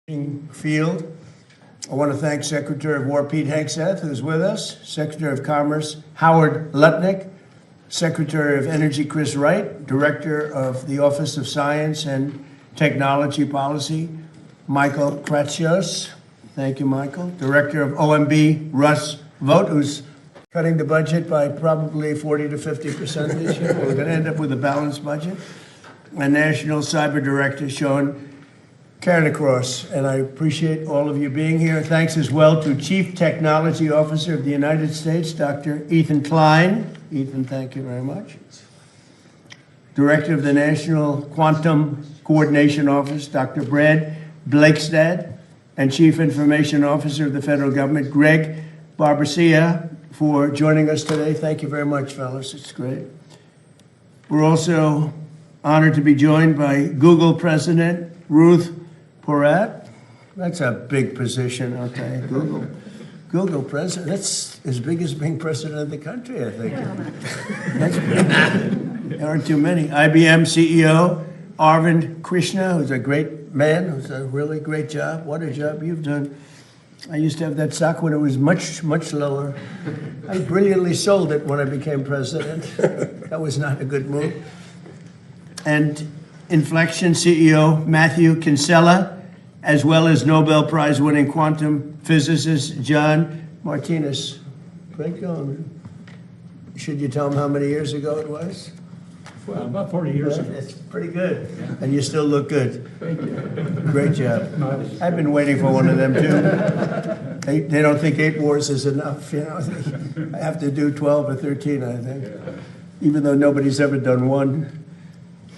field. I want to thank Secretary of War Pete Hegseth, who's with us, Secretary of Commerce Howard Lutnick, Secretary of Energy Chris Wright, Director of the Office of Science and Technology Policy Michael Kratsios. Thank you, Michael. Director of OMB Russ Vogt, who's cutting the budget by probably 40 to 50% this year. We're going to end up with a balanced budget. And National Cyber Director Sean Carnicross, and I appreciate all of you being here. Thanks as well to Chief Technology Officer of the United States, Dr. Ethan Klein. Ethan, thank you very much. Director of the National Quantum Coordination Office, Dr. Brad Blakestad, and Chief Information Officer of the Federal Government, Greg Barbacia, for joining us today. Thank you very much, fellas. It's great. We're also honored to be joined by Google President Ruth Porat. That's a big position, okay? Google president. That's as big as being president of the country, I think. That's big. There aren't too many. IBM CEO Arvind Krishna, who's a great man, who's a really great job. What a job you've done. I used to have that stock when it was much, much lower. I brilliantly sold it when I became president. That was not a good move. And Inflection CEO Matthew Kinsella, as well as Nobel Prize winning quantum physicist John Martinez. Great going. Should you tell them how many years ago it was? Well, about 40 years ago. It's pretty good. Yeah. And you still look good. Thank you. Great job. I've been waiting for one of them too. They don't think 8 wars is enough, you know. I have to do 12 or 13, I think. Even though nobody's ever done one.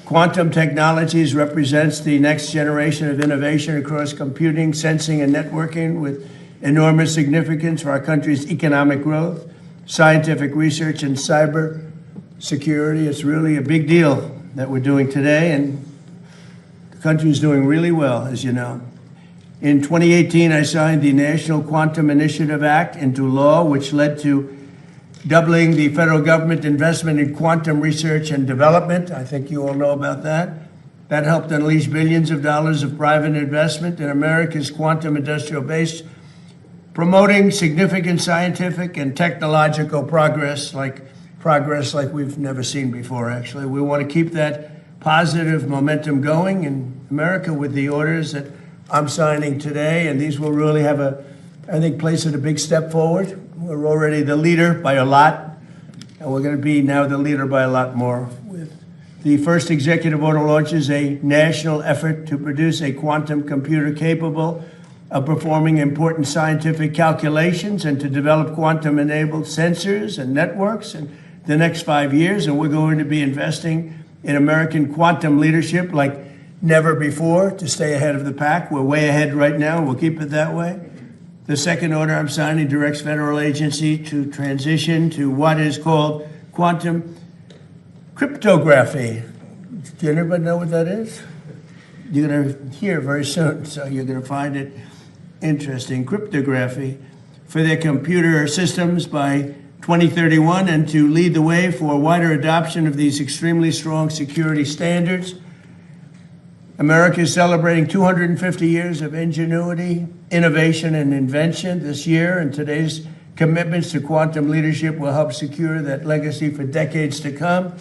Quantum technologies represents the next generation of innovation across computing, sensing, and networking with enormous significance for our country's economic growth, scientific research, and cyber security. It's really a big deal that we're doing today, and the country is doing really well, as you know. In 2018, I signed the National Quantum Initiative Act into law, which led to doubling the federal government investment in quantum research and development. I think you all know about that. That helped unleash billions of dollars of private investment in America's quantum industrial base, promoting significant scientific and technological progress like we've never seen before, actually. We want to keep that positive momentum going in America with the orders that I'm signing today, and these will really have I think, place it a big step forward. We're already the leader by a lot, and we're going to be now the leader by a lot more. With the first executive order launches a national effort to produce a quantum computer capable of performing important scientific calculations and to develop quantum-enabled sensors and networks in the next 5 years. And we're going to be investing in American quantum leadership like never before to stay ahead of the pack. We're way ahead right now, and we'll keep it that way. The second order I'm signing directs federal agency to transition to what is called quantum cryptography. Do anybody know what that is? You're going to hear very soon, so you're going to find it interesting. Cryptography for their computer systems by 2031 and to lead the way for wider adoption of these extremely strong security standards. America is celebrating 250 years of ingenuity, innovation, and invention this year, and today's commitments to quantum leadership will help secure that legacy for decades to come.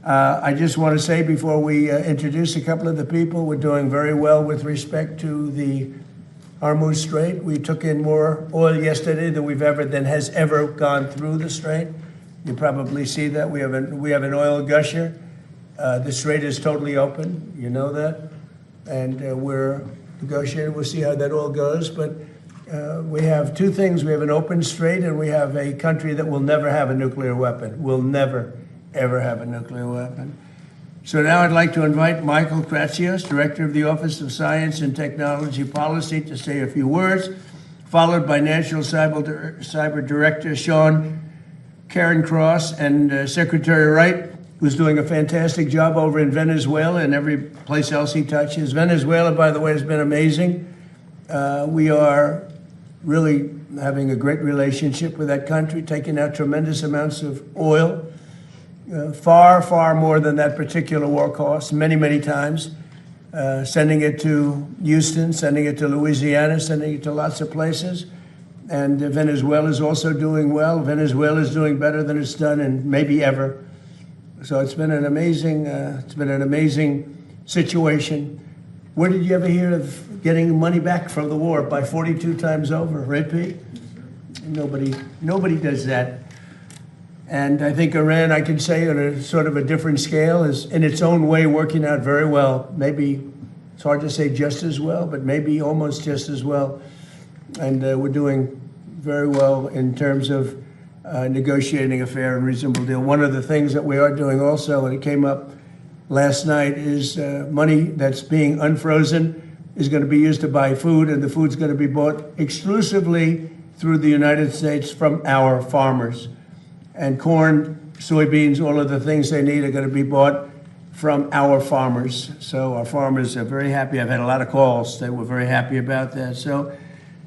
I just want to say before we introduce a couple of the people, we're doing very well with respect to the Hormuz Strait. We took in more oil yesterday than has ever gone through the strait. You probably see that. We have an oil gusher. The strait is totally open, you know that, and we're negotiating. We'll see how that all goes, but we have two things. We have an open strait, and we have a country that will never have a nuclear weapon. Will never, ever have a nuclear weapon. So now I'd like to invite Michael Kratsios, Director of the Office of Science and Technology Policy, to say a few words, followed by National Cyber Director Sean Carnicross and Secretary Wright, who's doing a fantastic job over in Venezuela and every place else he touches. Venezuela, by the way, has been amazing. We are really having a great relationship with that country, taking out tremendous amounts of oil, far, far more than that particular war cost, many, many times. sending it to Houston, sending it to Louisiana, sending it to lots of places. And Venezuela is also doing well. Venezuela is doing better than it's done in maybe ever. So it's been an amazing situation. Where did you ever hear of getting money back from the war by 42 times over, right, Pete? Nobody does that. And I think Iran, I can say on a sort of a different scale, is in its own way working out very well. Maybe, it's hard to say just as well, but maybe almost just as well. And we're doing very well in terms of negotiating a fair and reasonable deal. One of the things that we are doing also, and it came up last night, is money that's being unfrozen is going to be used to buy food, and the food's going to be bought exclusively through the United States from our farmers. And corn, soybeans, all of the things they need are going to be bought from our farmers. So our farmers are very happy. I've had a lot of calls. They were very happy about that. So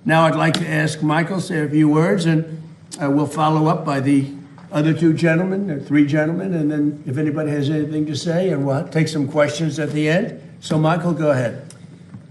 now I'd like to ask Michael to say a few words, and we'll follow up by the other two gentlemen, or three gentlemen, and then if anybody has anything to say, and we'll take some questions at the end. So Michael, go ahead.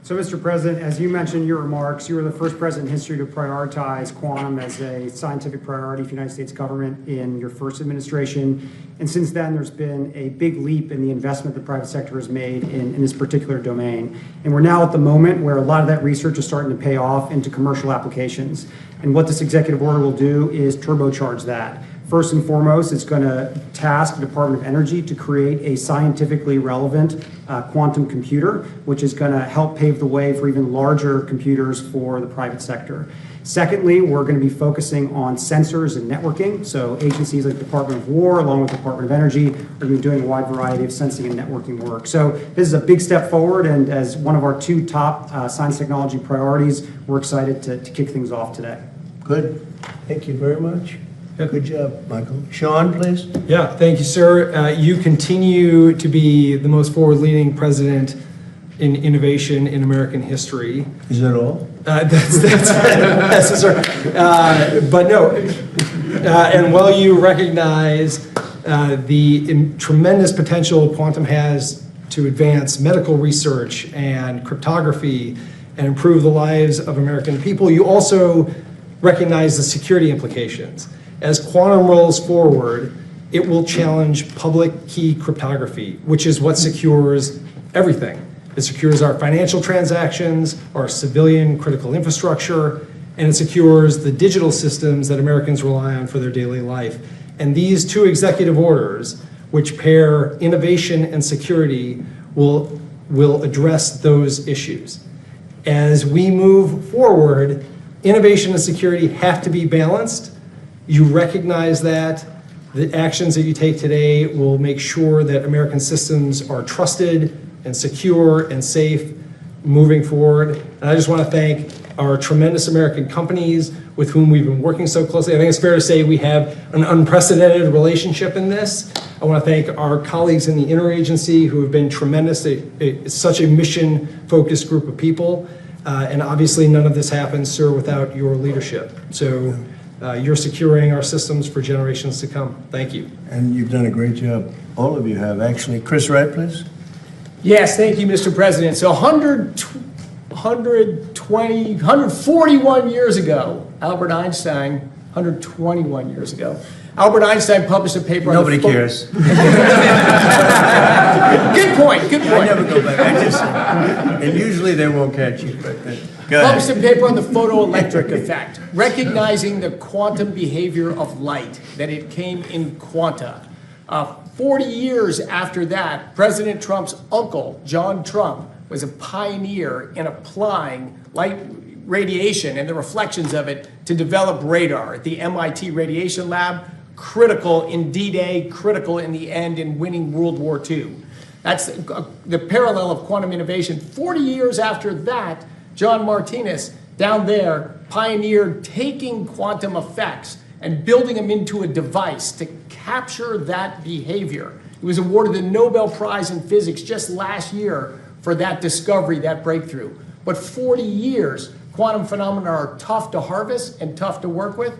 So, Mr. President, as you mentioned in your remarks, you were the first president in history to prioritize quantum as a scientific priority for the United States government in your first administration. And since then, there's been a big leap in the investment the private sector has made in this particular domain. And we're now at the moment where a lot of that research is starting to pay off into commercial applications. And what this executive order will do is turbocharge that. First and foremost, it's going to task the Department of Energy to create a scientifically relevant quantum computer, which is going to help pave the way for even larger computers for the private sector. Secondly, we're going to be focusing on sensors and networking. So agencies like the Department of War, along with the Department of Energy, are going to be doing a wide variety of sensing and networking work. So this is a big step forward, and as one of our two top science technology priorities, we're excited to kick things off today. Good. Thank you very much. Good job, Michael. Sean, please. Yeah, thank you, sir. You continue to be the most forward-leaning president in innovation in American history. Is that all? That's sir. But no, and while you recognize the tremendous potential quantum has to advance medical research and cryptography and improve the lives of American people, you also recognize the security implications. As quantum rolls forward, it will challenge public key cryptography, which is what secures everything. It secures our financial transactions, our civilian critical infrastructure, and it secures the digital systems that Americans rely on for their daily life. And these two executive orders, which pair innovation and security, will address those issues. As we move forward, innovation and security have to be balanced. You recognize that. The actions that you take today will make sure that American systems are trusted and secure and safe moving forward. And I just want to thank our tremendous American companies with whom we've been working so closely. I think it's fair to say we have an unprecedented relationship in this. I want to thank our colleagues in the interagency who have been tremendous. It's such a mission-focused group of people. And obviously none of this happens, sir, without your leadership. So you're securing our systems for generations to come. Thank you. And you've done a great job. All of you have, actually. Chris Wright, please. Yes, thank you, Mr. President. So 141 years ago, Albert Einstein, 121 years ago, Albert Einstein published a paper on Nobody cares. Good point. I never go back. And usually they won't catch you. But go ahead. Published a paper on the photoelectric effect, recognizing the quantum behavior of light, that it came in quanta. 40 years after that, President Trump's uncle, John Trump, was a pioneer in applying light radiation and the reflections of it to develop radar at the MIT Radiation Lab, critical in D-Day, critical in the end in winning World War II. That's the parallel of quantum innovation. 40 years after that, John Martinez down there pioneered taking quantum effects and building them into a device to capture that behavior. He was awarded the Nobel Prize in Physics just last year for that discovery, that breakthrough. But 40 years, quantum phenomena are tough to harvest and tough to work with.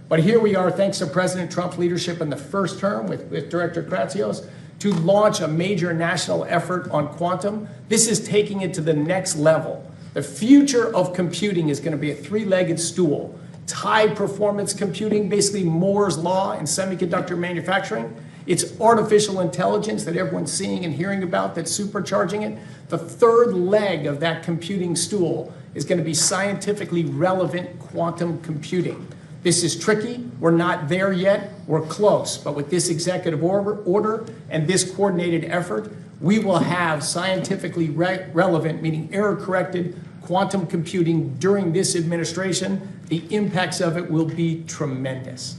But here we are, thanks to President Trump's leadership in the first term with Director Kratsios, to launch a major national effort on quantum. This is taking it to the next level. The future of computing is going to be a three-legged stool. It's high-performance computing, basically Moore's law in semiconductor manufacturing. It's artificial intelligence that everyone's seeing and hearing about that's supercharging it. The third leg of that computing stool is going to be scientifically relevant quantum computing. This is tricky. We're not there yet. We're close. But with this executive order and this coordinated effort, we will have scientifically relevant, meaning error-corrected, quantum computing during this administration. The impacts of it will be tremendous.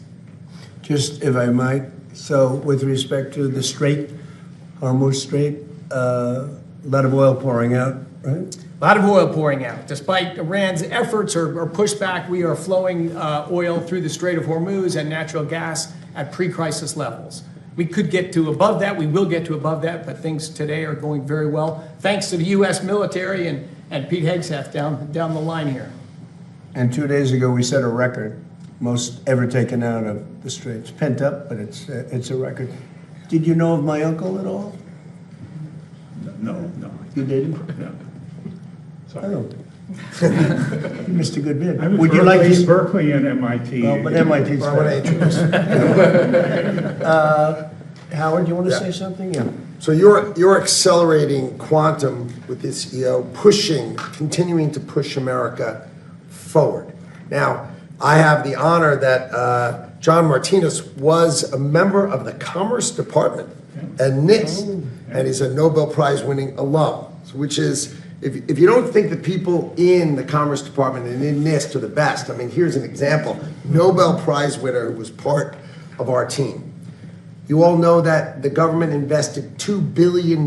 Just if I might, so with respect to the Strait, Hormuz Strait, a lot of oil pouring out, right? A lot of oil pouring out. Despite Iran's efforts or pushback, we are flowing oil through the Strait of Hormuz and natural gas at pre-crisis levels. We could get to above that. We will get to above that, but things today are going very well, thanks to the U.S. military and Pete Hegseth down the line here. And 2 days ago, we set a record, most ever taken out of the Straits. Pent up, but it's a record. Did you know of my uncle at all? No. You didn't? No. Oh. You missed a good bit. I'm Would you like to? Berkeley and MIT. Well, but MIT's Howard, do you want to say something? Yeah. So you're accelerating quantum with this EO, continuing to push America forward. Now, I have the honor that John Martinez was a member of the Commerce Department at NIST, and he's a Nobel Prize winning alum, which is, if you don't think the people in the Commerce Department and in NIST are the best, I mean, here's an example. Nobel Prize winner who was part of our team. You all know that the government invested $2 billion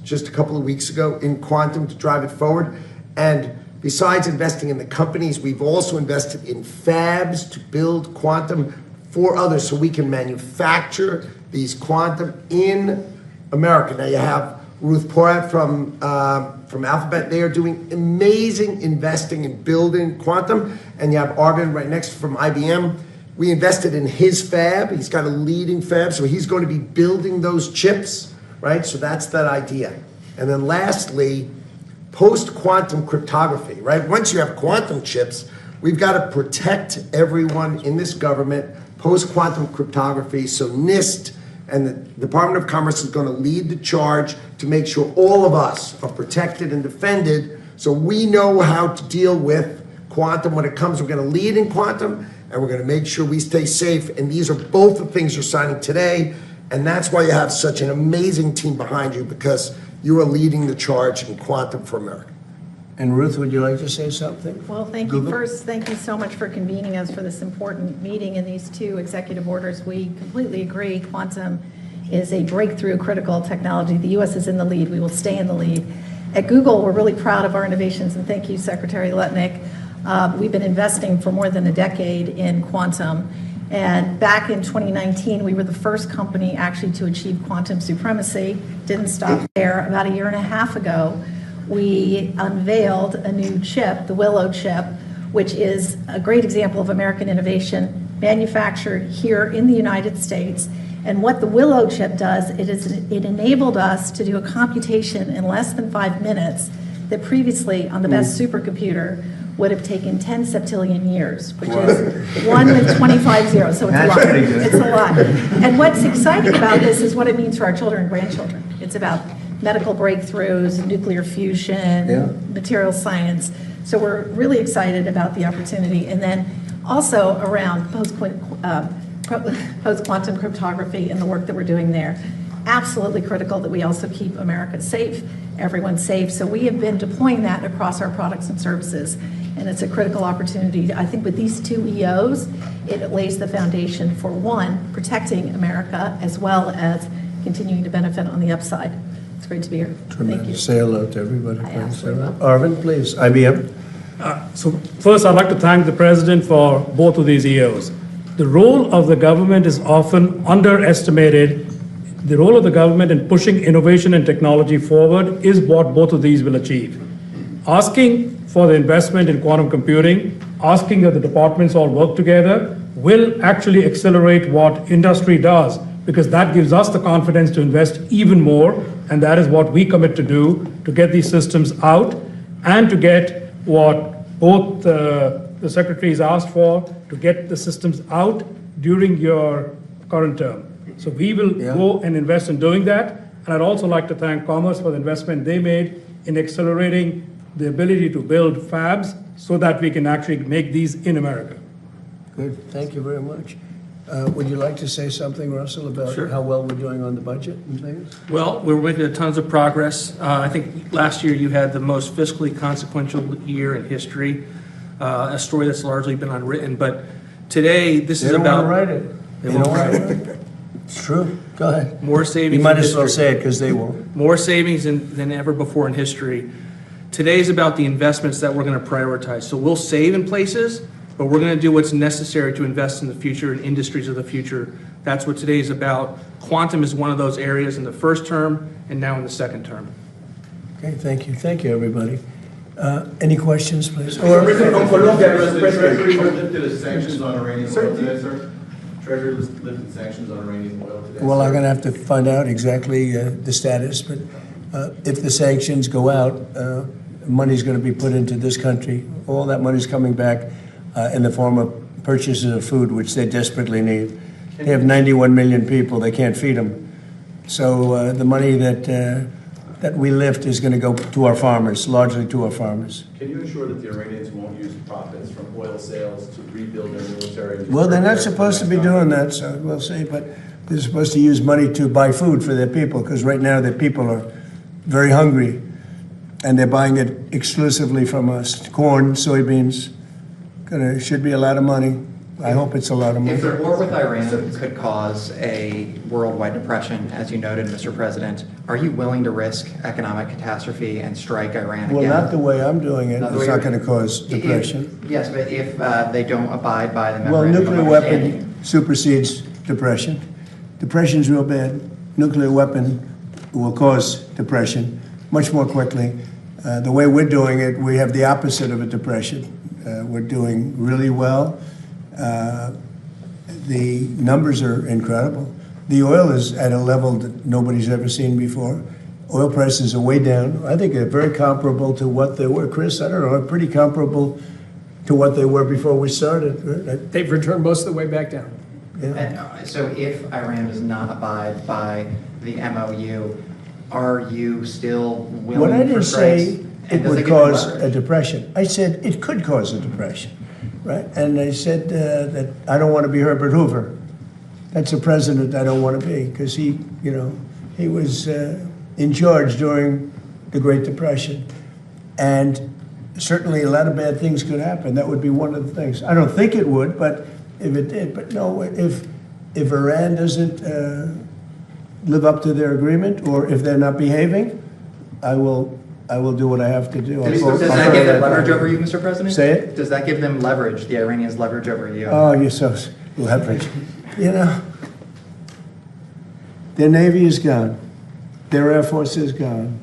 just a couple of weeks ago in quantum to drive it forward. And besides investing in the companies, we've also invested in fabs to build quantum for others so we can manufacture these quantum in America. Now you have Ruth Porat from Alphabet. They are doing amazing investing in building quantum. And you have Arvind right next from IBM. We invested in his fab. He's got a leading fab, so he's going to be building those chips, right? So that's that idea. And then lastly, post-quantum cryptography, right? Once you have quantum chips, we've got to protect everyone in this government, post-quantum cryptography. So NIST and the Department of Commerce is going to lead the charge to make sure all of us are protected and defended so we know how to deal with quantum when it comes. We're going to lead in quantum, and we're going to make sure we stay safe. And these are both the things you're signing today. And that's why you have such an amazing team behind you, because you are leading the charge in quantum for America. And Ruth, would you like to say something? Well, thank you. First, thank you so much for convening us for this important meeting and these two executive orders. We completely agree. Quantum is a breakthrough critical technology. The U.S. is in the lead. We will stay in the lead. At Google, we're really proud of our innovations, and thank you, Secretary Lutnick. We've been investing for more than a decade in quantum. And back in 2019, we were the first company actually to achieve quantum supremacy. Didn't stop there. About a year and a half ago, we unveiled a new chip, the Willow chip, which is a great example of American innovation manufactured here in the United States. And what the Willow chip does, it enabled us to do a computation in less than 5 minutes that previously on the best supercomputer would have taken 10 septillion years, which is 1 with 25 zeros, so it's a lot. It's a lot. And what's exciting about this is what it means for our children and grandchildren. It's about medical breakthroughs, nuclear fusion, material science. So we're really excited about the opportunity. And then also around post-quantum cryptography and the work that we're doing there. Absolutely critical that we also keep America safe, everyone safe. So we have been deploying that across our products and services. And it's a critical opportunity. I think with these two EOs, it lays the foundation for, one, protecting America, as well as continuing to benefit on the upside. It's great to be here. Thank you. Say hello to everybody. I absolutely will. Arvind, please. IBM. So first, I'd like to thank the President for both of these EOs. The role of the government is often underestimated. The role of the government in pushing innovation and technology forward is what both of these will achieve. Asking for the investment in quantum computing, asking that the departments all work together, will actually accelerate what industry does because that gives us the confidence to invest even more, and that is what we commit to do, to get these systems out and to get what both the secretaries asked for, to get the systems out during your current term. So we will go and invest in doing that. And I'd also like to thank Commerce for the investment they made in accelerating the ability to build fabs so that we can actually make these in America. Good, thank you very much. Would you like to say something, Russell, about Sure. how well we're doing on the budget and things? Well, we're making tons of progress. I think last year you had the most fiscally consequential year in history, a story that's largely been unwritten. But today, this They is don't want about to write it. They won't write it. It's true, go ahead. More savings. You might in as well history. say it, because they won't. More savings than ever before in history. Today's about the investments that we're going to prioritize. So we'll save in places, but we're going to do what's necessary to invest in the future, in industries of the future. That's what today is about. Quantum is one of those areas in the first term and now in the second term. Okay, thank you, everybody. Any questions, please? From Colombia, Treasury lifted the sanctions on Iranian oil today, sir? Treasury lifted sanctions on Iranian oil today. Well, I'm going to have to find out exactly the status, but if the sanctions go out, money's going to be put into this country. All that money's coming back in the form of purchases of food, which they desperately need. They have 91 million people, they can't feed them. So the money that we lift is going to go to our farmers, largely to our farmers. Can you ensure that the Iranians won't use profits from oil sales to rebuild their military? Well, they're not supposed to be doing that, so we'll see, but they're supposed to use money to buy food for their people, because right now their people are very hungry, and they're buying it exclusively from us. Corn, soybeans, should be a lot of money. I hope it's a lot of money. If the war with Iran could cause a worldwide depression, as you noted, Mr. President, are you willing to risk economic catastrophe and strike Iran again? Well, not the way I'm doing it. Not the It's way not you're- going to cause depression. Yes, but if they don't abide by the Well, memorandum of nuclear understanding. weapon supersedes depression. Depression's real bad. Nuclear weapon will cause depression much more quickly. The way we're doing it, we have the opposite of a depression. We're doing really well. The numbers are incredible. The oil is at a level that nobody's ever seen before. Oil prices are way down. I think they're very comparable to what they were. Chris, I don't know, pretty comparable to what they were before we started. They've returned most of the way back down. And, so if Iran does not abide by the MOU, are you still willing What I for didn't strikes? say And it does would give them cause leverage? a depression. I said it could cause a depression, right? And I said that I don't want to be Herbert Hoover. That's a president I don't want to be, because he was in charge during the Great Depression. And certainly a lot of bad things could happen. That would be one of the things. I don't think it would, but if it did. But no, if Iran doesn't live up to their agreement, or if they're not behaving, I will do what I have to do. Does that give them leverage over you, Mr. President? Say it? Does that give them leverage, the Iranians leverage over you? Oh, you're so leverage. Their Navy is gone. Their Air Force is gone.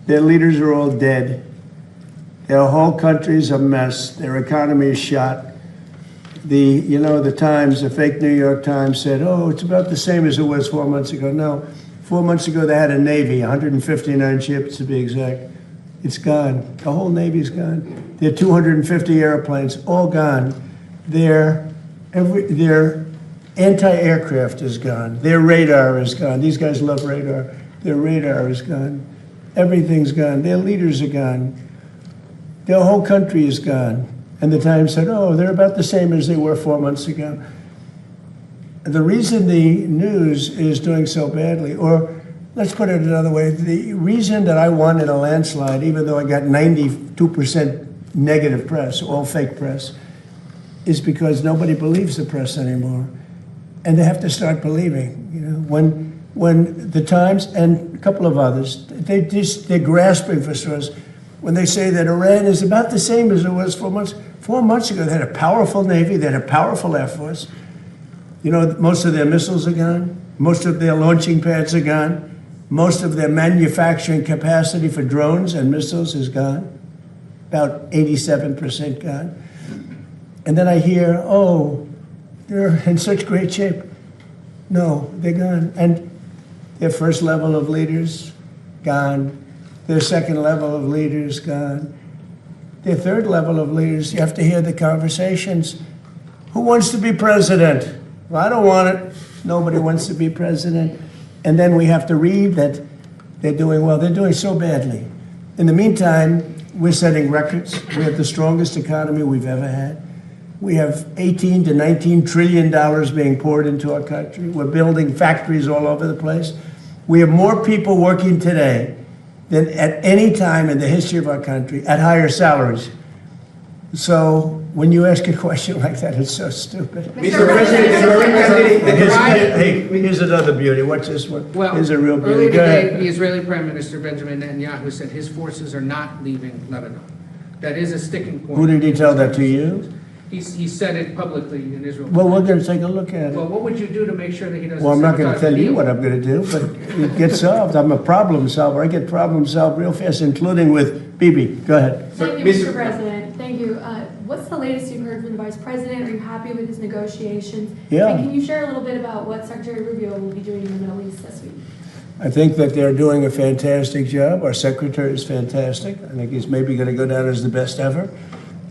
Their leaders are all dead. Their whole country's a mess. Their economy is shot. The Times, the fake New York Times said, oh, it's about the same as it was 4 months ago. No, 4 months ago they had a Navy, 159 ships to be exact. It's gone. The whole Navy's gone. Their 250 airplanes, all gone. Their anti-aircraft is gone. Their radar is gone. These guys love radar. Their radar is gone. Everything's gone. Their leaders are gone. Their whole country is gone. And the Times said, oh, they're about the same as they were 4 months ago. The reason the news is doing so badly, or let's put it another way, the reason that I won in a landslide, even though I got 92% negative press, all fake press, is because nobody believes the press anymore. And they have to start believing. When the Times and a couple of others, they're grasping for straws. When they say that Iran is about the same as it was 4 months. 4 months ago, they had a powerful Navy, they had a powerful Air Force. Most of their missiles are gone. Most of their launching pads are gone. Most of their manufacturing capacity for drones and missiles is gone. About 87% gone. And then I hear, oh, they're in such great shape. No, they're gone. And their first level of leaders, gone. Their second level of leaders, gone. Their third level of leaders, you have to hear the conversations. Who wants to be president? Well, I don't want it. Nobody wants to be president. And then we have to read that they're doing well. They're doing so badly. In the meantime, we're setting records. We have the strongest economy we've ever had. We have 18 to 19 trillion dollars being poured into our country. We're building factories all over the place. We have more people working today than at any time in the history of our country at higher salaries. So when you ask a question like that, it's so stupid. Mr. President, Here's another beauty. Watch this one. well, Here's a real beauty. earlier Go today, ahead. the Israeli Prime Minister Benjamin Netanyahu said his forces are not leaving Lebanon. That is a sticking point. Who did he tell that to you? He said it publicly in Israel. Well, we're going to take a look at Well, it. what would you do to make sure that he doesn't? Well, I'm not going to sabotage tell the you deal? what I'm going to do, but it gets solved. I'm a problem solver. I get problems solved real fast, including with Bibi. Go ahead. Thank you, Mr. President. Thank you. What's the latest you've heard from the Vice President? Are you happy with his negotiations? Yeah. And can you share a little bit about what Secretary Rubio will be doing in the Middle East this week? I think that they're doing a fantastic job. Our secretary is fantastic. I think he's maybe going to go down as the best ever.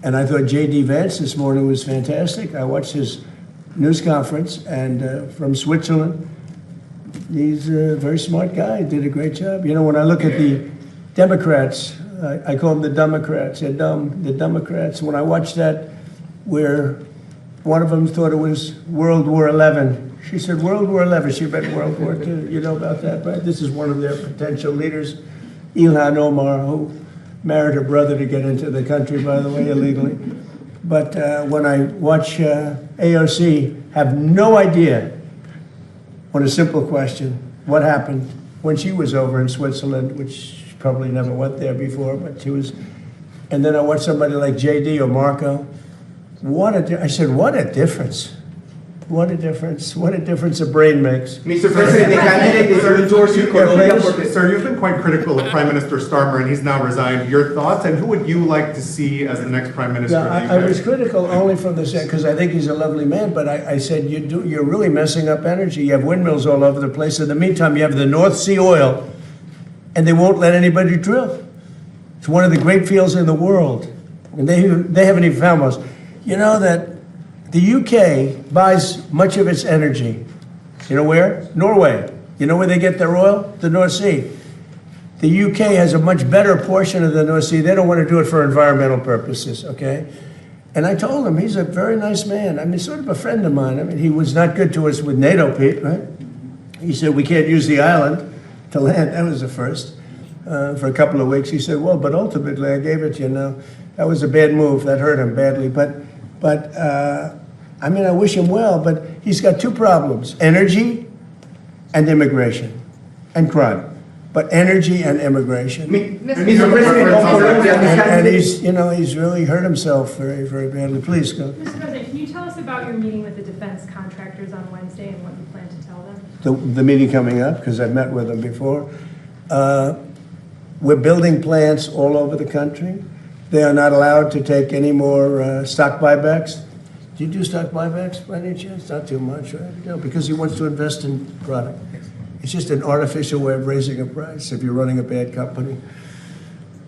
And I thought J.D. Vance this morning was fantastic. I watched his news conference, and from Switzerland, he's a very smart guy. He did a great job. You know, when I look at the Democrats, I call them the Democrats. They're dumb. The Democrats. When I watched that, where one of them thought it was World War XI. She said World War XI. She meant World War II. You know about that, right? This is one of their potential leaders, Ilhan Omar, who married her brother to get into the country, by the way, illegally. But when I watch AOC have no idea on a simple question, what happened when she was over in Switzerland, which she probably never went there before, but she was, and then I watch somebody like JD or Marco, I said, what a difference. What a difference. What a difference a brain makes. Mr. President, the candidate is to endorse you, Colombia. Sir, you've been quite critical of Prime Minister Starmer, and he's now resigned. Your thoughts, and who would you like to see as the next Prime Minister? Yeah, I was critical only from the set, because I think he's a lovely man, but I said, you're really messing up energy. You have windmills all over the place. In the meantime, you have the North Sea oil, and they won't let anybody drill. It's one of the great fields in the world, and they haven't even found most. You know that the UK buys much of its energy. You know where? Norway. You know where they get their oil? The North Sea. The UK has a much better portion of the North Sea. They don't want to do it for environmental purposes, okay? And I told him, he's a very nice man. I mean, sort of a friend of mine. I mean, he was not good to us with NATO, Pete, right? He said, we can't use the island to land. That was the first. For a couple of weeks, he said, well, but ultimately, I gave it to you now. That was a bad move. That hurt him badly. But I mean, I wish him well, but he's got two problems: energy and immigration and crime. But energy and immigration. Mr. President, And he's, you know, he's really hurt himself very, very badly. Please go. Mr. President, can you tell us about your meeting with the defense contractors on Wednesday and what you plan to tell them? The meeting coming up, because I've met with them before. We're building plants all over the country. They are not allowed to take any more stock buybacks. Do you do stock buybacks by any chance? Not too much, right? No, because he wants to invest in product. It's just an artificial way of raising a price if you're running a bad company.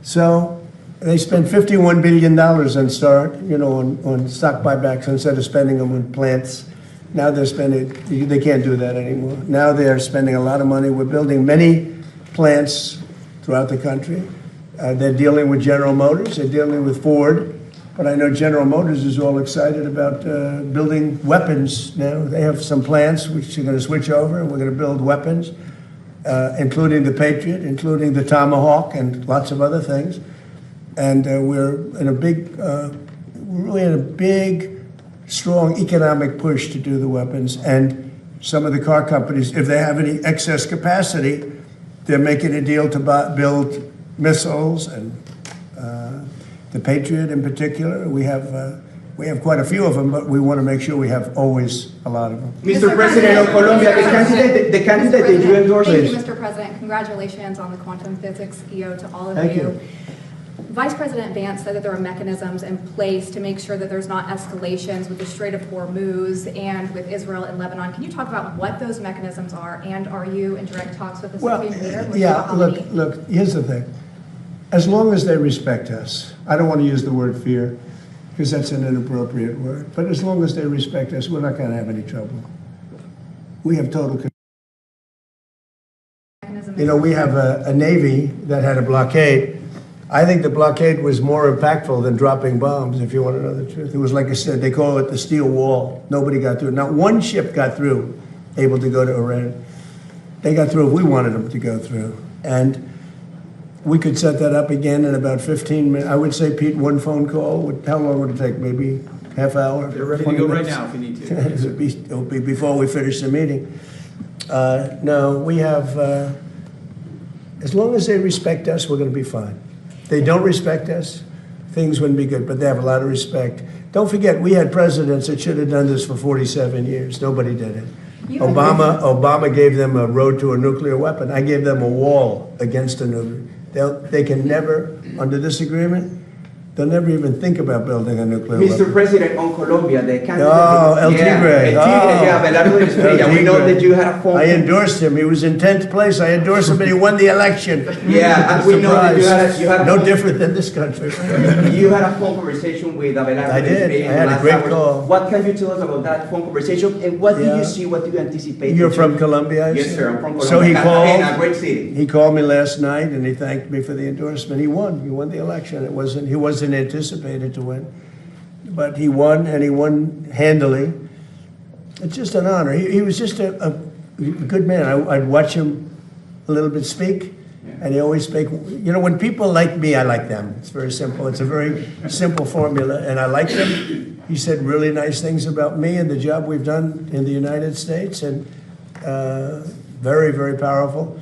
So they spent $51 billion on stock buybacks instead of spending them on plants. Now they're spending, they can't do that anymore. Now they're spending a lot of money. We're building many plants throughout the country. They're dealing with General Motors, they're dealing with Ford, but I know General Motors is all excited about building weapons now. They have some plants which are going to switch over, and we're going to build weapons, including the Patriot, including the Tomahawk, and lots of other things. And we're really in a big, strong economic push to do the weapons. And some of the car companies, if they have any excess capacity, they're making a deal to build missiles, and the Patriot in particular. We have quite a few of them, but we want to make sure we have always a lot of them. Mr. President of Colombia, the candidate that you endorse. Thank you, Mr. President. Congratulations on the quantum physics EO to all of Thank you. you. Vice President Vance said that there are mechanisms in place to make sure that there's not escalations with the Strait of Hormuz and with Israel and Lebanon. Can you talk about what those mechanisms are, and are you in direct talks with the Well, Supreme Leader? yeah, look, here's the thing. As long as they respect us, I don't want to use the word fear, because that's an inappropriate word, but as long as they respect us, we're not going to have any trouble. We have total control. You know, we have a Navy that had a blockade. I think the blockade was more impactful than dropping bombs, if you want to know the truth. It was, like I said, they call it the steel wall. Nobody got through. Not one ship got through, able to go to Iran. They got through if we wanted them to go through. And we could set that up again in about 15 minutes. I would say, Pete, one phone call, how long would it take? Maybe half hour? They're ready to go right now if you need to. It'll be before we finish the meeting. No, we have, as long as they respect us, we're going to be fine. They don't respect us, things wouldn't be good, but they have a lot of respect. Don't forget, we had presidents that should have done this for 47 years. Nobody did it. Obama gave them a road to a nuclear weapon. I gave them a wall against a nuclear. They can never, under this agreement, they'll never even think about building a nuclear weapon. Mr. President, on Colombia, the candidate. Oh, El Tigre. Belardo Estrella. We know that you had a phone. I endorsed him. He was in 10th place. I endorsed him, and he won the election. Yeah, and we know that you had no different than this country. You had a phone conversation with Abelardo. I did. I had a great call. What can you tell us about that phone conversation, and what do you see? What do you anticipate? You're from Colombia? Yes, sir. I'm from Colombia. So he called. A great city. He called me last night, and he thanked me for the endorsement. He won. He won the election. He wasn't anticipated to win, but he won, and he won handily. It's just an honor. He was just a good man. I'd watch him a little bit speak, and he always speak. You know, when people like me, I like them. It's very simple. It's a very simple formula, and I like him. He said really nice things about me and the job we've done in the United States, and very, very powerful.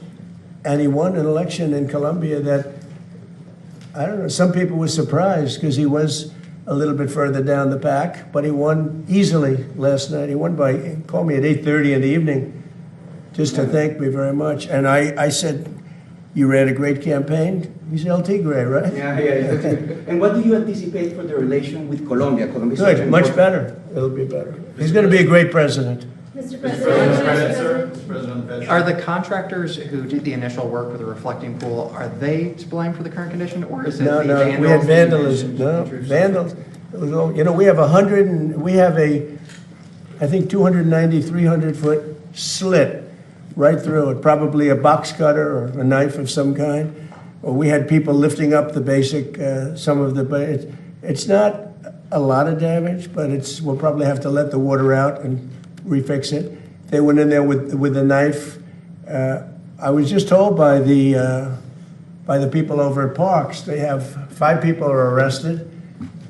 And he won an election in Colombia that, I don't know, some people were surprised because he was a little bit further down the pack, but he won easily last night. He won by, he called me at 8:30 in the evening just to thank me very much. And I said, you ran a great campaign. He's El Tigre, right? Yeah. And what do you anticipate for the relation with Colombia? Good, much better. It'll be better. He's going to be a great president. Mr. President. Are the contractors who did the initial work with the reflecting pool, are they to blame for the current condition, or is it the vandals? We had vandalism. No, vandals. You know, we have I think 290, 300-foot slit right through it, probably a box cutter or a knife of some kind. Or we had people lifting up the basic, it's not a lot of damage, but we'll probably have to let the water out and refix it. They went in there with a knife. I was just told by the people over at Parks, they have 5 people are arrested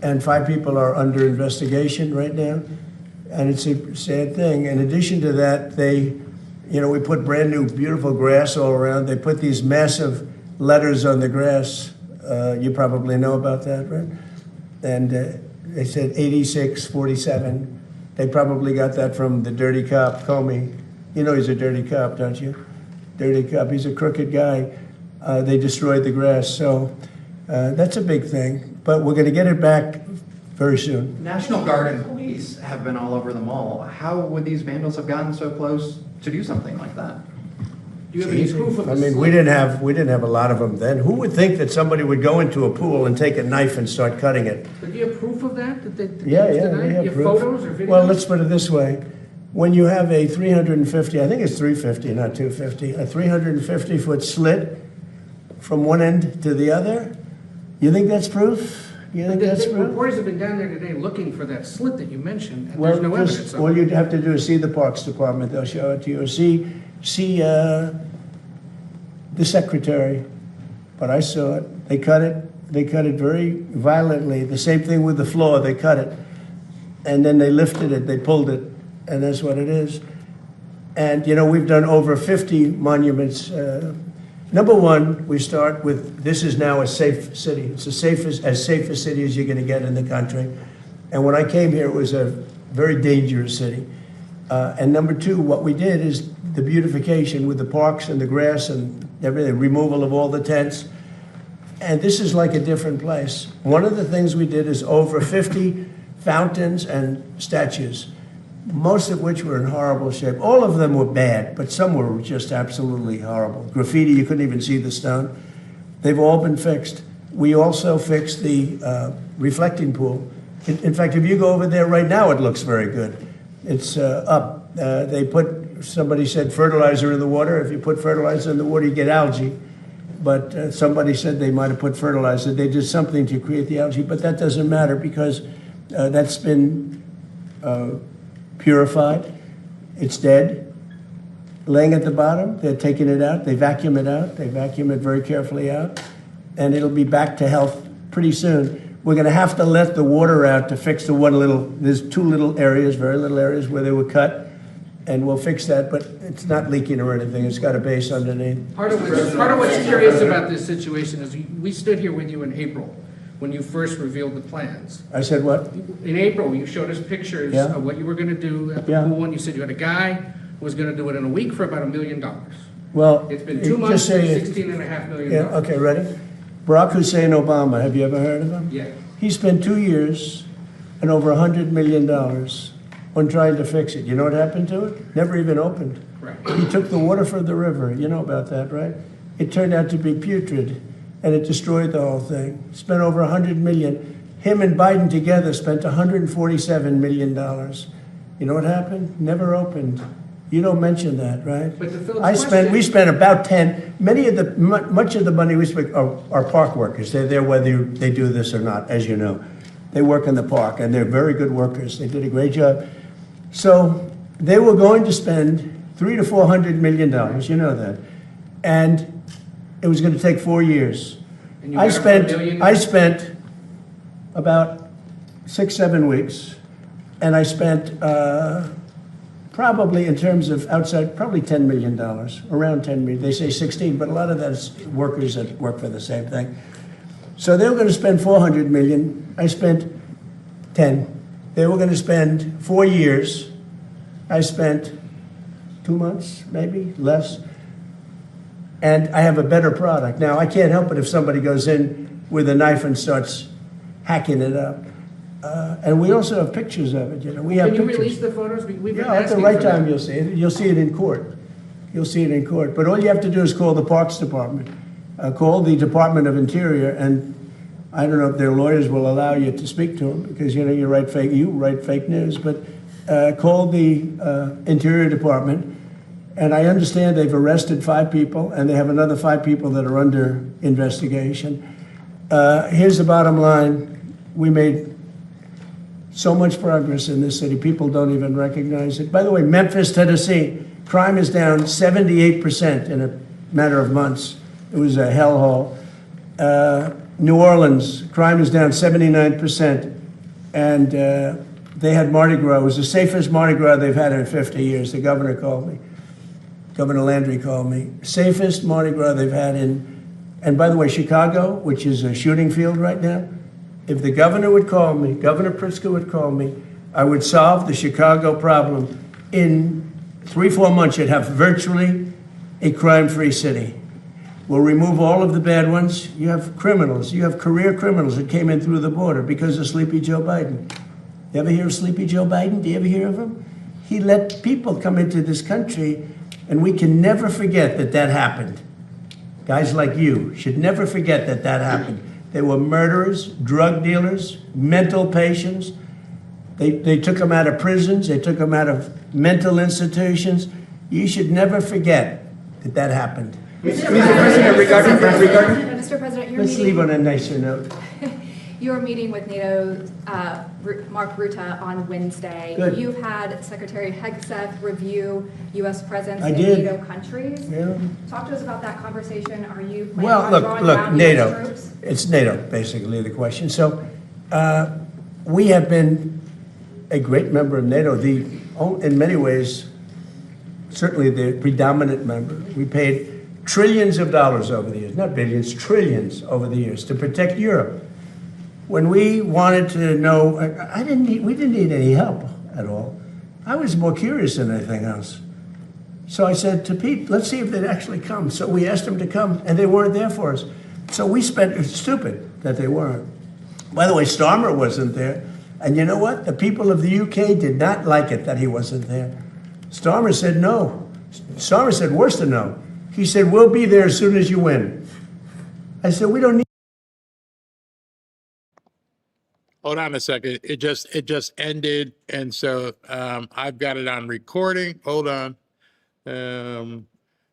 and 5 people are under investigation right now. And it's a sad thing. In addition to that, we put brand new, beautiful grass all around. They put these massive letters on the grass. You probably know about that, right? And they said 8647. They probably got that from the dirty cop, Comey. You know he's a dirty cop, don't you? Dirty cop. He's a crooked guy. They destroyed the grass. So that's a big thing. But we're going to get it back very soon. National Guard and police have been all over the mall. How would these vandals have gotten so close to do something like that? Do you have any proof of this? I mean, we didn't have a lot of them then. Who would think that somebody would go into a pool and take a knife and start cutting it? But do you have proof of that? Yeah, we have have proof. photos or videos? Well, let's put it this way. When you have a 350, I think it's 350, not 250, a 350-foot slit from one end to the other, you think that's proof? The reporters have been down there today looking for that slit that you mentioned, and there's no evidence of it. All you'd have to do is see the Parks Department. They'll show it to you. Or see the secretary. But I saw it. They cut it. They cut it very violently. The same thing with the floor. They cut it. And then they lifted it. They pulled it. And that's what it is. And, we've done over 50 monuments. Number one, we start with, this is now a safe city. It's as safe a city as you're going to get in the country. And when I came here, it was a very dangerous city. And number two, what we did is the beautification with the parks and the grass and everything, removal of all the tents. And this is like a different place. One of the things we did is over 50 fountains and statues, most of which were in horrible shape. All of them were bad, but some were just absolutely horrible. Graffiti, you couldn't even see the stone. They've all been fixed. We also fixed the reflecting pool. In fact, if you go over there right now, it looks very good. It's up. Somebody said fertilizer in the water. If you put fertilizer in the water, you get algae. But somebody said they might have put fertilizer. They did something to create the algae, but that doesn't matter because that's been purified. It's dead. Laying at the bottom, they're taking it out. They vacuum it out. They vacuum it very carefully out. And it'll be back to health pretty soon. We're going to have to let the water out to fix there's 2 little areas, very little areas where they were cut. And we'll fix that, but it's not leaking or anything. It's got a base underneath. Part of what's curious about this situation is we stood here with you in April when you first revealed the plans. I said what? In April, you showed us pictures of what you were going to do at the pool, and you said you had a guy who was going to do it in a week for about $1 million. Well, it's been 2 months for $16.5 million. Yeah, okay, ready? Barack Hussein Obama, have you ever heard of him? Yeah. He spent 2 years and over $100 million on trying to fix it. You know what happened to it? Never even opened. Right. He took the water from the river. You know about that, right? It turned out to be putrid, and it destroyed the whole thing. Spent over $100 million. Him and Biden together spent $147 million. You know what happened? Never opened. You don't mention that, right? But we spent about 10. Much of the money we spent are park workers. They're there whether they do this or not, as you know. They work in the park, and they're very good workers. They did a great job. So they were going to spend $300 to $400 million. You know that, and it was going to take 4 years. I spent about 6-7 weeks, and I spent probably in terms of outside, probably $10 million, around 10 million. They say 16, but a lot of that is workers that work for the same thing. So they were going to spend 400 million. I spent 10. They were going to spend 4 years. I spent 2 months, maybe less. And I have a better product. Now, I can't help it if somebody goes in with a knife and starts hacking it up. And we also have pictures of it. We have Can you pictures. release the photos? We've been At the asking right for that. time you'll see it. You'll see it in court. You'll see it in court. But all you have to do is call the Parks Department. Call the Department of Interior, and I don't know if their lawyers will allow you to speak to them because you write fake news. But call the Interior Department, and I understand they've arrested 5 people, and they have another 5 people that are under investigation. Here's the bottom line: we made so much progress in this city, people don't even recognize it. By the way, Memphis, Tennessee, crime is down 78% in a matter of months. It was a hellhole. New Orleans, crime is down 79%. And they had Mardi Gras. It was the safest Mardi Gras they've had in 50 years. The governor called me. Governor Landry called me. Safest Mardi Gras they've had and by the way, Chicago, which is a shooting field right now, if the governor would call me, Governor Pritzker would call me, I would solve the Chicago problem. In 3-4 months, you'd have virtually a crime-free city. We'll remove all of the bad ones. You have criminals. You have career criminals that came in through the border because of Sleepy Joe Biden. You ever hear of Sleepy Joe Biden? Do you ever hear of him? He let people come into this country, and we can never forget that that happened. Guys like you should never forget that that happened. They were murderers, drug dealers, mental patients. They took them out of prisons. They took them out of mental institutions. You should never forget that that happened. Mr. President, Let's leave on a nicer note. You're meeting with NATO's Mark Rutte on Wednesday. Good. You've had Secretary Hegseth review U.S. presence I in did. NATO countries. Yeah. Talk to us about that conversation. Are you planning Well, on look, drawing down NATO. U.S. troops? It's NATO, basically, the question. So we have been a great member of NATO, in many ways, certainly the predominant member. We paid trillions of dollars over the years, not billions, trillions over the years to protect Europe. When we wanted to know, we didn't need any help at all. I was more curious than anything else. So I said to Pete, let's see if they'd actually come. So we asked them to come, and they weren't there for us. So we spent, it's stupid that they weren't. By the way, Starmer wasn't there. And you know what? The people of the UK did not like it that he wasn't there. Starmer said no. Starmer said worse than no. He said, we'll be there as soon as you win. I said, we don't need. Hold on a second. It just ended, and so I've got it on recording. Hold on.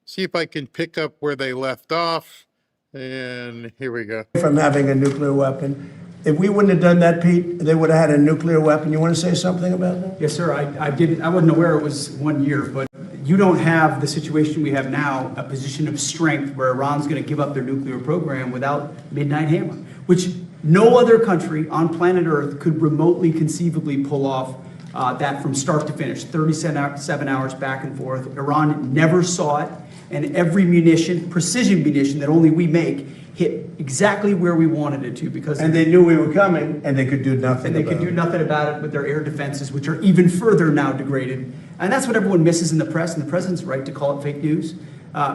See if I can pick up where they left off. And here we go. From having a nuclear weapon. If we wouldn't have done that, Pete, they would have had a nuclear weapon. You want to say something about that? Yes, sir. I wasn't aware it was 1 year, but you don't have the situation we have now, a position of strength where Iran's going to give up their nuclear program without Midnight Hammer, which no other country on planet Earth could remotely conceivably pull off that from start to finish, 37 hours back and forth. Iran never saw it, and every munition, precision munition that only we make, hit exactly where we wanted it to because... And they knew we were coming, and they could do nothing And they could do nothing about it with their air defenses, which are even further now degraded. And that's what everyone misses in the press, and the president's right to call it fake news,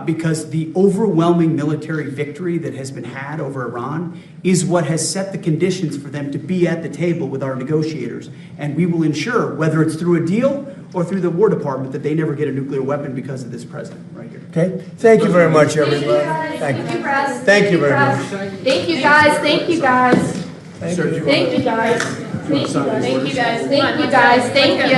because the overwhelming military victory that has been had over Iran is what has set the conditions for them to be at the table with our negotiators. And we will ensure, whether it's through a deal or through the War Department, that they never get a nuclear weapon because of this president right here. Okay. Thank you very much, everybody. Thank you, Press. Thank you very much. Thank you, guys. Thank you, guys. Thank you. Thank you, guys. Thank you, guys. Thank you, guys. Thank you, guys. Thank you.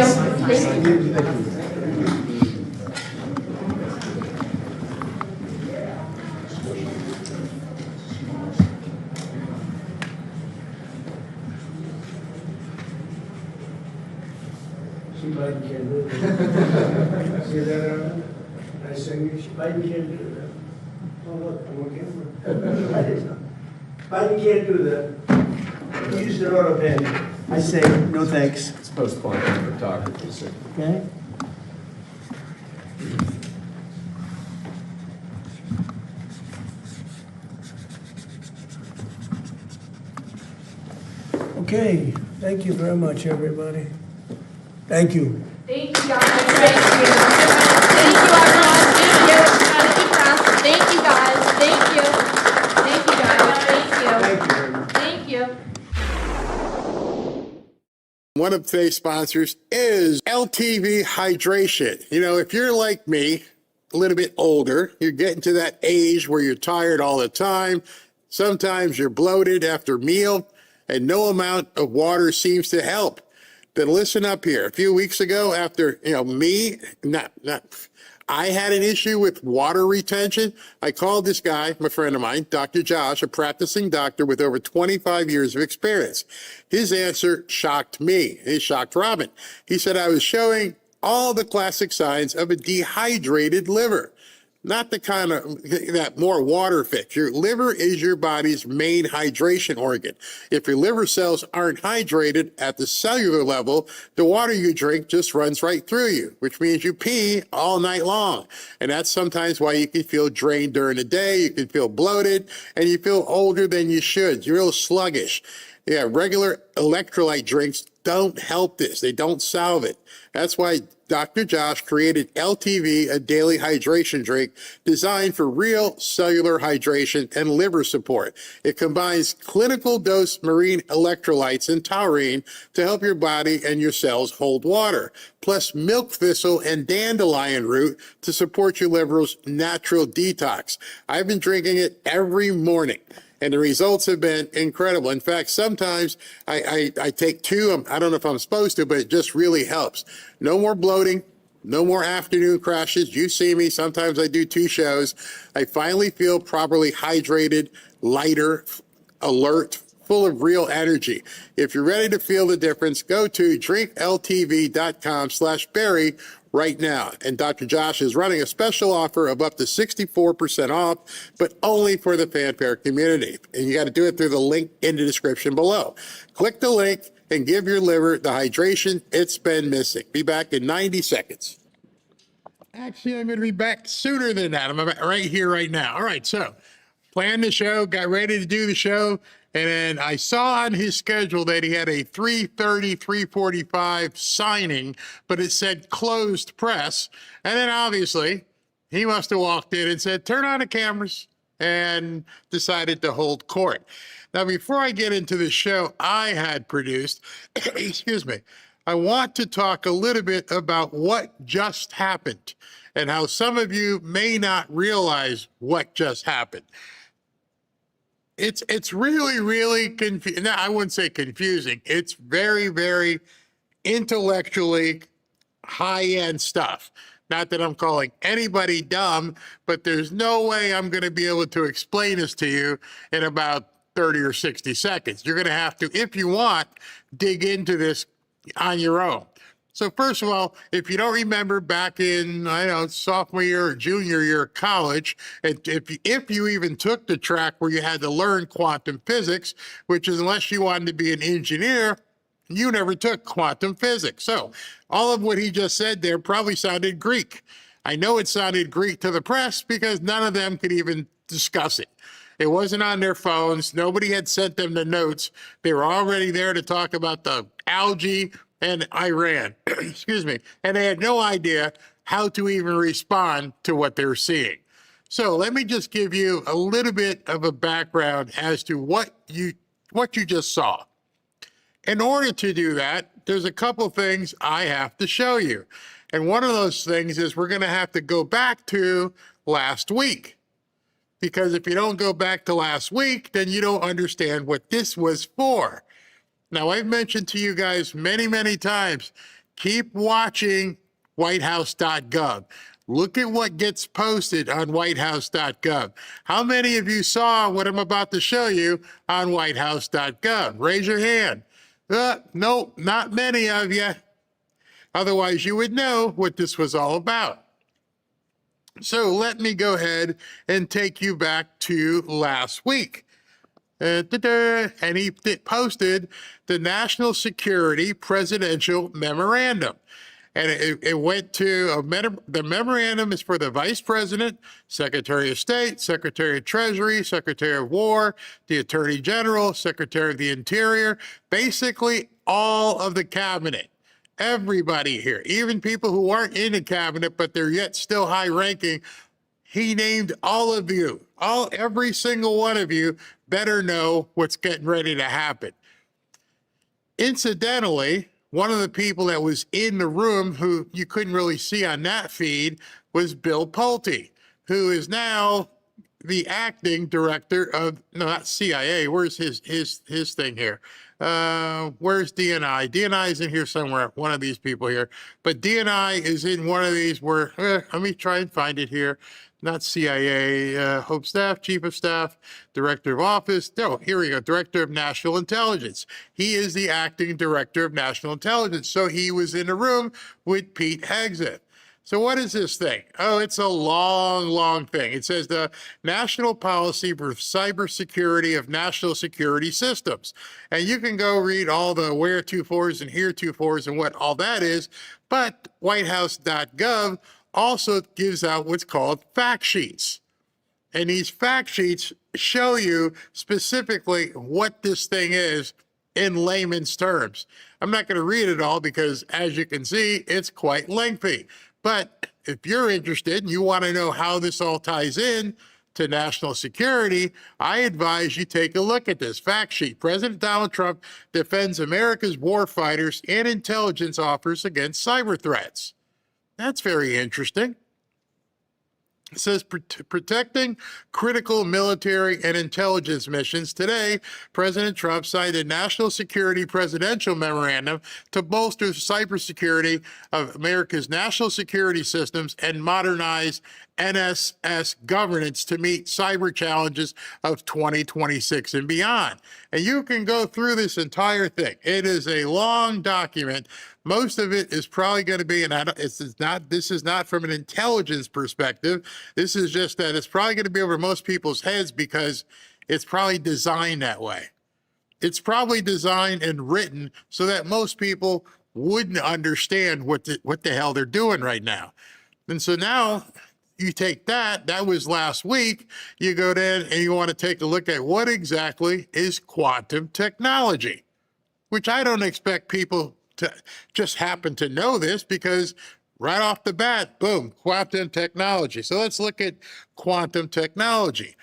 See, Biden can't do that. See that? I say, Biden can't do that. Oh, look, I'm on camera. Biden can't do that. Use their auto pen. I say, no thanks. It's post-quantum photography, sir. Okay? Okay, thank you very much, everybody. Thank you. Thank you, guys. Thank you. Thank you, everyone. Thank you. Thank you, guys. Thank you. Thank you, guys. Thank you. Thank you. One of today's sponsors is LTV Hydration. You know, if you're like me, a little bit older, you're getting to that age where you're tired all the time. Sometimes you're bloated after a meal, and no amount of water seems to help. Then listen up here. A few weeks ago, after, I had an issue with water retention. I called this guy, my friend of mine, Dr. Josh, a practicing doctor with over 25 years of experience. His answer shocked me. It shocked Robin. He said I was showing all the classic signs of a dehydrated liver. Not the kind of that more water fix. Your liver is your body's main hydration organ. If your liver cells aren't hydrated at the cellular level, the water you drink just runs right through you, which means you pee all night long. And that's sometimes why you can feel drained during the day, you can feel bloated, and you feel older than you should. You're real sluggish. Yeah, regular electrolyte drinks don't help this. They don't solve it. That's why Dr. Josh created LTV, a daily hydration drink designed for real cellular hydration and liver support. It combines clinical dose marine electrolytes and taurine to help your body and your cells hold water, plus milk thistle and dandelion root to support your liver's natural detox. I've been drinking it every morning, and the results have been incredible. In fact, sometimes I take two. I don't know if I'm supposed to, but it just really helps. No more bloating, no more afternoon crashes. You see me, sometimes I do 2 shows. I finally feel properly hydrated, lighter, alert, full of real energy. If you're ready to feel the difference, go to drinkltv.com/Barry right now. And Dr. Josh is running a special offer of up to 64% off, but only for the Fanfare community. And you got to do it through the link in the description below. Click the link and give your liver the hydration it's been missing. Be back in 90 seconds. Actually, I'm going to be back sooner than that. I'm right here, right now. All right, so planned the show, got ready to do the show, and then I saw on his schedule that he had a 3:30, 3:45 signing, but it said closed press. And then obviously, he must have walked in and said, turn on the cameras and decided to hold court. Now, before I get into the show I had produced, excuse me, I want to talk a little bit about what just happened and how some of you may not realize what just happened. It's really confusing. No, I wouldn't say confusing. It's very intellectually high-end stuff. Not that I'm calling anybody dumb, but there's no way I'm going to be able to explain this to you in about 30 or 60 seconds. You're going to have to, if you want, dig into this on your own. So first of all, if you don't remember back in, I don't know, sophomore year or junior year of college, if you even took the track where you had to learn quantum physics, which is unless you wanted to be an engineer, you never took quantum physics. So all of what he just said there probably sounded Greek. I know it sounded Greek to the press because none of them could even discuss it. It wasn't on their phones. Nobody had sent them the notes. They were already there to talk about the algae and Iran, excuse me, and they had no idea how to even respond to what they're seeing. So let me just give you a little bit of a background as to what you just saw. In order to do that, there's a couple things I have to show you. And one of those things is we're going to have to go back to last week. Because if you don't go back to last week, then you don't understand what this was for. Now, I've mentioned to you guys many times, keep watching whitehouse.gov. Look at what gets posted on whitehouse.gov. How many of you saw what I'm about to show you on whitehouse.gov? Raise your hand. No, not many of you. Otherwise, you would know what this was all about. So let me go ahead and take you back to last week. And he posted the National Security Presidential Memorandum. And it went to, the memorandum is for the Vice President, Secretary of State, Secretary of Treasury, Secretary of War, the Attorney General, Secretary of the Interior, basically all of the cabinet. Everybody here, even people who aren't in the cabinet, but they're yet still high ranking, he named all of you, every single one of you better know what's getting ready to happen. Incidentally, one of the people that was in the room who you couldn't really see on that feed was Bill Pulte, who is now the acting director of, no, not CIA. Where's his thing here? Where's DNI? DNI is in here somewhere, one of these people here. But DNI is in one of these where, let me try and find it here. Not CIA, Hope Staff, Chief of Staff, Director of Office. No, here we go, Director of National Intelligence. He is the acting Director of National Intelligence. So he was in the room with Pete Hegseth. So what is this thing? Oh, it's a long thing. It says the National Policy for Cybersecurity of National Security Systems. And you can go read all the where-to-fors and here-to-fors and what all that is, but whitehouse.gov also gives out what's called fact sheets. And these fact sheets show you specifically what this thing is in layman's terms. I'm not going to read it all because, as you can see, it's quite lengthy. But if you're interested and you want to know how this all ties in to national security, I advise you take a look at this fact sheet. President Donald Trump defends America's warfighters and intelligence offers against cyber threats. That's very interesting. It says protecting critical military and intelligence missions. Today, President Trump signed a national security presidential memorandum to bolster cybersecurity of America's national security systems and modernize NSS governance to meet cyber challenges of 2026 and beyond. And you can go through this entire thing. It is a long document. Most of it is probably going to be, and this is not from an intelligence perspective. This is just that it's probably going to be over most people's heads because it's probably designed that way. It's probably designed and written so that most people wouldn't understand what the hell they're doing right now. And so now you take that was last week, you go down and you want to take a look at what exactly is quantum technology, which I don't expect people to just happen to know this because right off the bat, boom, quantum technology. So let's look at quantum technology.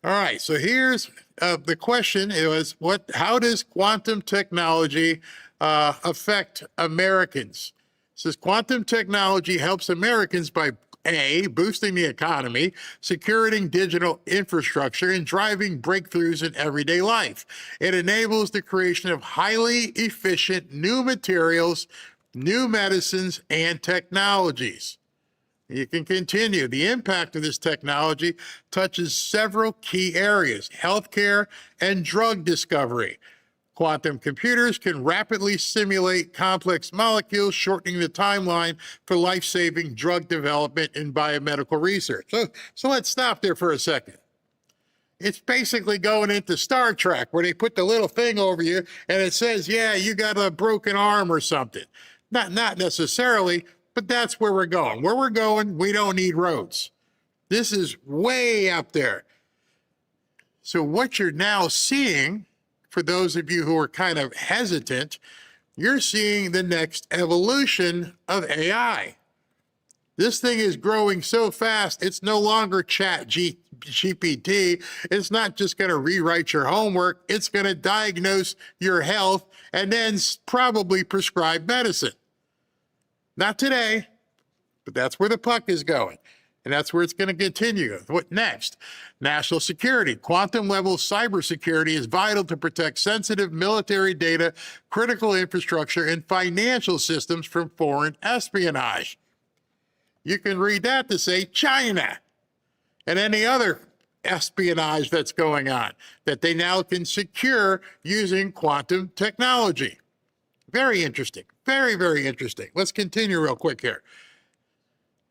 All right, so here's the question. It was, how does quantum technology affect Americans? It says quantum technology helps Americans by A, boosting the economy, securing digital infrastructure, and driving breakthroughs in everyday life. It enables the creation of highly efficient new materials, new medicines, and technologies. You can continue. The impact of this technology touches several key areas: healthcare and drug discovery. Quantum computers can rapidly simulate complex molecules, shortening the timeline for life-saving drug development and biomedical research. So let's stop there for a second. It's basically going into Star Trek, where they put the little thing over you and it says, yeah, you got a broken arm or something. Not necessarily, but that's where we're going. Where we're going, we don't need roads. This is way up there. So what you're now seeing, for those of you who are kind of hesitant, you're seeing the next evolution of AI. This thing is growing so fast, it's no longer GPT. It's not just going to rewrite your homework. It's going to diagnose your health and then probably prescribe medicine. Not today, but that's where the puck is going. And that's where it's going to continue. What next? National security. Quantum level cybersecurity is vital to protect sensitive military data, critical infrastructure, and financial systems from foreign espionage. You can read that to say China and any other espionage that's going on that they now can secure using quantum technology. Very interesting. Very, very interesting. Let's continue real quick here.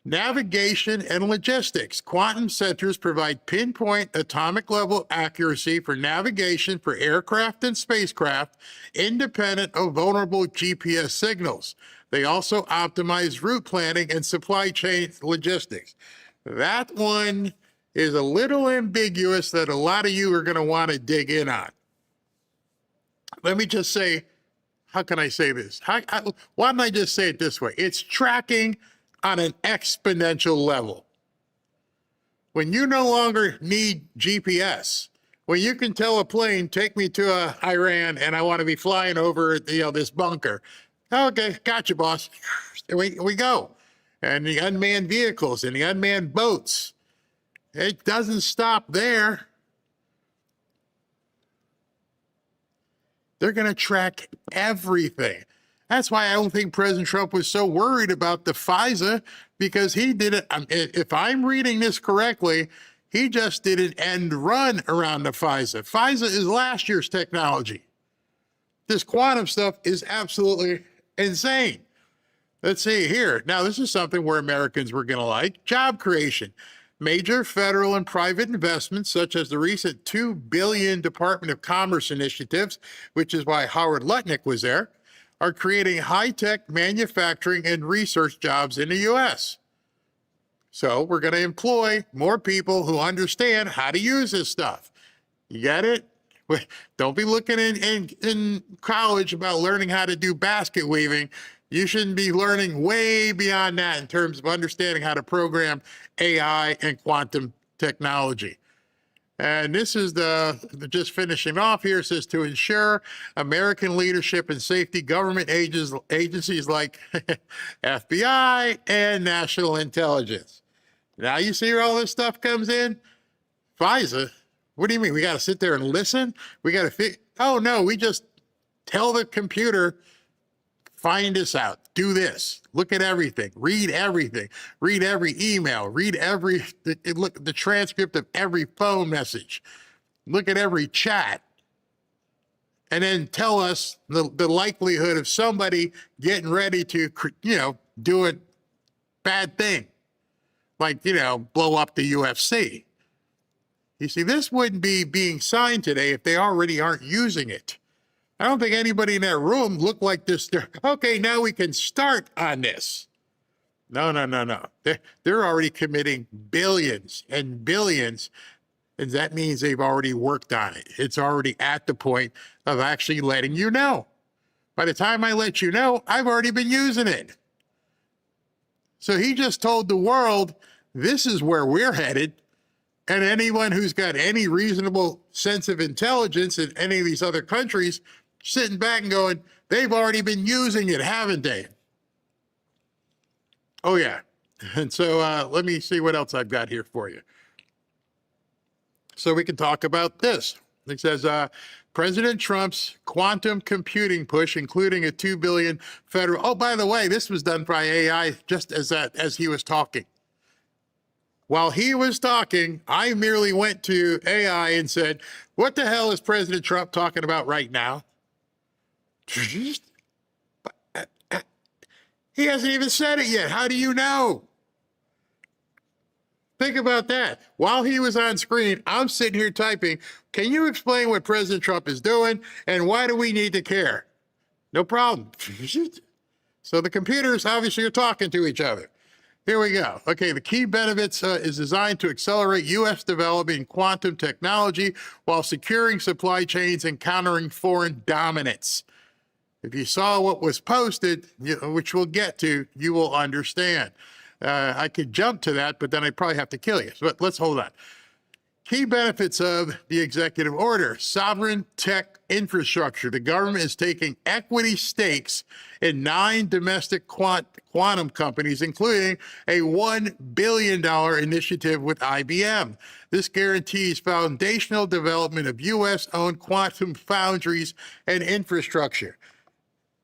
Navigation and logistics. Quantum sensors provide pinpoint atomic level accuracy for navigation for aircraft and spacecraft, independent of vulnerable GPS signals. They also optimize route planning and supply chain logistics. That one is a little ambiguous that a lot of you are going to want to dig in on. Let me just say, how can I say this? Why don't I just say it this way? It's tracking on an exponential level. When you no longer need GPS, when you can tell a plane, take me to Iran and I want to be flying over this bunker. Okay, gotcha, boss. Here we go. And the unmanned vehicles and the unmanned boats. It doesn't stop there. They're going to track everything. That's why I don't think President Trump was so worried about the FISA, because he did it. If I'm reading this correctly, he just did an end run around the FISA. FISA is last year's technology. This quantum stuff is absolutely insane. Let's see here. Now, this is something where Americans were going to like. Job creation. Major federal and private investments, such as the recent $2 billion Department of Commerce initiatives, which is why Howard Lutnick was there, are creating high-tech manufacturing and research jobs in the U.S. So we're going to employ more people who understand how to use this stuff. You get it? Don't be looking in college about learning how to do basket weaving. You shouldn't be learning way beyond that in terms of understanding how to program AI and quantum technology. And this is just finishing off here. It says to ensure American leadership and safety, government agencies like FBI and national intelligence. Now you see where all this stuff comes in? FISA? What do you mean? We got to sit there and listen? We got to oh no, we just tell the computer, find this out, do this, look at everything, read every email, look at the transcript of every phone message, look at every chat, and then tell us the likelihood of somebody getting ready to, do a bad thing, like, blow up the UFC. You see, this wouldn't be being signed today if they already aren't using it. I don't think anybody in that room looked like this. Okay, now we can start on this. No. They're already committing billions and billions, and that means they've already worked on it. It's already at the point of actually letting you know. By the time I let you know, I've already been using it. So he just told the world, this is where we're headed. And anyone who's got any reasonable sense of intelligence in any of these other countries sitting back and going, they've already been using it, haven't they? Oh, yeah. And so let me see what else I've got here for you. So we can talk about this. It says, President Trump's quantum computing push, including a $2 billion federal. Oh, by the way, this was done by AI just as he was talking. While he was talking, I merely went to AI and said, what the hell is President Trump talking about right now? He hasn't even said it yet. How do you know? Think about that. While he was on screen, I'm sitting here typing, can you explain what President Trump is doing and why do we need to care? No problem. So the computers obviously are talking to each other. Here we go. Okay, the key benefits is designed to accelerate U.S. development in quantum technology while securing supply chains and countering foreign dominance. If you saw what was posted, which we'll get to, you will understand. I could jump to that, but then I'd probably have to kill you. But let's hold on. Key benefits of the executive order: sovereign tech infrastructure. The government is taking equity stakes in 9 domestic quantum companies, including a $1 billion initiative with IBM. This guarantees foundational development of U.S.-owned quantum foundries and infrastructure.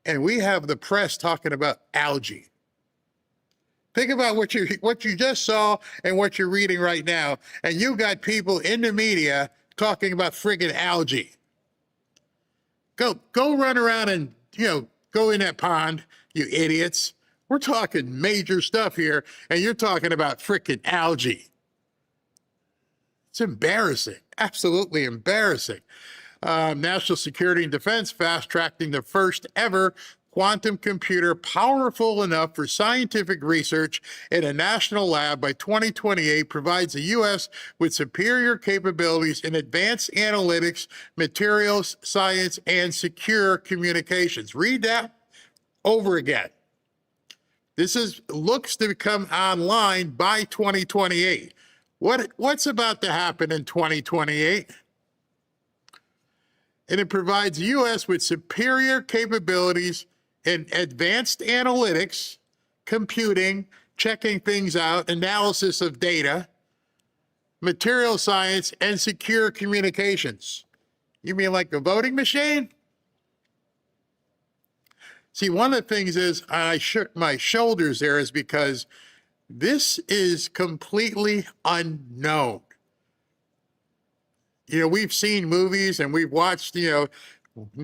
And we have the press talking about algae. Think about what you just saw and what you're reading right now, and you got people in the media talking about friggin' algae. Go run around and, go in that pond, you idiots. We're talking major stuff here, and you're talking about frickin' algae. It's embarrassing, absolutely embarrassing. National Security and Defense fast-tracking the first ever quantum computer powerful enough for scientific research in a national lab by 2028 provides the U.S. with superior capabilities in advanced analytics, materials science, and secure communications. Read that over again. This looks to come online by 2028. What's about to happen in 2028? And it provides the U.S. with superior capabilities in advanced analytics, computing, checking things out, analysis of data, material science, and secure communications. You mean like a voting machine? See, one of the things is I shook my shoulders there is because this is completely unknown. We've seen movies and we've watched, The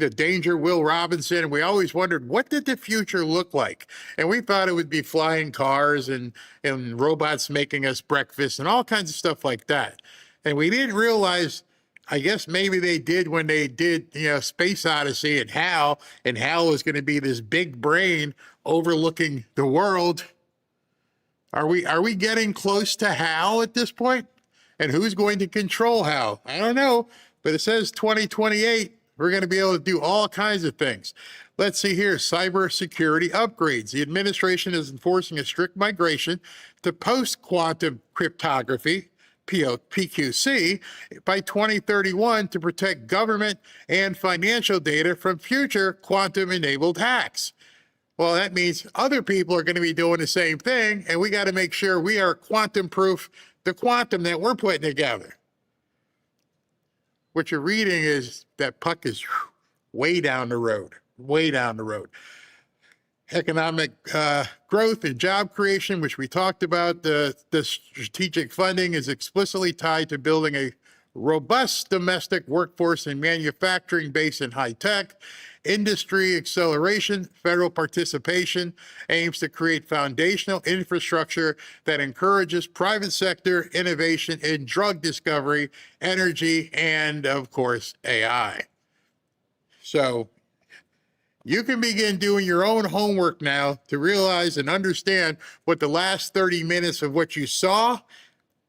Danger, Will Robinson, and we always wondered, what did the future look like? And we thought it would be flying cars and robots making us breakfast and all kinds of stuff like that. And we didn't realize, I guess maybe they did when they did, Space Odyssey and HAL was going to be this big brain overlooking the world. Are we getting close to HAL at this point? And who's going to control HAL? I don't know, but it says 2028. We're going to be able to do all kinds of things. Let's see here, cybersecurity upgrades. The administration is enforcing a strict migration to post-quantum cryptography, PQC, by 2031 to protect government and financial data from future quantum-enabled hacks. Well, that means other people are going to be doing the same thing, and we got to make sure we are quantum-proof the quantum that we're putting together. What you're reading is that puck is way down the road, way down the road. Economic growth and job creation, which we talked about, the strategic funding is explicitly tied to building a robust domestic workforce and manufacturing base in high tech. Industry acceleration, federal participation aims to create foundational infrastructure that encourages private sector innovation in drug discovery, energy, and of course, AI. So you can begin doing your own homework now to realize and understand what the last 30 minutes of what you saw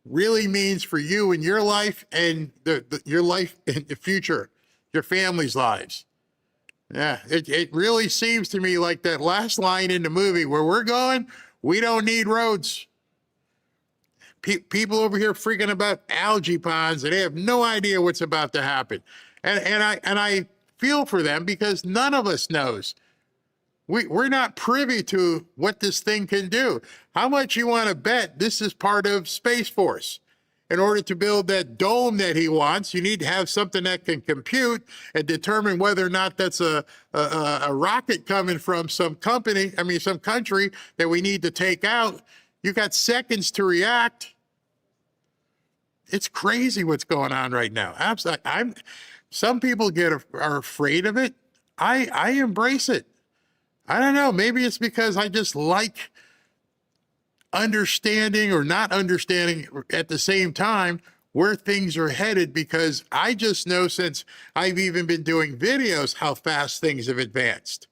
really means for you and your life and your life in the future, your family's lives. Yeah, it really seems to me like that last line in the movie, where we're going, we don't need roads. People over here freaking about algae ponds, and they have no idea what's about to happen. And I feel for them because none of us knows. We're not privy to what this thing can do. How much you want to bet this is part of Space Force? In order to build that dome that he wants, you need to have something that can compute and determine whether or not that's a rocket coming from some company, some country that we need to take out. You got seconds to react. It's crazy what's going on right now. Absolutely. Some people are afraid of it. I embrace it. I don't know. Maybe it's because I just like understanding or not understanding at the same time where things are headed, because I just know, since I've even been doing videos, how fast things have advanced.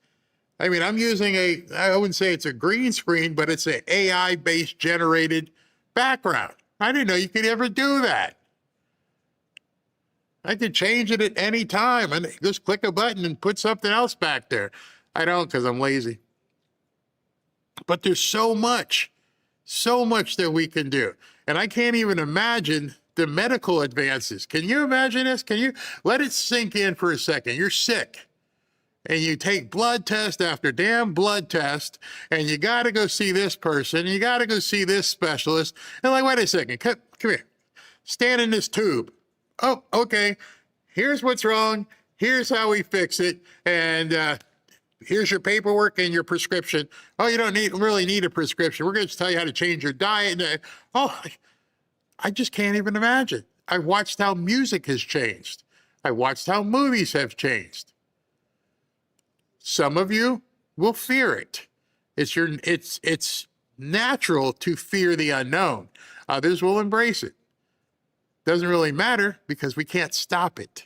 I'm using I wouldn't say it's a green screen, but it's an AI-based generated background. I didn't know you could ever do that. I could change it at any time and just click a button and put something else back there. I don't, because I'm lazy. But there's so much that we can do. And I can't even imagine the medical advances. Can you imagine this? Can you let it sink in for a second? You're sick and you take blood test after damn blood test, and you got to go see this person, you got to go see this specialist. And like, wait a second, come here, stand in this tube. Oh, okay, here's what's wrong, here's how we fix it, and here's your paperwork and your prescription. Oh, you don't really need a prescription. We're going to tell you how to change your diet. I just can't even imagine. I've watched how music has changed. I watched how movies have changed. Some of you will fear it. It's natural to fear the unknown. Others will embrace it. Doesn't really matter because we can't stop it.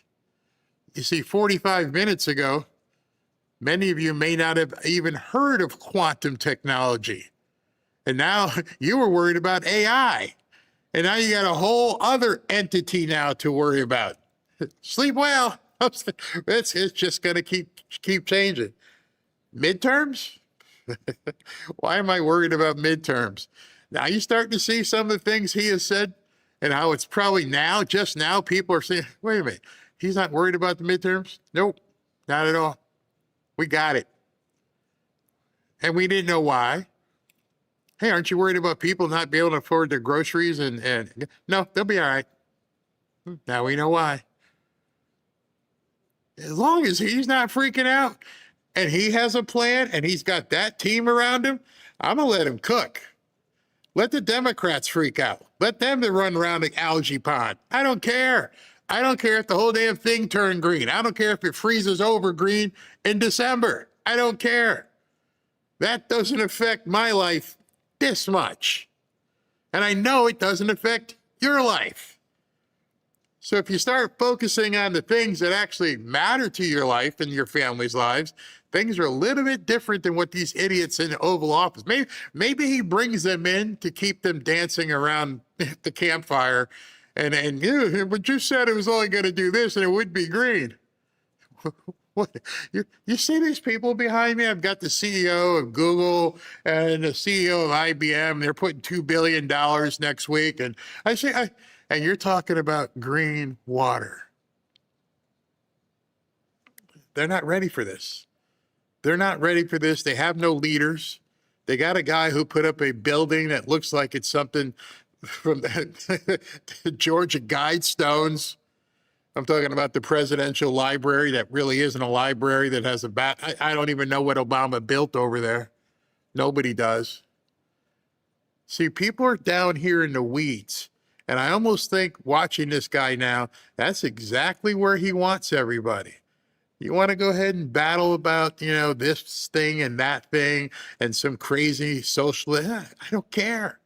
You see, 45 minutes ago, many of you may not have even heard of quantum technology. And now you were worried about AI. And now you got a whole other entity now to worry about. Sleep well. It's just going to keep changing. Midterms? Why am I worried about midterms? Now you start to see some of the things he has said and how it's probably just now, people are saying, wait a minute, he's not worried about the midterms? Nope, not at all. We got it. And we didn't know why. Hey, aren't you worried about people not being able to afford their groceries? And no, they'll be all right. Now we know why. As long as he's not freaking out and he has a plan and he's got that team around him, I'm going to let him cook. Let the Democrats freak out. Let them run around the algae pond. I don't care. I don't care if the whole damn thing turned green. I don't care if it freezes over green in December. I don't care. That doesn't affect my life this much. And I know it doesn't affect your life. So if you start focusing on the things that actually matter to your life and your family's lives, things are a little bit different than what these idiots in the Oval Office. Maybe he brings them in to keep them dancing around the campfire. And but you said it was only going to do this and it would be green. What? You see these people behind me? I've got the CEO of Google and the CEO of IBM. They're putting $2 billion next week. And I say, and you're talking about green water. They're not ready for this. They're not ready for this. They have no leaders. They got a guy who put up a building that looks like it's something from the Georgia Guidestones. I'm talking about the presidential library that really isn't a library, that has I don't even know what Obama built over there. Nobody does. See, people are down here in the weeds. And I almost think watching this guy now, that's exactly where he wants everybody. You want to go ahead and battle about, this thing and that thing and some crazy socialist. I don't care.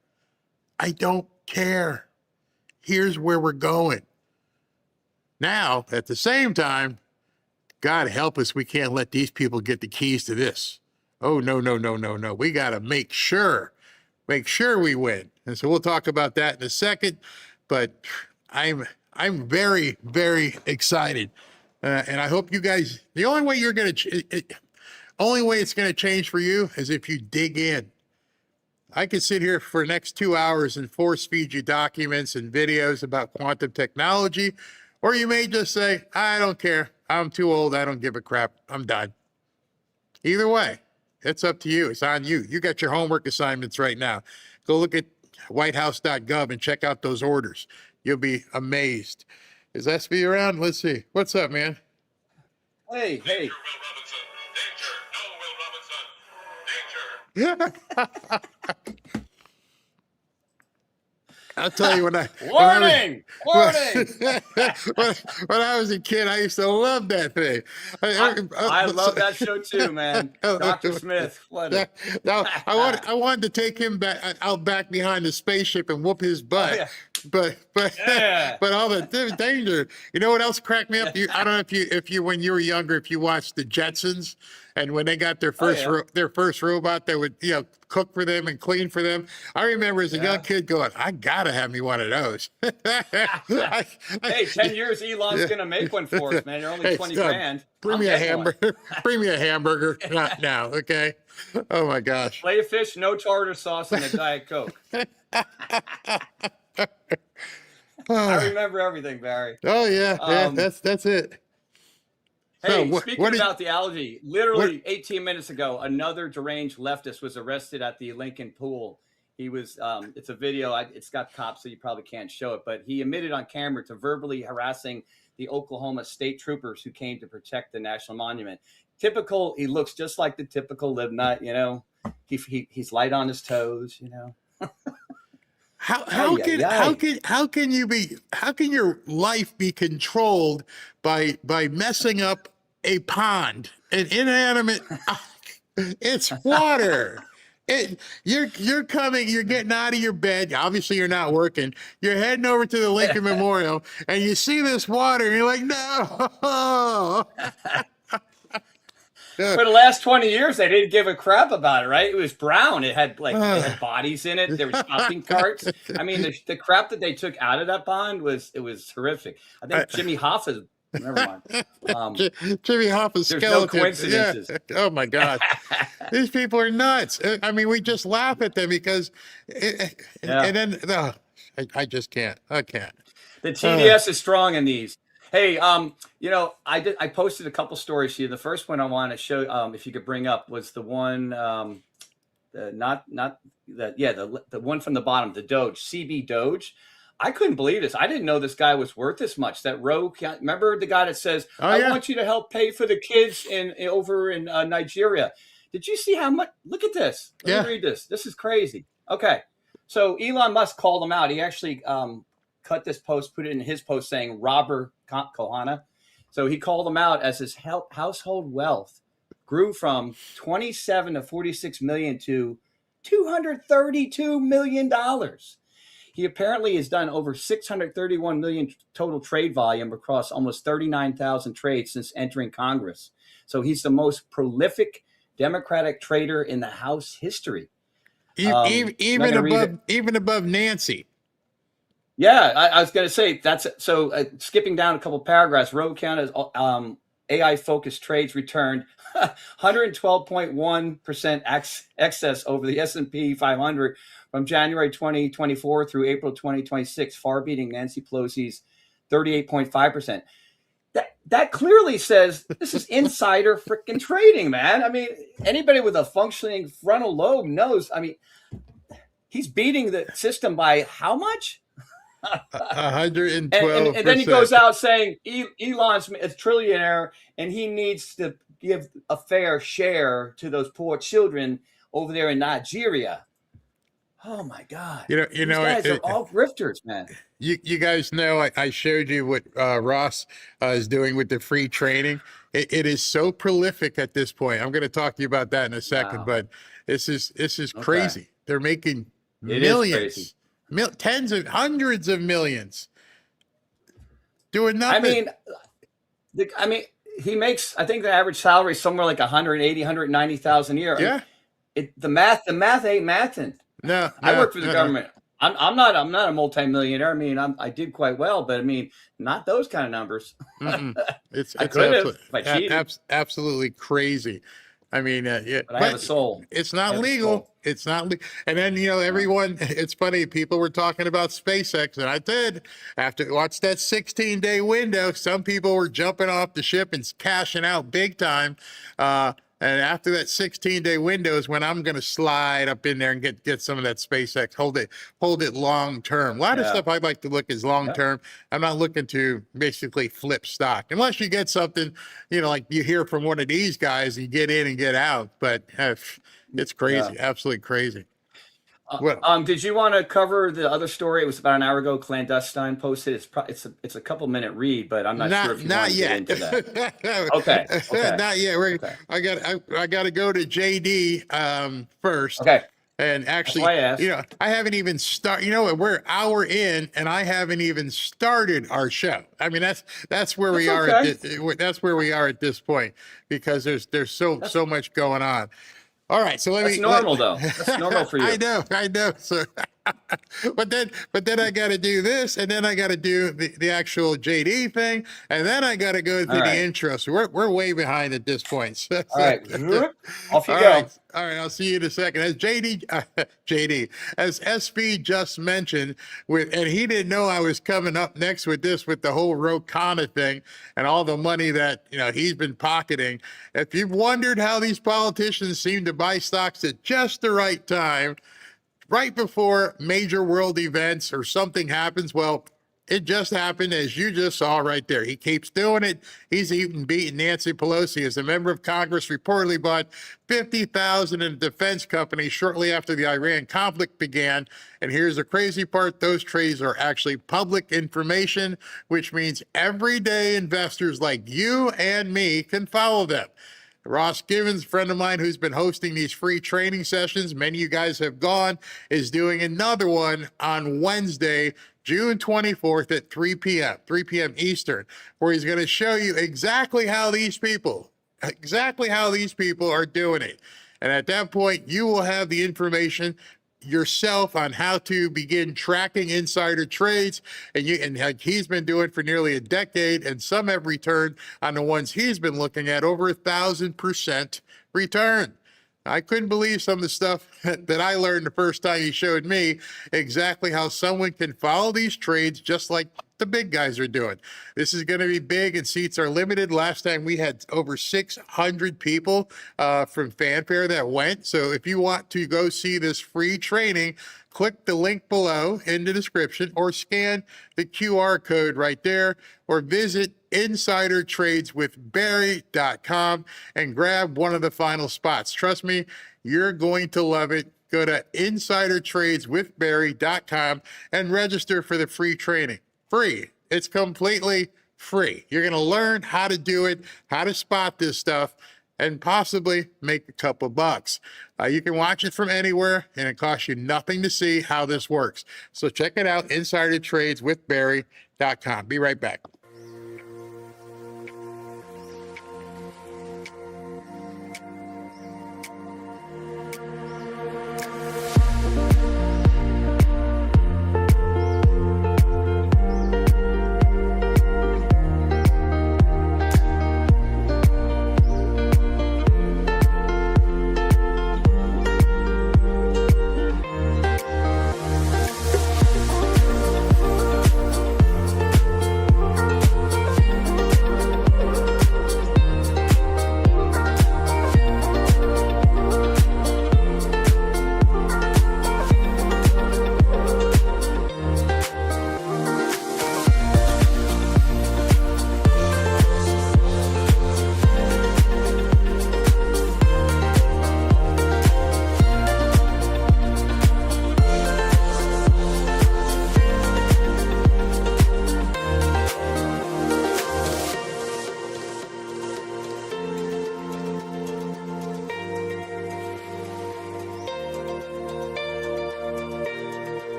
I don't care. Here's where we're going. Now, at the same time, God help us, we can't let these people get the keys to this. Oh, no. We got to make sure we win. And so we'll talk about that in a second. But I'm very, very excited. And I hope you guys, the only way it's going to change for you is if you dig in. I could sit here for the next 2 hours and force feed you documents and videos about quantum technology, or you may just say, I don't care. I'm too old. I don't give a crap. I'm done. Either way, it's up to you. It's on you. You got your homework assignments right now. Go look at whitehouse.gov and check out those orders. You'll be amazed. Is SB around? Let's see. What's up, man? Hey, hey. I'll tell you when I Warning! Warning! when I was a kid, I used to love that thing. I love that show too, man. Dr. Smith. Now, I wanted to take him out back behind the spaceship and whoop his butt. Oh, yeah. But Yeah. but all the danger. You know what else cracked me up? I don't know if you when you were younger, if you watched the Jetsons, and when they got their first their first robot that would cook for them and clean for them. I remember as a young kid going, I gotta have me one of those. Hey, 10 years Elon's gonna make one for us, man. You're only 20 grand. Bring me a hamburger. Bring me a hamburger. Not now, okay? Oh my gosh. Fillet of fish, no tartar sauce, and a Diet Coke. I remember everything, Barry. Oh yeah, that's it. Hey, speaking about the allergy, literally 18 minutes ago, another deranged leftist was arrested at the Lincoln Pool. He was, it's a video, it's got cops, so you probably can't show it, but he admitted on camera to verbally harassing the Oklahoma state troopers who came to protect the National Monument. Typical, he looks just like the typical libnut, he's light on his toes, How can your life be controlled by messing up a pond, an inanimate? It's water. You're getting out of your bed. Obviously, you're not working. You're heading over to the Lincoln Memorial, and you see this water, and you're like, no. For the last 20 years, they didn't give a crap about it, right? It was brown. It had it had bodies in it. There were shopping carts. I mean, the crap that they took out of that pond was horrific. I think Jimmy Hoffa. Never mind. Jimmy Hoffa's there's skeleton. no coincidences. Yeah. Oh my God, these people are nuts. I mean, we just laugh at them because, and then I just can't. I can't. The TDS is strong in these. Hey, I posted a couple stories here. The first one I want to show, if you could bring up, was the one, the one from the bottom, the Doge, CB Doge. I couldn't believe this. I didn't know this guy was worth this much. That remember the guy that says, I want you to help pay for the kids over in Nigeria. Did you see how much? Look at this. Let me read this. This is crazy. Okay. So Elon Musk called him out. He actually cut this post, put it in his post saying Robert Kohana. So he called him out as his household wealth grew from 27 to 46 million to $232 million. He apparently has done over 631 million total trade volume across almost 39,000 trades since entering Congress. So he's the most prolific Democratic trader in the House history. Even above Nancy. Yeah, I was going to say that's so. Skipping down a couple paragraphs, Rogue County's AI-focused trades returned 112.1% excess over the S&P 500 from January 2024 through April 2026, far beating Nancy Pelosi's 38.5%. That clearly says this is insider freaking trading, man. I mean, anybody with a functioning frontal lobe knows. I mean, he's beating the system by how much? 112%. And then he goes out saying Elon's a trillionaire and he needs to give a fair share to those poor children over there in Nigeria. Oh my God! These guys are all grifters, man. You guys know I showed you what Ross is doing with the free training. It is so prolific at this point. I'm going to talk to you about that in a second, but this is crazy. They're making millions. Tens of hundreds of millions doing nothing. I mean, he makes, I think the average salary is somewhere like 180, 190,000 a year. Yeah. The math ain't mathing. No, I work for the government. I'm not a multimillionaire. I mean, I did quite well, but I mean, not those kind of numbers. It's I could have if I cheated. absolutely crazy. I mean, yeah, But I have a soul. It's I not have a legal. soul. It's not legal. And then, everyone, it's funny, people were talking about SpaceX, and I did. After watch that 16-day window, some people were jumping off the ship and cashing out big time. And after that 16-day window is when I'm going to slide up in there and get some of that SpaceX, hold it long term. A lot of stuff I'd like to look is long term. I'm not looking to basically flip stock unless you get something, like you hear from one of these guys and you get in and get out. But it's crazy, absolutely crazy. Did you want to cover the other story? It was about an hour ago. Clandestine posted. It's a couple minute read, but I'm not sure if you want to get into that. Okay. Not yet. I got to go to JD first. Okay. And actually, That's why I asked. I haven't even started. We're an hour in, and I haven't even started our show. I mean, that's where we are. That's where we are at this point because there's so much going on. All right, so That's normal, though. That's normal for you. I know. So, but then I got to do this, and then I got to do the actual JD thing, and then I got to go to the intro. So we're way behind at this point. So, all right, off you go. All right, I'll see you in a second. As JD, as SB just mentioned, and he didn't know I was coming up next with the whole Rokana thing and all the money that he's been pocketing. If you've wondered how these politicians seem to buy stocks at just the right time, right before major world events or something happens, well, it just happened, as you just saw right there. He keeps doing it. He's even beaten Nancy Pelosi as a member of Congress reportedly bought $50,000 in a defense company shortly after the Iran conflict began. And here's the crazy part. Those trades are actually public information, which means everyday investors like you and me can follow them. Ross Givens, a friend of mine who's been hosting these free training sessions, many of you guys have gone, is doing another one on Wednesday, June 24th at 3 p.m. Eastern, where he's going to show you exactly how these people are doing it. And at that point, you will have the information yourself on how to begin tracking insider trades, and like he's been doing for nearly a decade, and some have returned on the ones he's been looking at over 1,000% return. I couldn't believe some of the stuff that I learned the first time he showed me exactly how someone can follow these trades just like the big guys are doing. This is going to be big, and seats are limited. Last time we had over 600 people from Fanfare that went. So if you want to go see this free training, click the link below in the description or scan the QR code right there or visit insidertradeswithbarry.com and grab one of the final spots. Trust me, you're going to love it. Go to insidertradeswithbarry.com and register for the free training. Free. It's completely free. You're going to learn how to do it, how to spot this stuff, and possibly make a couple bucks. You can watch it from anywhere, and it costs you nothing to see how this works. So check it out, insidertradeswithbarry.com. Be right back.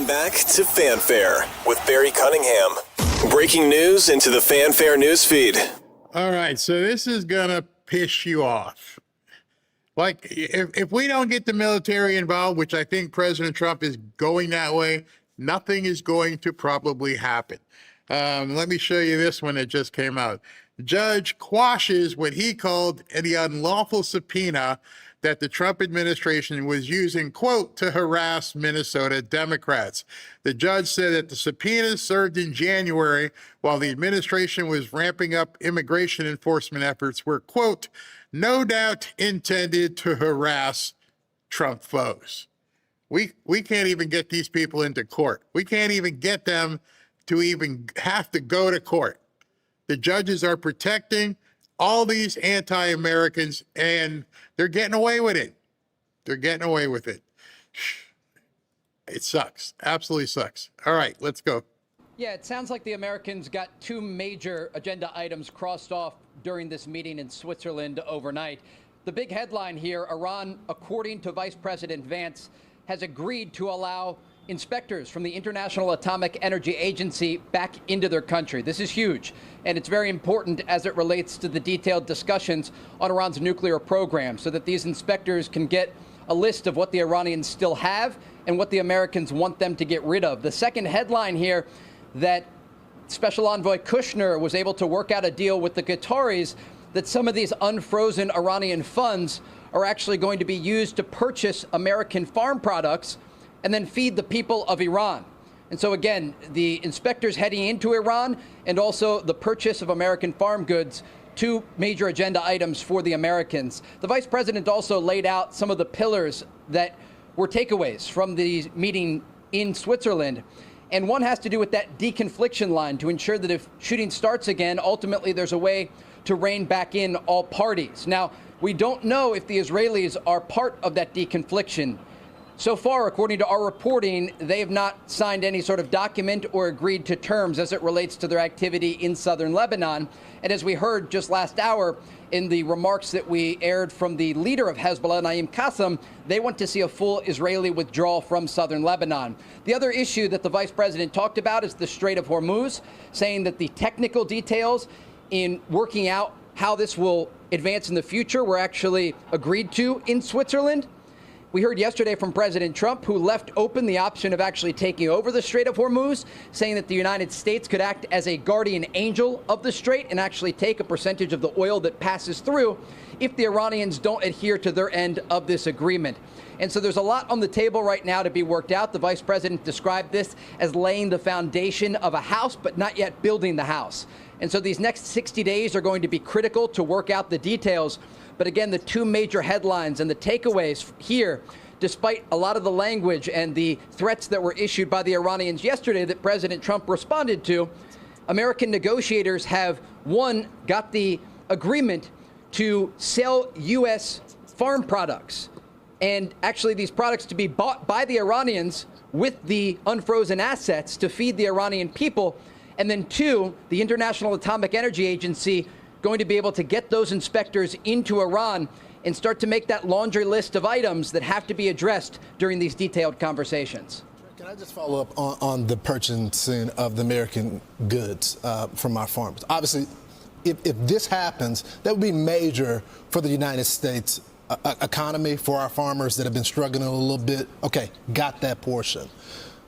Back to Fanfare with Barry Cunningham. Breaking news into the Fanfare newsfeed. All right, so this is going to piss you off. Like, if we don't get the military involved, which I think President Trump is going that way, nothing is going to probably happen. Let me show you this one that just came out. Judge quashes what he called the unlawful subpoena that the Trump administration was using, quote, to harass Minnesota Democrats. The judge said that the subpoena served in January while the administration was ramping up immigration enforcement efforts were, quote, no doubt intended to harass Trump foes. We can't even get these people into court. We can't even get them to even have to go to court. The judges are protecting all these anti-Americans, and they're getting away with it. They're getting away with it. It sucks. Absolutely sucks. All right, let's go. Yeah, it sounds like the Americans got two major agenda items crossed off during this meeting in Switzerland overnight. The big headline here, Iran, according to Vice President Vance, has agreed to allow inspectors from the International Atomic Energy Agency back into their country. This is huge, and it's very important as it relates to the detailed discussions on Iran's nuclear program, so that these inspectors can get a list of what the Iranians still have and what the Americans want them to get rid of. The second headline here, that Special Envoy Kushner was able to work out a deal with the Qataris that some of these unfrozen Iranian funds are actually going to be used to purchase American farm products and then feed the people of Iran. And so again, the inspectors heading into Iran and also the purchase of American farm goods, two major agenda items for the Americans. The vice president also laid out some of the pillars that were takeaways from the meeting in Switzerland. And one has to do with that deconfliction line to ensure that if shooting starts again, ultimately there's a way to rein back in all parties. Now, we don't know if the Israelis are part of that deconfliction. So far, according to our reporting, they have not signed any sort of document or agreed to terms as it relates to their activity in southern Lebanon. And as we heard just last hour in the remarks that we aired from the leader of Hezbollah, Naim Qassem, they want to see a full Israeli withdrawal from southern Lebanon. The other issue that the vice president talked about is the Strait of Hormuz, saying that the technical details in working out how this will advance in the future were actually agreed to in Switzerland. We heard yesterday from President Trump, who left open the option of actually taking over the Strait of Hormuz, saying that the United States could act as a guardian angel of the strait and actually take a percentage of the oil that passes through if the Iranians don't adhere to their end of this agreement. And so there's a lot on the table right now to be worked out. The vice president described this as laying the foundation of a house, but not yet building the house. And so these next 60 days are going to be critical to work out the details. But again, the two major headlines and the takeaways here, despite a lot of the language and the threats that were issued by the Iranians yesterday that President Trump responded to, American negotiators have, one, got the agreement to sell U.S. farm products, and actually these products to be bought by the Iranians with the unfrozen assets to feed the Iranian people. And then two, the International Atomic Energy Agency going to be able to get those inspectors into Iran and start to make that laundry list of items that have to be addressed during these detailed conversations. Can I just follow up on the purchasing of the American goods from our farmers? Obviously, if this happens, that would be major for the United States economy, for our farmers that have been struggling a little bit. Okay, got that portion.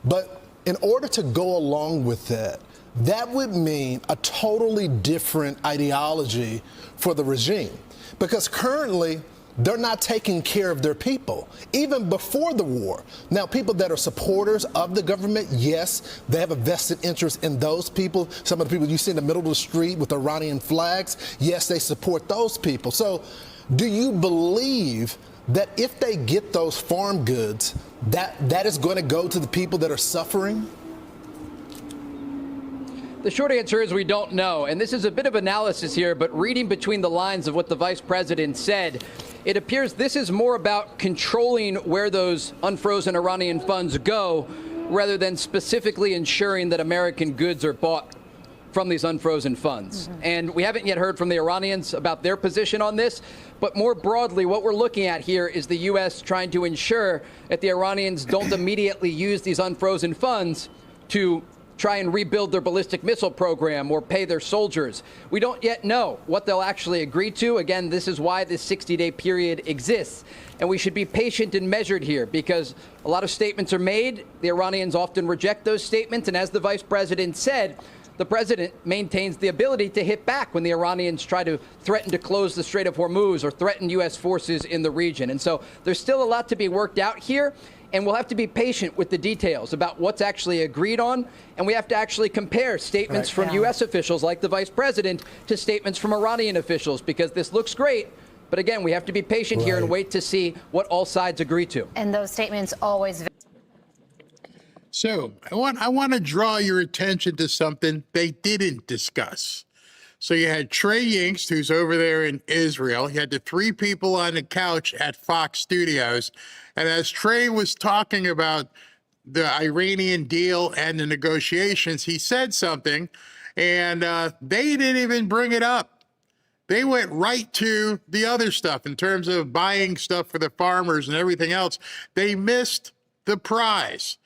But in order to go along with that, that would mean a totally different ideology for the regime, because currently they're not taking care of their people, even before the war. Now, people that are supporters of the government, yes, they have a vested interest in those people. Some of the people you see in the middle of the street with Iranian flags, yes, they support those people. So do you believe that if they get those farm goods, that is going to go to the people that are suffering? The short answer is we don't know. And this is a bit of analysis here, but reading between the lines of what the vice president said, it appears this is more about controlling where those unfrozen Iranian funds go rather than specifically ensuring that American goods are bought from these unfrozen funds. And we haven't yet heard from the Iranians about their position on this. But more broadly, what we're looking at here is the U.S. trying to ensure that the Iranians don't immediately use these unfrozen funds to try and rebuild their ballistic missile program or pay their soldiers. We don't yet know what they'll actually agree to. Again, this is why this 60-day period exists. And we should be patient and measured here because a lot of statements are made. The Iranians often reject those statements. And as the vice president said, the president maintains the ability to hit back when the Iranians try to threaten to close the Strait of Hormuz or threaten U.S. forces in the region. And so there's still a lot to be worked out here. And we'll have to be patient with the details about what's actually agreed on. And we have to actually compare statements from U.S. officials like the vice president to statements from Iranian officials, because this looks great. But again, we have to be patient here and wait to see what all sides agree to. And those statements always. So I want to draw your attention to something they didn't discuss. So you had Trey Yingst, who's over there in Israel. You had the three people on the couch at Fox Studios. And as Trey was talking about the Iranian deal and the negotiations, he said something, and they didn't even bring it up. They went right to the other stuff in terms of buying stuff for the farmers and everything else. They missed the prize.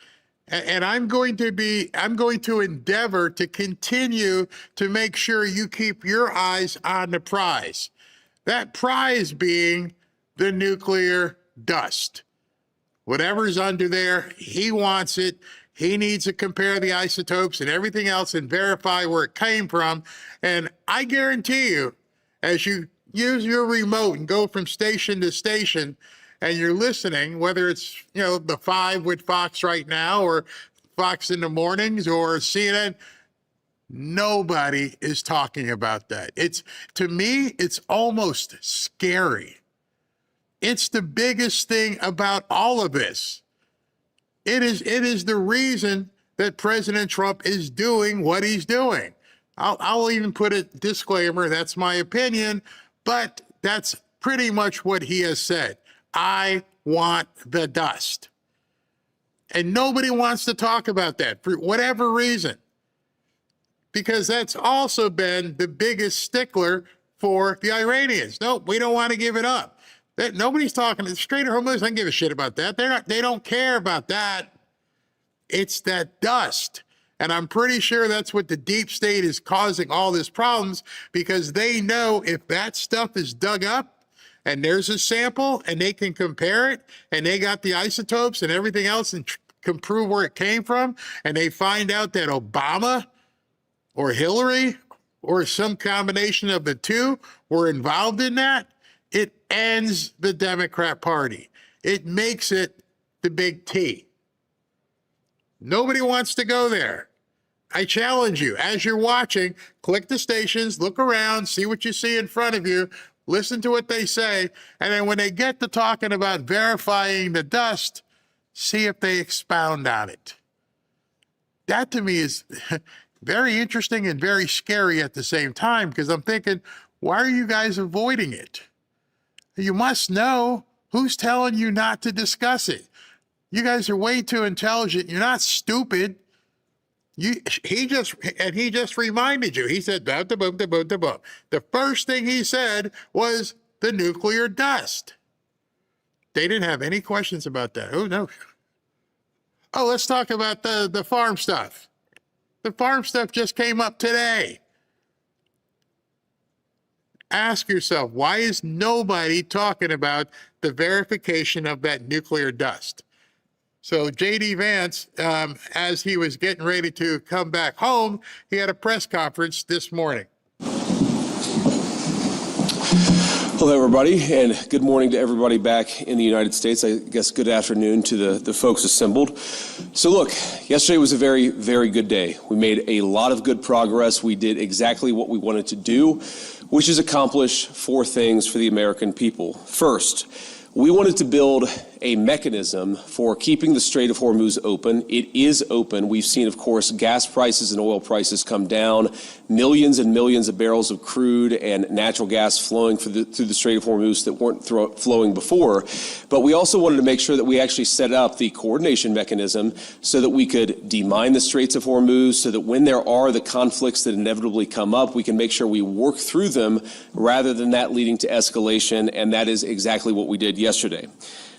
And I'm going to endeavor to continue to make sure you keep your eyes on the prize. That prize being the nuclear dust. Whatever's under there, he wants it. He needs to compare the isotopes and everything else and verify where it came from. And I guarantee you, as you use your remote and go from station to station, and you're listening, whether it's, the 5 with Fox right now or Fox in the mornings or CNN, nobody is talking about that. To me, it's almost scary. It's the biggest thing about all of this. It is the reason that President Trump is doing what he's doing. I'll even put a disclaimer, that's my opinion, but that's pretty much what he has said. I want the dust. And nobody wants to talk about that for whatever reason, because that's also been the biggest stickler for the Iranians. No, we don't want to give it up. Nobody's talking. The Strait of Hormuz doesn't give a shit about that. They don't care about that. It's that dust. And I'm pretty sure that's what the deep state is causing all these problems, because they know if that stuff is dug up, and there's a sample, and they can compare it, and they got the isotopes and everything else and can prove where it came from, and they find out that Obama or Hillary or some combination of the two were involved in that, it ends the Democrat Party. It makes it the big T. Nobody wants to go there. I challenge you, as you're watching, click the stations, look around, see what you see in front of you, listen to what they say, and then when they get to talking about verifying the dust, see if they expound on it. That to me is very interesting and very scary at the same time, because I'm thinking, why are you guys avoiding it? You must know who's telling you not to discuss it. You guys are way too intelligent. You're not stupid. He just reminded you. He said, the first thing he said was the nuclear dust. They didn't have any questions about that. Oh, no. Oh, let's talk about the farm stuff. The farm stuff just came up today. Ask yourself, why is nobody talking about the verification of that nuclear dust? So J.D. Vance, as he was getting ready to come back home, he had a press conference this morning. Hello, everybody, and good morning to everybody back in the United States. I guess good afternoon to the folks assembled. So look, yesterday was a very, very good day. We made a lot of good progress. We did exactly what we wanted to do, which is accomplish 4 things for the American people. First, we wanted to build a mechanism for keeping the Strait of Hormuz open. It is open. We've seen, of course, gas prices and oil prices come down, millions and millions of barrels of crude and natural gas flowing through the Strait of Hormuz that weren't flowing before. But we also wanted to make sure that we actually set up the coordination mechanism so that we could demine the Straits of Hormuz, so that when there are the conflicts that inevitably come up, we can make sure we work through them rather than that leading to escalation. And that is exactly what we did yesterday.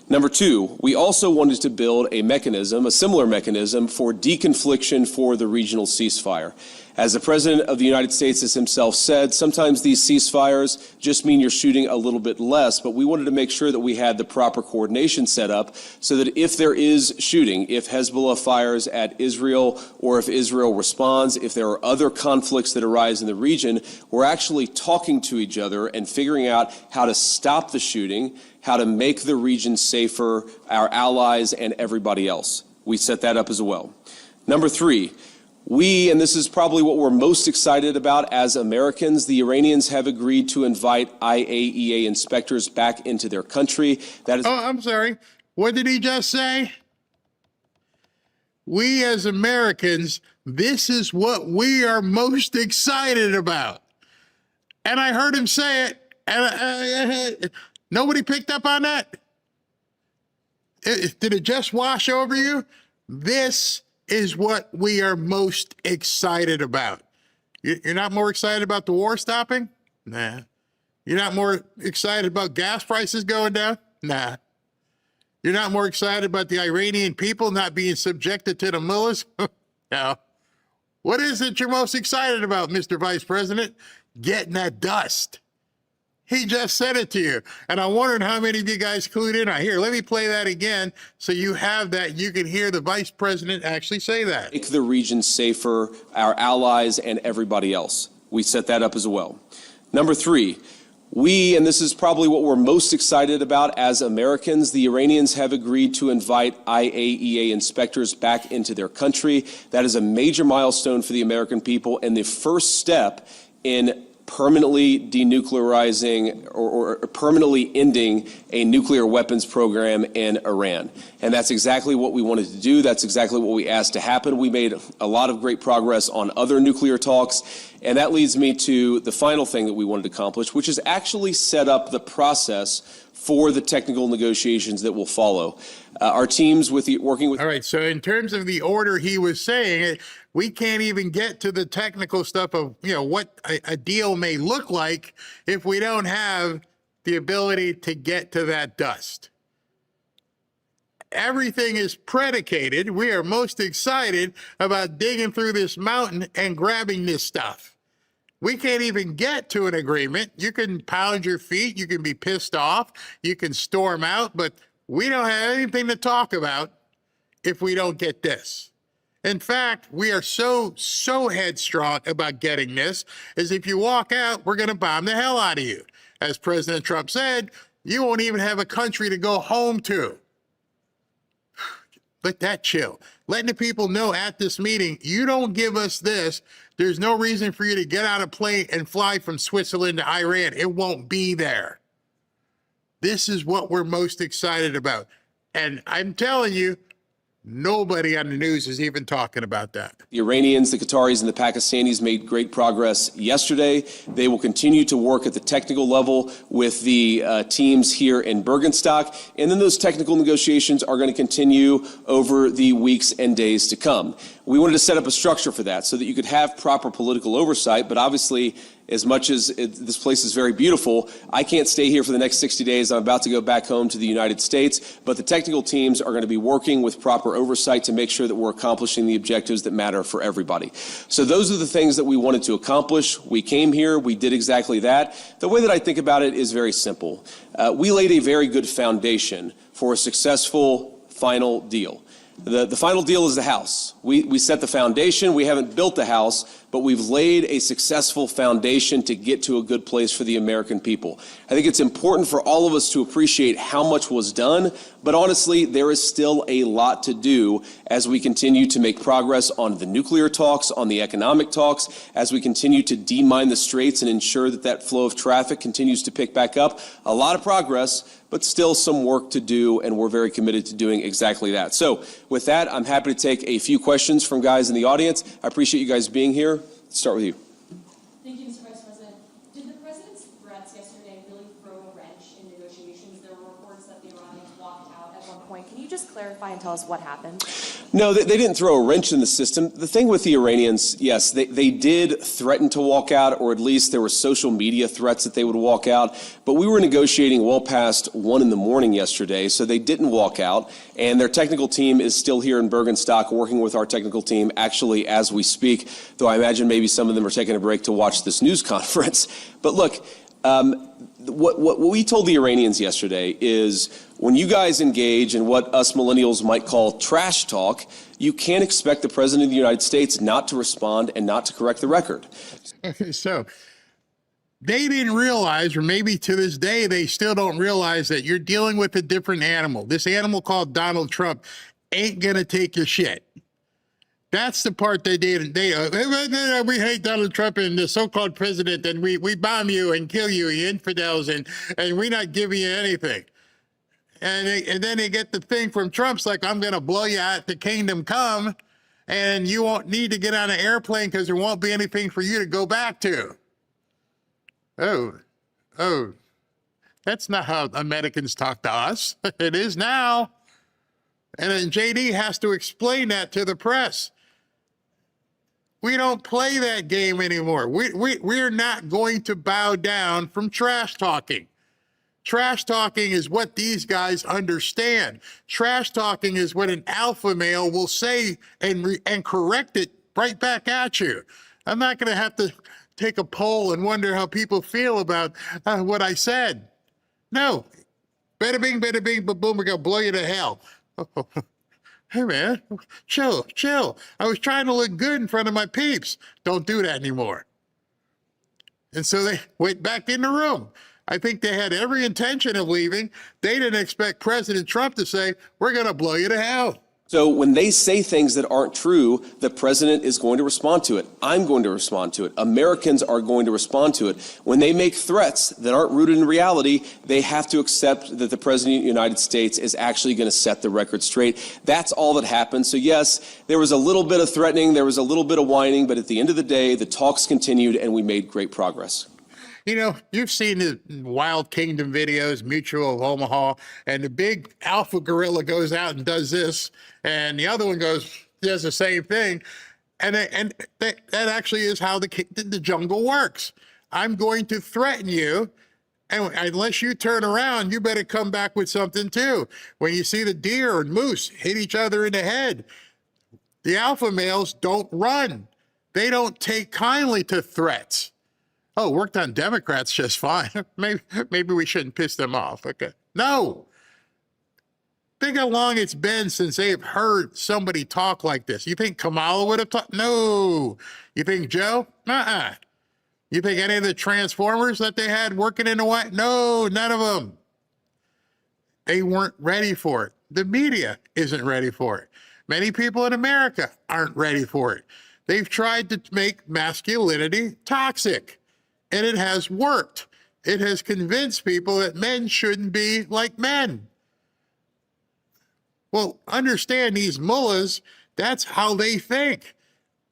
Number two, we also wanted to build a mechanism, a similar mechanism for deconfliction for the regional ceasefire. As the President of the United States has himself said, sometimes these ceasefires just mean you're shooting a little bit less, but we wanted to make sure that we had the proper coordination set up so that if there is shooting, if Hezbollah fires at Israel or if Israel responds, if there are other conflicts that arise in the region, we're actually talking to each other and figuring out how to stop the shooting, how to make the region safer, our allies and everybody else. We set that up as well. Number three, and this is probably what we're most excited about as Americans, the Iranians have agreed to invite IAEA inspectors back into their country. That is. Oh, I'm sorry. What did he just say? We as Americans, this is what we are most excited about. And I heard him say it, and nobody picked up on that? Did it just wash over you? This is what we are most excited about. You're not more excited about the war stopping? Nah. You're not more excited about gas prices going down? Nah. You're not more excited about the Iranian people not being subjected to the mullahs? No. What is it you're most excited about, Mr. Vice President? Getting that dust. He just said it to you. And I wondered how many of you guys clued in on. Here, let me play that again so you have that. You can hear the Vice President actually say that. Make the region safer, our allies and everybody else. We set that up as well. Number three, and this is probably what we're most excited about as Americans, the Iranians have agreed to invite IAEA inspectors back into their country. That is a major milestone for the American people and the first step in permanently denuclearizing or permanently ending a nuclear weapons program in Iran. And that's exactly what we wanted to do. That's exactly what we asked to happen. We made a lot of great progress on other nuclear talks. And that leads me to the final thing that we wanted to accomplish, which is actually set up the process for the technical negotiations that will follow. Our teams working with. All right, so in terms of the order he was saying, we can't even get to the technical stuff of, what a deal may look like if we don't have the ability to get to that dust. Everything is predicated. We are most excited about digging through this mountain and grabbing this stuff. We can't even get to an agreement. You can pound your feet, you can be pissed off, you can storm out, but we don't have anything to talk about if we don't get this. In fact, we are so headstrong about getting this, as if you walk out, we're going to bomb the hell out of you. As President Trump said, you won't even have a country to go home to. Let that chill. Letting the people know at this meeting, you don't give us this, there's no reason for you to get on a plane and fly from Switzerland to Iran. It won't be there. This is what we're most excited about. And I'm telling you, nobody on the news is even talking about that. The Iranians, the Qataris, and the Pakistanis made great progress yesterday. They will continue to work at the technical level with the teams here in Bergenstock. And then those technical negotiations are going to continue over the weeks and days to come. We wanted to set up a structure for that so that you could have proper political oversight, but obviously, as much as this place is very beautiful, I can't stay here for the next 60 days. I'm about to go back home to the United States, but the technical teams are going to be working with proper oversight to make sure that we're accomplishing the objectives that matter for everybody. So those are the things that we wanted to accomplish. We came here, we did exactly that. The way that I think about it is very simple. We laid a very good foundation for a successful final deal. The final deal is the house. We set the foundation. We haven't built the house, but we've laid a successful foundation to get to a good place for the American people. I think it's important for all of us to appreciate how much was done, but honestly, there is still a lot to do as we continue to make progress on the nuclear talks, on the economic talks, as we continue to demine the straits and ensure that that flow of traffic continues to pick back up. A lot of progress, but still some work to do, and we're very committed to doing exactly that. So with that, I'm happy to take a few questions from guys in the audience. I appreciate you guys being here. Let's start with you. Thank you, Mr. Vice President. Did the president's threats yesterday really throw a wrench in negotiations? There were reports that the Iranians walked out at one point. Can you just just clarify and tell us what happened? No, they didn't throw a wrench in the system. The thing with the Iranians, yes, they did threaten to walk out, or at least there were social media threats that they would walk out. But we were negotiating well past 1 a.m. yesterday, so they didn't walk out. And their technical team is still here in Bergenstock working with our technical team actually as we speak, though I imagine maybe some of them are taking a break to watch this news conference. But look, what we told the Iranians yesterday is when you guys engage in what us millennials might call trash talk, you can't expect the President of the United States not to respond and not to correct the record. So they didn't realize, or maybe to this day, they still don't realize that you're dealing with a different animal. This animal called Donald Trump ain't going to take your shit. That's the part they did. We hate Donald Trump and the so-called president, and we bomb you and kill you, you infidels, and we're not giving you anything. And then they get the thing from Trump's like, I'm going to blow you out to kingdom come, and you won't need to get on an airplane because there won't be anything for you to go back to. Oh, that's not how Americans talk to us. It is now. And then JD has to explain that to the press. We don't play that game anymore. We're not going to bow down from trash talking. Trash talking is what these guys understand. Trash talking is what an alpha male will say and correct it right back at you. I'm not going to have to take a poll and wonder how people feel about what I said. No. Bada bing, ba-boom, we're going to blow you to hell. Hey, man, chill. I was trying to look good in front of my peeps. Don't do that anymore. And so they went back in the room. I think they had every intention of leaving. They didn't expect President Trump to say, we're going to blow you to hell. So when they say things that aren't true, the president is going to respond to it. I'm going to respond to it. Americans are going to respond to it. When they make threats that aren't rooted in reality, they have to accept that the president of the United States is actually going to set the record straight. That's all that happened. So yes, there was a little bit of threatening, there was a little bit of whining, but at the end of the day, the talks continued and we made great progress. You know, you've seen the Wild Kingdom videos, Mutual of Omaha, and the big alpha gorilla goes out and does this, and the other one does the same thing. And that actually is how the jungle works. I'm going to threaten you, and unless you turn around, you better come back with something too. When you see the deer and moose hit each other in the head, the alpha males don't run. They don't take kindly to threats. Oh, worked on Democrats just fine. Maybe we shouldn't piss them off. Okay. No. Think how long it's been since they've heard somebody talk like this. You think Kamala would have talked? No. You think Joe? You think any of the Transformers that they had working in the White? No, none of them. They weren't ready for it. The media isn't ready for it. Many people in America aren't ready for it. They've tried to make masculinity toxic. And it has worked. It has convinced people that men shouldn't be like men. Well, understand these mullahs, that's how they think.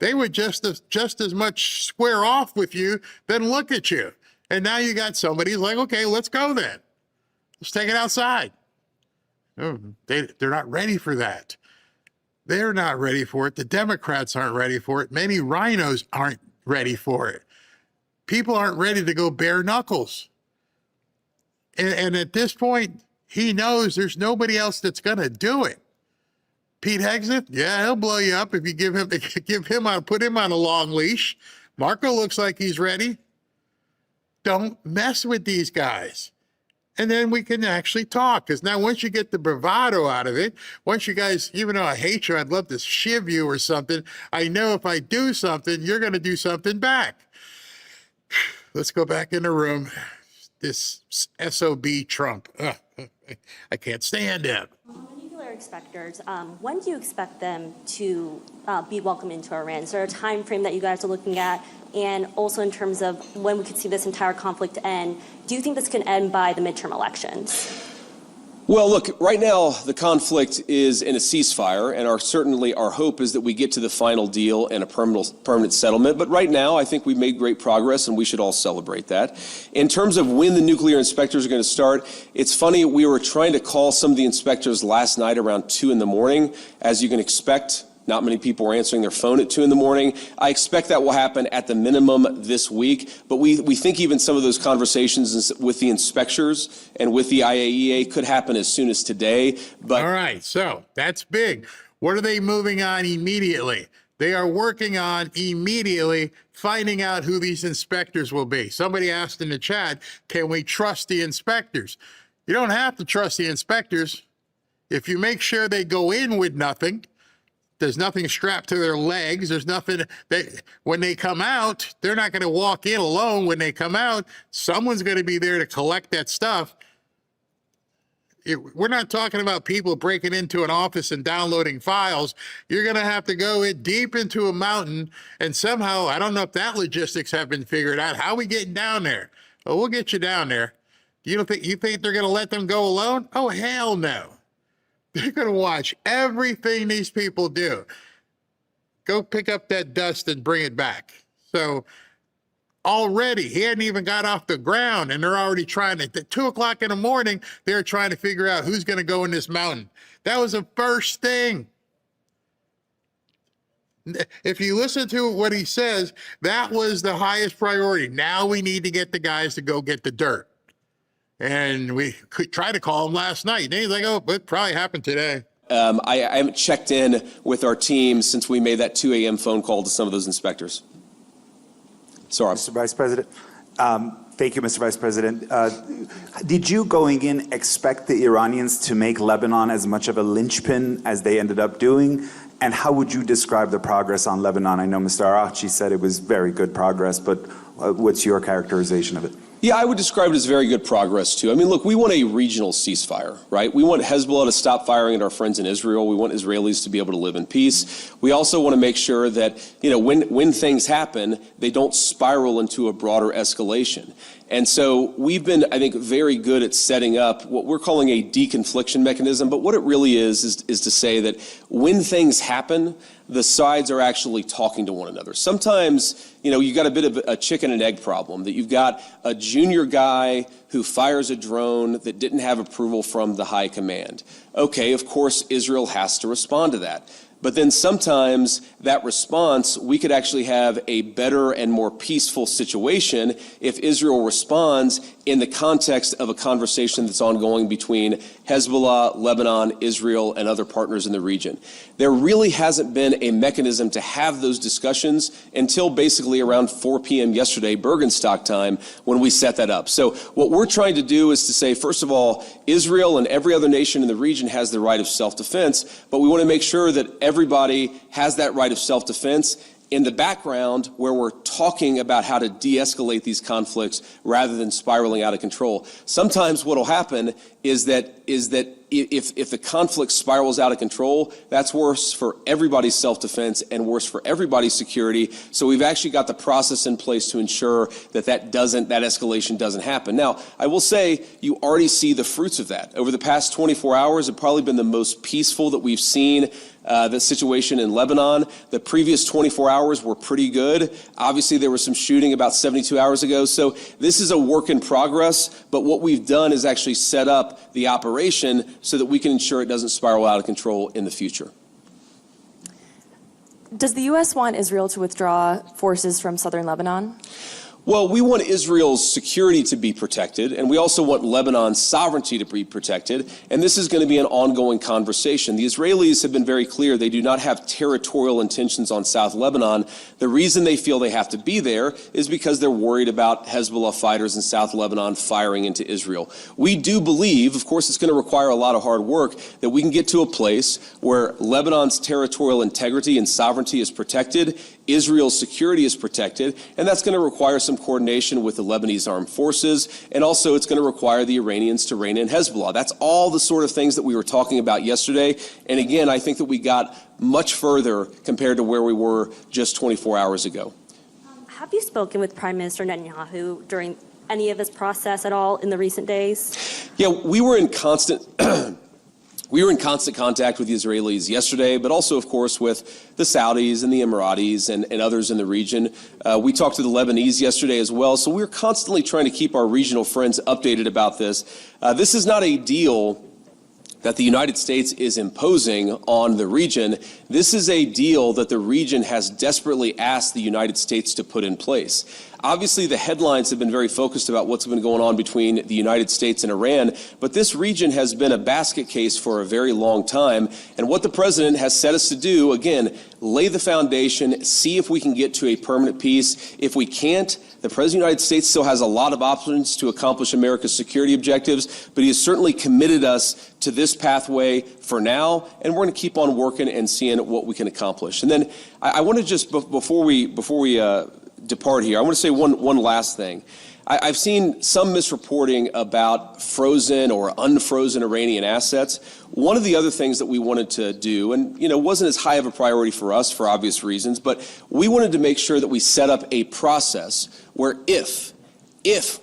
They would just as much square off with you than look at you. And now you got somebody who's like, okay, let's go then. Let's take it outside. No, they're not ready for that. They're not ready for it. The Democrats aren't ready for it. Many rhinos aren't ready for it. People aren't ready to go bare knuckles. And at this point, he knows there's nobody else that's going to do it. Pete Hegseth, yeah, he'll blow you up if you put him on a long leash. Marco looks like he's ready. Don't mess with these guys. And then we can actually talk. Because now once you get the bravado out of it, once you guys, even though I hate you, I'd love to shiv you or something, I know if I do something, you're going to do something back. Let's go back in the room. This SOB Trump. I can't stand him. Nuclear inspectors, when do you expect them to be welcomed into Iran? Is there a time frame that you guys are looking at? And also in terms of when we could see this entire conflict end, do you think this can end by the midterm elections? Well, look, right now the conflict is in a ceasefire, and certainly our hope is that we get to the final deal and a permanent settlement. But right now, I think we've made great progress, and we should all celebrate that. In terms of when the nuclear inspectors are going to start, it's funny, we were trying to call some of the inspectors last night around 2 in the morning. As you can expect, not many people are answering their phone at 2 in the morning. I expect that will happen at the minimum this week. But we think even some of those conversations with the inspectors and with the IAEA could happen as soon as today. But all right, so that's big. What are they moving on immediately? They are working on immediately finding out who these inspectors will be. Somebody asked in the chat, can we trust the inspectors? You don't have to trust the inspectors. If you make sure they go in with nothing, there's nothing strapped to their legs. There's nothing when they come out, they're not going to walk in alone. When they come out, someone's going to be there to collect that stuff. We're not talking about people breaking into an office and downloading files. You're going to have to go in deep into a mountain, and somehow, I don't know if that logistics have been figured out. How are we getting down there? Well, we'll get you down there. You think they're going to let them go alone? Oh, hell no. They're going to watch everything these people do. Go pick up that dust and bring it back. So already, he hadn't even got off the ground, and they're already trying to, at 2 o'clock in the morning, they're trying to figure out who's going to go in this mountain. That was the first thing. If you listen to what he says, that was the highest priority. Now we need to get the guys to go get the dirt. And we could try to call him last night. And he's like, oh, it probably happened today. I haven't checked in with our team since we made that 2 a.m. phone call to some of those inspectors. Sorry. Mr. Vice President. Thank you, Mr. Vice President. Did you, going in, expect the Iranians to make Lebanon as much of a linchpin as they ended up doing? And how would you describe the progress on Lebanon? I know Mr. Araghchi said it was very good progress, but what's your characterization of it? Yeah, I would describe it as very good progress, too. I mean, look, we want a regional ceasefire, right? We want Hezbollah to stop firing at our friends in Israel. We want Israelis to be able to live in peace. We also want to make sure that, you know, when things happen, they don't spiral into a broader escalation. And so we've been, I think, very good at setting up what we're calling a deconfliction mechanism. But what it really is to say that when things happen, the sides are actually talking to one another. Sometimes, you know, you got a bit of a chicken and egg problem, that you've got a junior guy who fires a drone that didn't have approval from the high command. Okay, of course, Israel has to respond to that. But then sometimes that response, we could actually have a better and more peaceful situation if Israel responds in the context of a conversation that's ongoing between Hezbollah, Lebanon, Israel, and other partners in the region. There really hasn't been a mechanism to have those discussions until basically around 4 p.m. yesterday, Bergenstock time, when we set that up. So what we're trying to do is to say, first of all, Israel and every other nation in the region has the right of self-defense, but we want to make sure that everybody has that right of self-defense in the background where we're talking about how to de-escalate these conflicts rather than spiraling out of control. Sometimes what will happen is that if the conflict spirals out of control, that's worse for everybody's self-defense and worse for everybody's security. So we've actually got the process in place to ensure that that escalation doesn't happen. Now, I will say you already see the fruits of that. Over the past 24 hours, it's probably been the most peaceful that we've seen the situation in Lebanon. The previous 24 hours were pretty good. Obviously, there was some shooting about 72 hours ago. So this is a work in progress. But what we've done is actually set up the operation so that we can ensure it doesn't spiral out of control in the future. Does the U.S. want Israel to withdraw forces from southern Lebanon? Well, we want Israel's security to be protected, and we also want Lebanon's sovereignty to be protected, and this is going to be an ongoing conversation. The Israelis have been very clear they do not have territorial intentions on South Lebanon. The reason they feel they have to be there is because they're worried about Hezbollah fighters in South Lebanon firing into Israel. We do believe, of course it's going to require a lot of hard work, that we can get to a place where Lebanon's territorial integrity and sovereignty is protected, Israel's security is protected, and that's going to require some coordination with the Lebanese armed forces, and also it's going to require the Iranians to rein in Hezbollah. That's all the sort of things that we were talking about yesterday, and again, I think that we got much further compared to where we were just 24 hours ago. Have you spoken with Prime Minister Netanyahu during any of this process at all in the recent days? Yeah, we were in constant contact with the Israelis yesterday, but also, of course, with the Saudis and the Emiratis and others in the region. We talked to the Lebanese yesterday as well, so we're constantly trying to keep our regional friends updated about this. This is not a deal that the United States is imposing on the region. This is a deal that the region has desperately asked the United States to put in place. Obviously, the headlines have been very focused about what's been going on between the United States and Iran, but this region has been a basket case for a very long time. And what the president has set us to do, again, lay the foundation, see if we can get to a permanent peace. If we can't, the President of the United States still has a lot of options to accomplish America's security objectives, but he has certainly committed us to this pathway for now, and we're going to keep on working and seeing what we can accomplish. And then I want to just, before we depart here, I want to say one last thing. I've seen some misreporting about frozen or unfrozen Iranian assets. One of the other things that we wanted to do, and wasn't as high of a priority for us for obvious reasons, but we wanted to make sure that we set up a process where if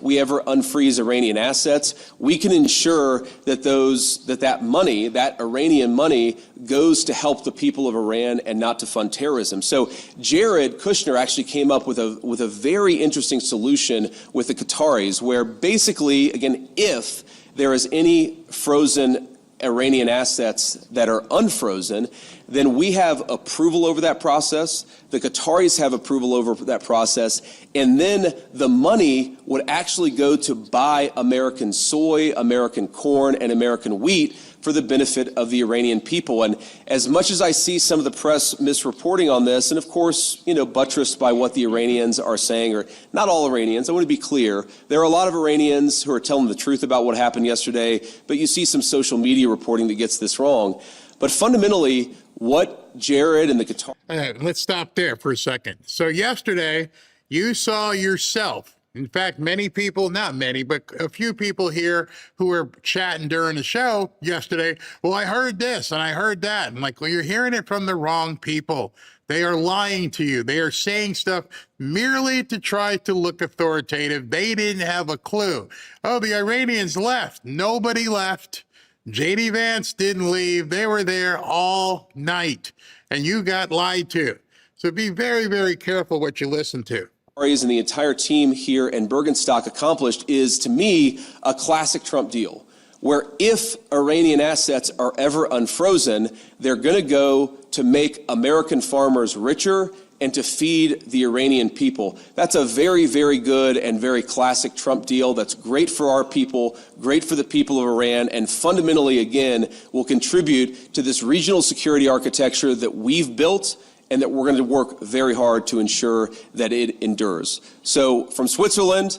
we ever unfreeze Iranian assets, we can ensure that that money, that Iranian money, goes to help the people of Iran and not to fund terrorism. So Jared Kushner actually came up with a very interesting solution with the Qataris, where basically, again, if there is any frozen Iranian assets that are unfrozen, then we have approval over that process. The Qataris have approval over that process. And then the money would actually go to buy American soy, American corn, and American wheat for the benefit of the Iranian people. And as much as I see some of the press misreporting on this, and of course, buttressed by what the Iranians are saying, or not all Iranians, I want to be clear, there are a lot of Iranians who are telling the truth about what happened yesterday, but you see some social media reporting that gets this wrong. But fundamentally, what Jared and the Qatar... Let's stop there for a second. So yesterday, you saw yourself, in fact, many people, not many, but a few people here who were chatting during the show yesterday, well, I heard this and I heard that. And well, you're hearing it from the wrong people. They are lying to you. They are saying stuff merely to try to look authoritative. They didn't have a clue. Oh, the Iranians left. Nobody left. J.D. Vance didn't leave. They were there all night, and you got lied to. So be very, very careful what you listen to. And the entire team here in Bergenstock accomplished is, to me, a classic Trump deal, where if Iranian assets are ever unfrozen, they're going to go to make American farmers richer and to feed the Iranian people. That's a very, very good and very classic Trump deal that's great for our people, great for the people of Iran, and fundamentally, again, will contribute to this regional security architecture that we've built and that we're going to work very hard to ensure that it endures. So from Switzerland,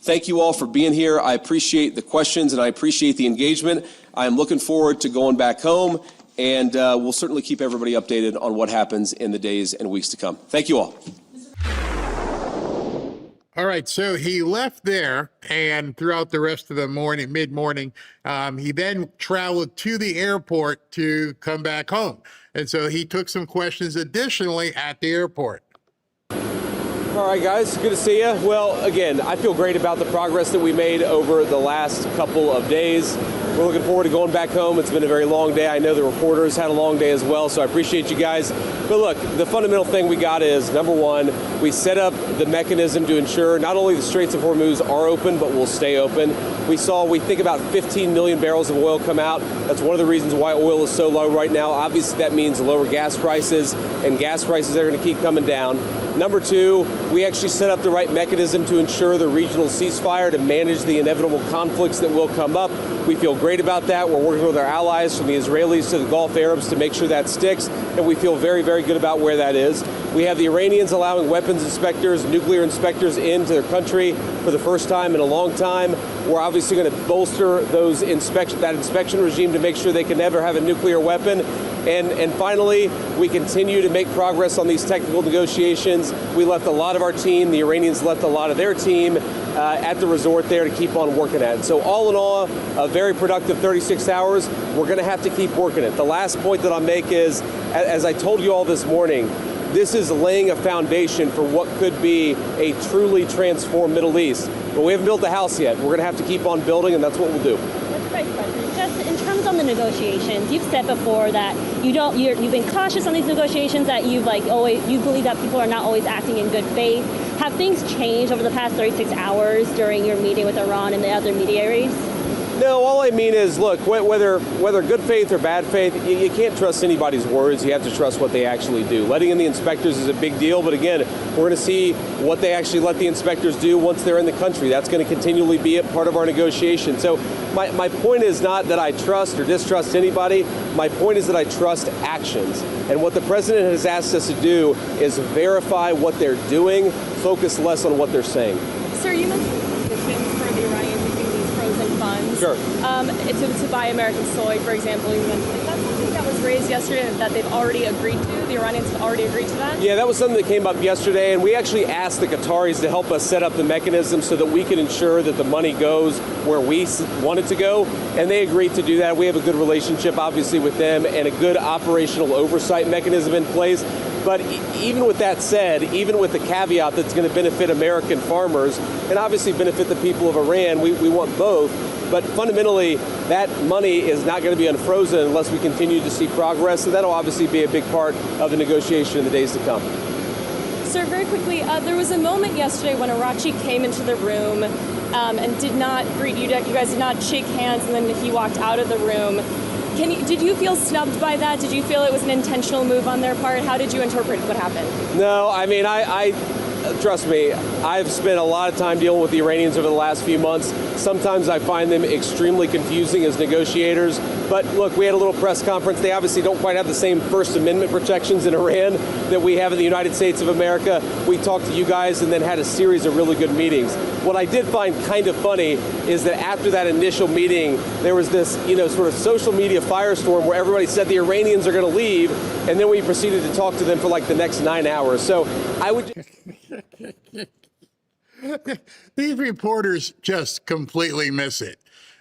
thank you all for being here. I appreciate the questions and I appreciate the engagement. I'm looking forward to going back home, and we'll certainly keep everybody updated on what happens in the days and weeks to come. Thank you all. All right, so he left there, and throughout the rest of the morning, mid-morning, he then traveled to the airport to come back home. And so he took some questions additionally at the airport. All right, guys, good to see you. Well, again, I feel great about the progress that we made over the last couple of days. We're looking forward to going back home. It's been a very long day. I know the reporters had a long day as well, so I appreciate you guys. But look, the fundamental thing we got is, number one, we set up the mechanism to ensure not only the Straits of Hormuz are open, but will stay open. We think about 15 million barrels of oil come out. That's one of the reasons why oil is so low right now. Obviously, that means lower gas prices, and gas prices are going to keep coming down. Number two, we actually set up the right mechanism to ensure the regional ceasefire to manage the inevitable conflicts that will come up. We feel great about that. We're working with our allies from the Israelis to the Gulf Arabs to make sure that sticks, and we feel very, very good about where that is. We have the Iranians allowing weapons inspectors, nuclear inspectors into their country for the first time in a long time. We're obviously going to bolster that inspection regime to make sure they can never have a nuclear weapon. And finally, we continue to make progress on these technical negotiations. We left a lot of our team, the Iranians left a lot of their team at the resort there to keep on working at it. So all in all, a very productive 36 hours. We're going to have to keep working it. The last point that I'll make is, as I told you all this morning, this is laying a foundation for what could be a truly transformed Middle East. but we haven't built the house yet. We're going to have to keep on building, and that's what we'll do. Mr. Vice President, just in terms of the negotiations, you've said before that you've been cautious on these negotiations, that you believe that people are not always acting in good faith. Have things changed over the past 36 hours during your meeting with Iran and the other mediaries? No, all I mean is, look, whether good faith or bad faith, you can't trust anybody's words. You have to trust what they actually do. Letting in the inspectors is a big deal, but again, we're going to see what they actually let the inspectors do once they're in the country. That's going to continually be a part of our negotiation. So my point is not that I trust or distrust anybody. My point is that I trust actions. And what the president has asked us to do is verify what they're doing, focus less on what they're saying. Sir, you mentioned for the Iranians using these frozen funds. Sure. To buy American soy, for example. Is that something that was raised yesterday that they've already agreed to? The Iranians have already agreed to that? Yeah, that was something that came up yesterday, and we actually asked the Qataris to help us set up the mechanism so that we can ensure that the money goes where we want it to go, and they agreed to do that. We have a good relationship, obviously, with them and a good operational oversight mechanism in place. But even with that said, even with the caveat that's going to benefit American farmers and obviously benefit the people of Iran, we want both. But fundamentally, that money is not going to be unfrozen unless we continue to see progress. So that'll obviously be a big part of the negotiation in the days to come. Sir, very quickly, there was a moment yesterday when Arachi came into the room and did not greet you. You guys did not shake hands, and then he walked out of the room. Did you feel snubbed by that? Did you feel it was an intentional move on their part? How did you interpret what happened? No, I mean, I trust me, I've spent a lot of time dealing with the Iranians over the last few months. Sometimes I find them extremely confusing as negotiators. But look, we had a little press conference. They obviously don't quite have the same First Amendment protections in Iran that we have in the United States of America. We talked to you guys and then had a series of really good meetings. What I did find kind of funny is that after that initial meeting, there was this, sort of social media firestorm where everybody said the Iranians are going to leave, and then we proceeded to talk to them for like the next 9 hours. So I would... These reporters just completely miss it.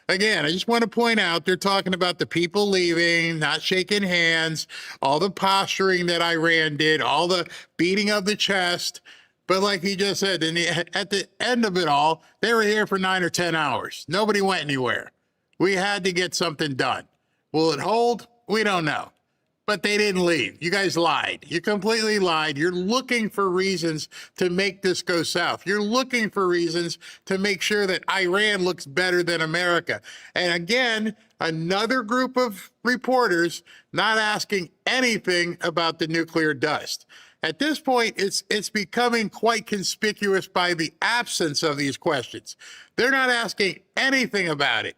Again, I just want to point out they're talking about the people leaving, not shaking hands, all the posturing that Iran did, all the beating of the chest. But like he just said, at the end of it all, they were here for 9 or 10 hours. Nobody went anywhere. We had to get something done. Will it hold? We don't know. But they didn't leave. You guys lied. You completely lied. You're looking for reasons to make this go south. You're looking for reasons to make sure that Iran looks better than America. And again, another group of reporters not asking anything about the nuclear dust. At this point, it's becoming quite conspicuous by the absence of these questions. They're not asking anything about it.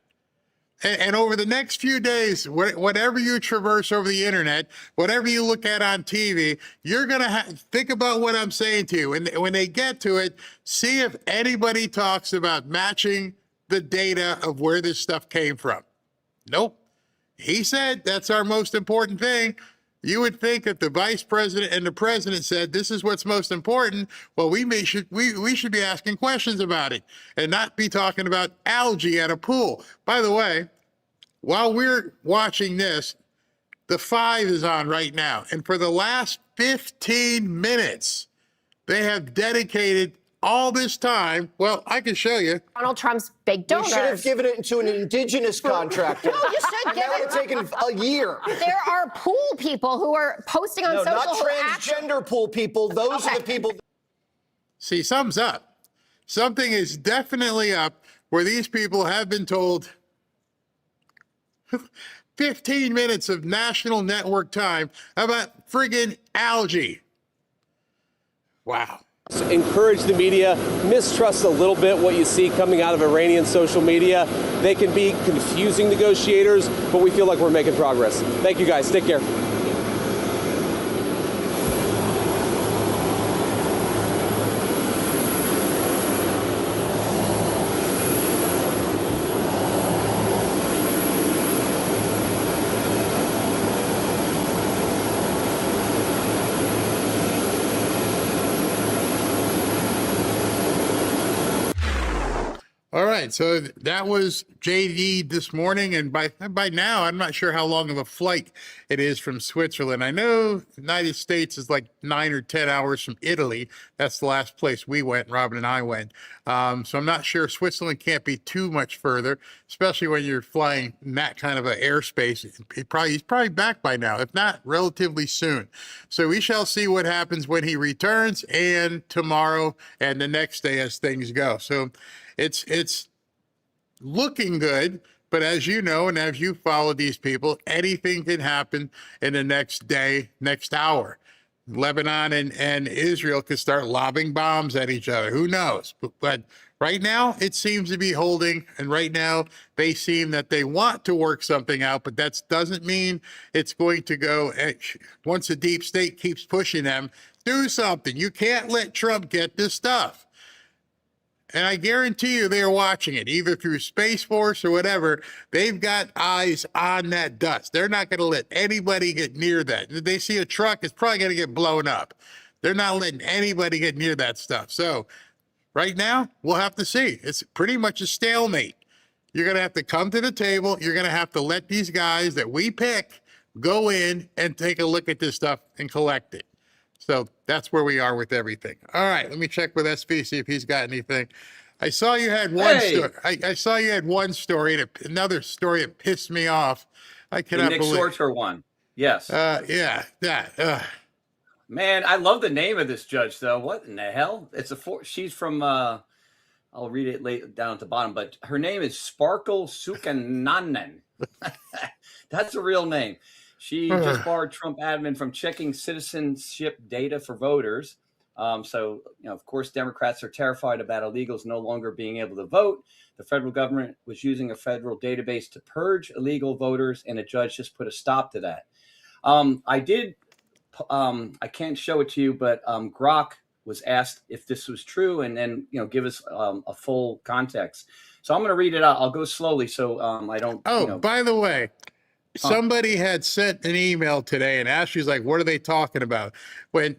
And over the next few days, whatever you traverse over the internet, whatever you look at on TV, you're going to think about what I'm saying to you. And when they get to it, see if anybody talks about matching the data of where this stuff came from. Nope. He said that's our most important thing. You would think that the vice president and the president said this is what's most important. Well, we should be asking questions about it and not be talking about algae at a pool. By the way, while we're watching this, the 5 is on right now. And for the last 15 minutes, they have dedicated all this time. Well, I can show you. Donald Trump's big donors. You should have given it to an indigenous contractor. No, you should give it. That would have taken a year. There are pool people who are posting on social. Not transgender pool people. Those are the people. See, something's up. Something is definitely up where these people have been told 15 minutes of national network time about friggin' algae. Wow. Encourage the media, mistrust a little bit what you see coming out of Iranian social media. They can be confusing negotiators, but we feel like we're making progress. Thank you guys. Take care. All right. right, so that was JD this morning, and by now, I'm not sure how long of a flight it is from Switzerland. I know the United States is like 9 or 10 hours from Italy. That's the last place we went, Robin and I went. So I'm not sure. Switzerland can't be too much further, especially when you're flying in that kind of an airspace. He's probably back by now, if not relatively soon. So we shall see what happens when he returns, and tomorrow and the next day as things go. So it's looking good, but as you know, and as you follow these people, anything can happen in the next day, next hour. Lebanon and Israel could start lobbing bombs at each other. Who knows? But right now, it seems to be holding, and right now, they seem that they want to work something out, but that doesn't mean it's going to go. Once the deep state keeps pushing them, do something. You can't let Trump get this stuff. And I guarantee you they're watching it, either through Space Force or whatever. They've got eyes on that dust. They're not going to let anybody get near that. If they see a truck, it's probably going to get blown up. They're not letting anybody get near that stuff. So right now, we'll have to see. It's pretty much a stalemate. You're going to have to come to the table. You're going to have to let these guys that we pick go in and take a look at this stuff and collect it. So that's where we are with everything. All right, let me check with SV, see if he's got anything. I saw you had one story. I saw you had one story, another story that pissed me off. I cannot Nick believe. Sorter one. Yes. Yeah, that. Man, I love the name of this judge, though. What in the hell? She's from. I'll read it down at the bottom, but her name is Sparkle Sukananen. That's a real name. She just barred Trump admin from checking citizenship data for voters. So, of course, Democrats are terrified about illegals no longer being able to vote. The federal government was using a federal database to purge illegal voters, and a judge just put a stop to that. I can't show it to you, but Grok was asked if this was true, and then, give us a full context. So I'm going to read it out. I'll go slowly so I don't. By the way. Somebody had sent an email today and asked, she's like, what are they talking about? When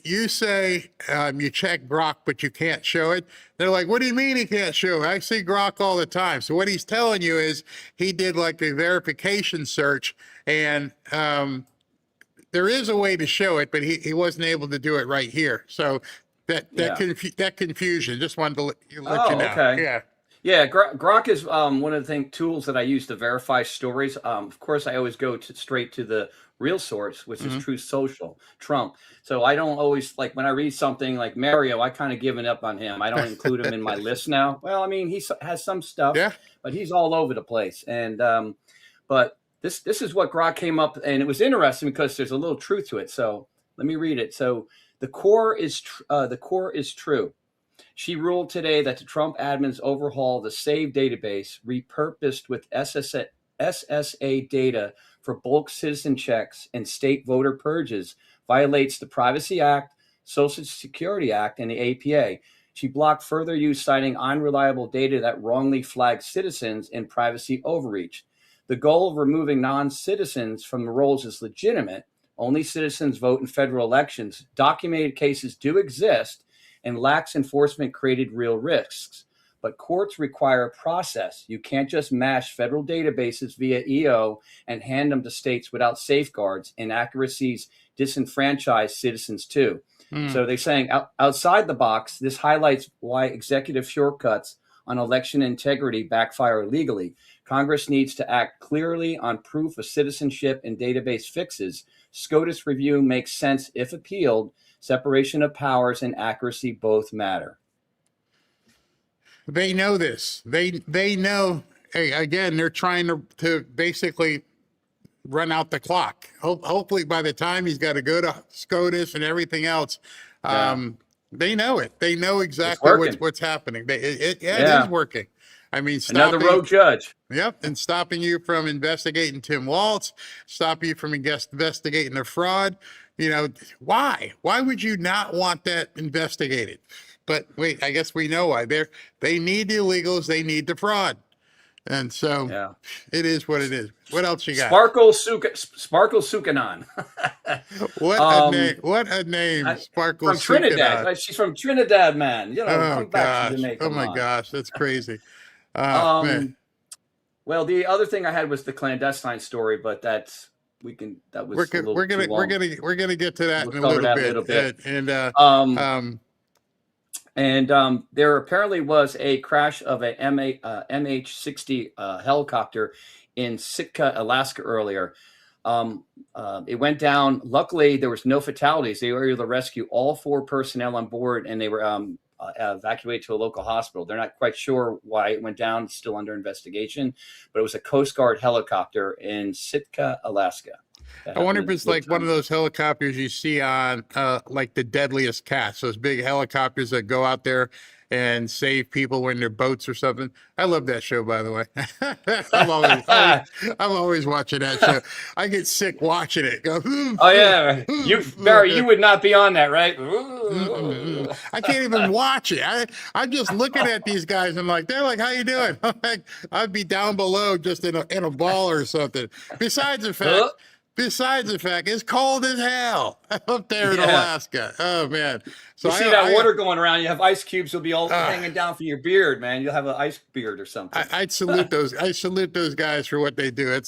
you say you check Grok, but you can't show it, they're like, what do you mean he can't show it? I see Grok all the time. So what he's telling you is he did like a verification search, and there is a way to show it, but he wasn't able to do it right here. So that confusion, just wanted to let you know. Okay. Yeah. Yeah, Grok is one of the tools that I use to verify stories. Of course, I always go straight to the real source, which is Truth Social, Trump. So I don't always, like when I read something like Mario, I kind of given up on him. I don't include him in my list now. Well, I mean, he has some stuff, but he's all over the place. And but this is what Grok came up, and it was interesting because there's a little truth to it. So let me read it. So the core is true. She ruled today that the Trump admins overhaul the SAVE database, repurposed with SSA data for bulk citizen checks and state voter purges, violates the Privacy Act, Social Security Act, and the APA. She blocked further use, citing unreliable data that wrongly flagged citizens in privacy overreach. The goal of removing non-citizens from the rolls is legitimate. Only citizens vote in federal elections. Documented cases do exist, and lax enforcement created real risks. But courts require a process. You can't just mash federal databases via EO and hand them to states without safeguards. Inaccuracies disenfranchise citizens too. So they're saying outside the box, this highlights why executive shortcuts on election integrity backfire legally. Congress needs to act clearly on proof of citizenship and database fixes. SCOTUS review makes sense if appealed. Separation of powers and accuracy both matter. They know this. They know. Hey, again, they're trying to basically run out the clock. Hopefully, by the time he's got to go to SCOTUS and everything else, they know it. They know exactly what's happening. It is working. I mean, another rogue judge. Yep, and stopping you from investigating Tim Walz, stopping you from investigating the fraud. Why? Why would you not want that investigated? But wait, I guess we know why. They need the illegals. They need the fraud. And so it is what it is. What else you got? Sparkle Sukanon. What a name. Sparkle from Trinidad. Sukanon. She's from Trinidad, man. Come back to Jamaica. Oh my gosh, that's crazy. Man. Well, the other thing I had was the clandestine story, but that was we're gonna get to that in a little bit. And there apparently was a crash of a MH-60 helicopter in Sitka, Alaska earlier. It went down. Luckily, there was no fatalities. They were able to rescue all 4 personnel on board, and they were evacuated to a local hospital. They're not quite sure why it went down. It's still under investigation, but it was a Coast Guard helicopter in Sitka, Alaska. I wonder if it's like one of those helicopters you see on like the Deadliest Cats, those big helicopters that go out there and save people when they're boats or something. I love that show, by the way. I'm always watching that show. I get sick watching it. Go, oh yeah, Barry, you would not be on that, right? I can't even watch it. I'm just looking at these guys and they're like, how you doing? I'd be down below just in a ball or something. Besides the fact, it's cold as hell up there in Alaska. Oh man! So you see that water going around. You have ice cubes. Will be all hanging down from your beard, man. You'll have an ice beard or something. I'd salute those. I salute those guys for what they do.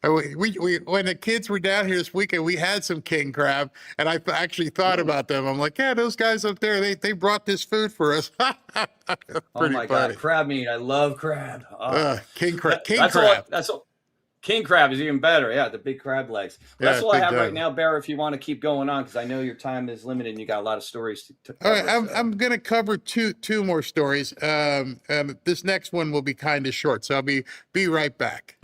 We when the kids were down here this weekend, we had some king crab, and I actually thought about them. I'm like, yeah, those guys up there, they brought this food for us. Oh my God, crab meat! I love crab. King crab. That's all. King crab is even better. Yeah, the big crab legs. That's all I have right now, Barry, if you want to keep going on, because I know your time is limited and you got a lot of stories to cover. All right, I'm going to cover two more stories. This next one will be kind of short, so I'll be right back.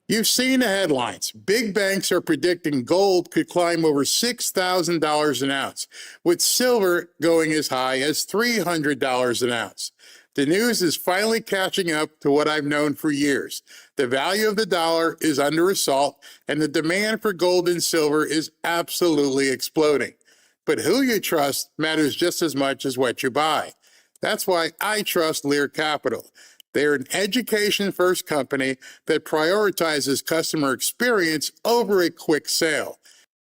You've seen the headlines. Big banks are predicting gold could climb over $6,000 an ounce, with silver going as high as $300 an ounce. The news is finally catching up to what I've known for years. The value of the dollar is under assault, and the demand for gold and silver is absolutely exploding. But who you trust matters just as much as what you buy. That's why I trust Lear Capital. They're an education-first company that prioritizes customer experience over a quick sale.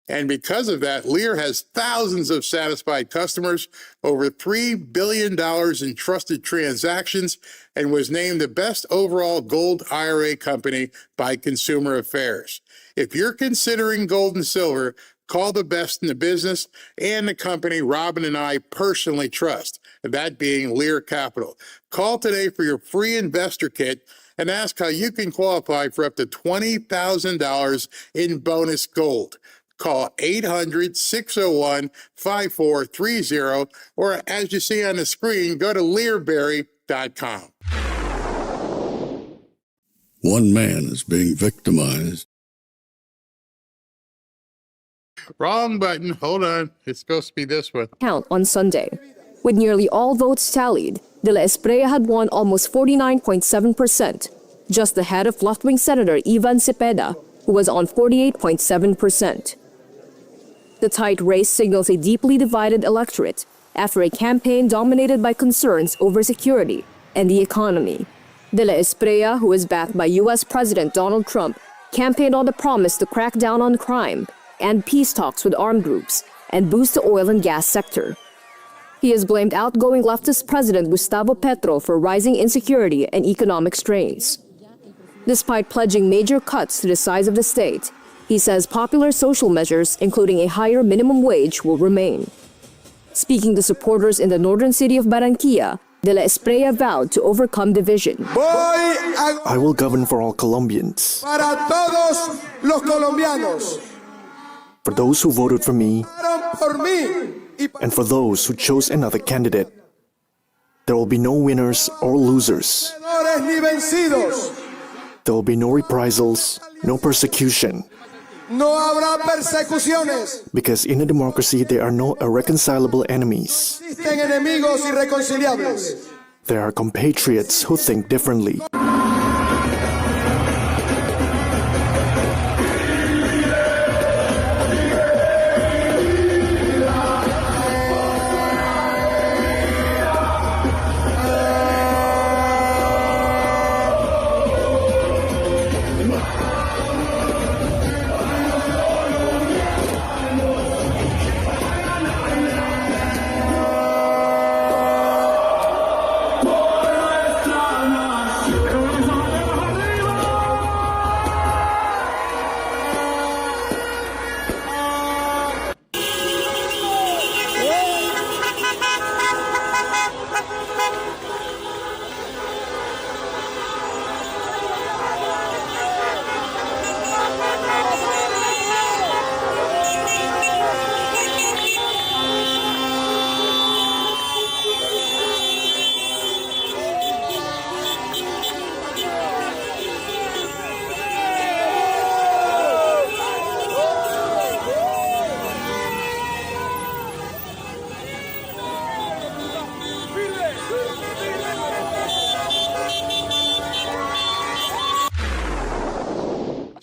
And because of that, Lear has thousands of satisfied customers, over $3 billion in trusted transactions, and was named the best overall gold IRA company by Consumer Affairs. If you're considering gold and silver, call the best in the business and the company Robin and I personally trust, that being Lear Capital. Call today for your free investor kit and ask how you can qualify for up to $20,000 in bonus gold. Call 800-601-5430, or as you see on the screen, go to learberry.com. One man is being victimized. Wrong button. Hold on. It's supposed to be this one. Count on Sunday. With nearly all votes tallied, De La Espriella had won almost 49.7%, just ahead of left-wing Senator Ivan Cepeda, who was on 48.7%. The tight race signals a deeply divided electorate after a campaign dominated by concerns over security and the economy. De La Espriella, who is backed by U.S. President Donald Trump, campaigned on the promise to crack down on crime and peace talks with armed groups and boost the oil and gas sector. He has blamed outgoing leftist President Gustavo Petro for rising insecurity and economic strains. Despite pledging major cuts to the size of the state, he says popular social measures, including a higher minimum wage, will remain. Speaking to supporters in the northern city of Barranquilla, De La Espriella vowed to overcome division. I will govern for all Colombians. Para todos los colombianos. For those who voted for me, Por mí. and for those who chose another candidate. There will be no winners or losers. Ni vencidos. There will be no reprisals, no persecution. No habrá persecuciones. Because in a democracy, there are no irreconcilable enemies. Existen enemigos irreconciliables. There are compatriots who think differently.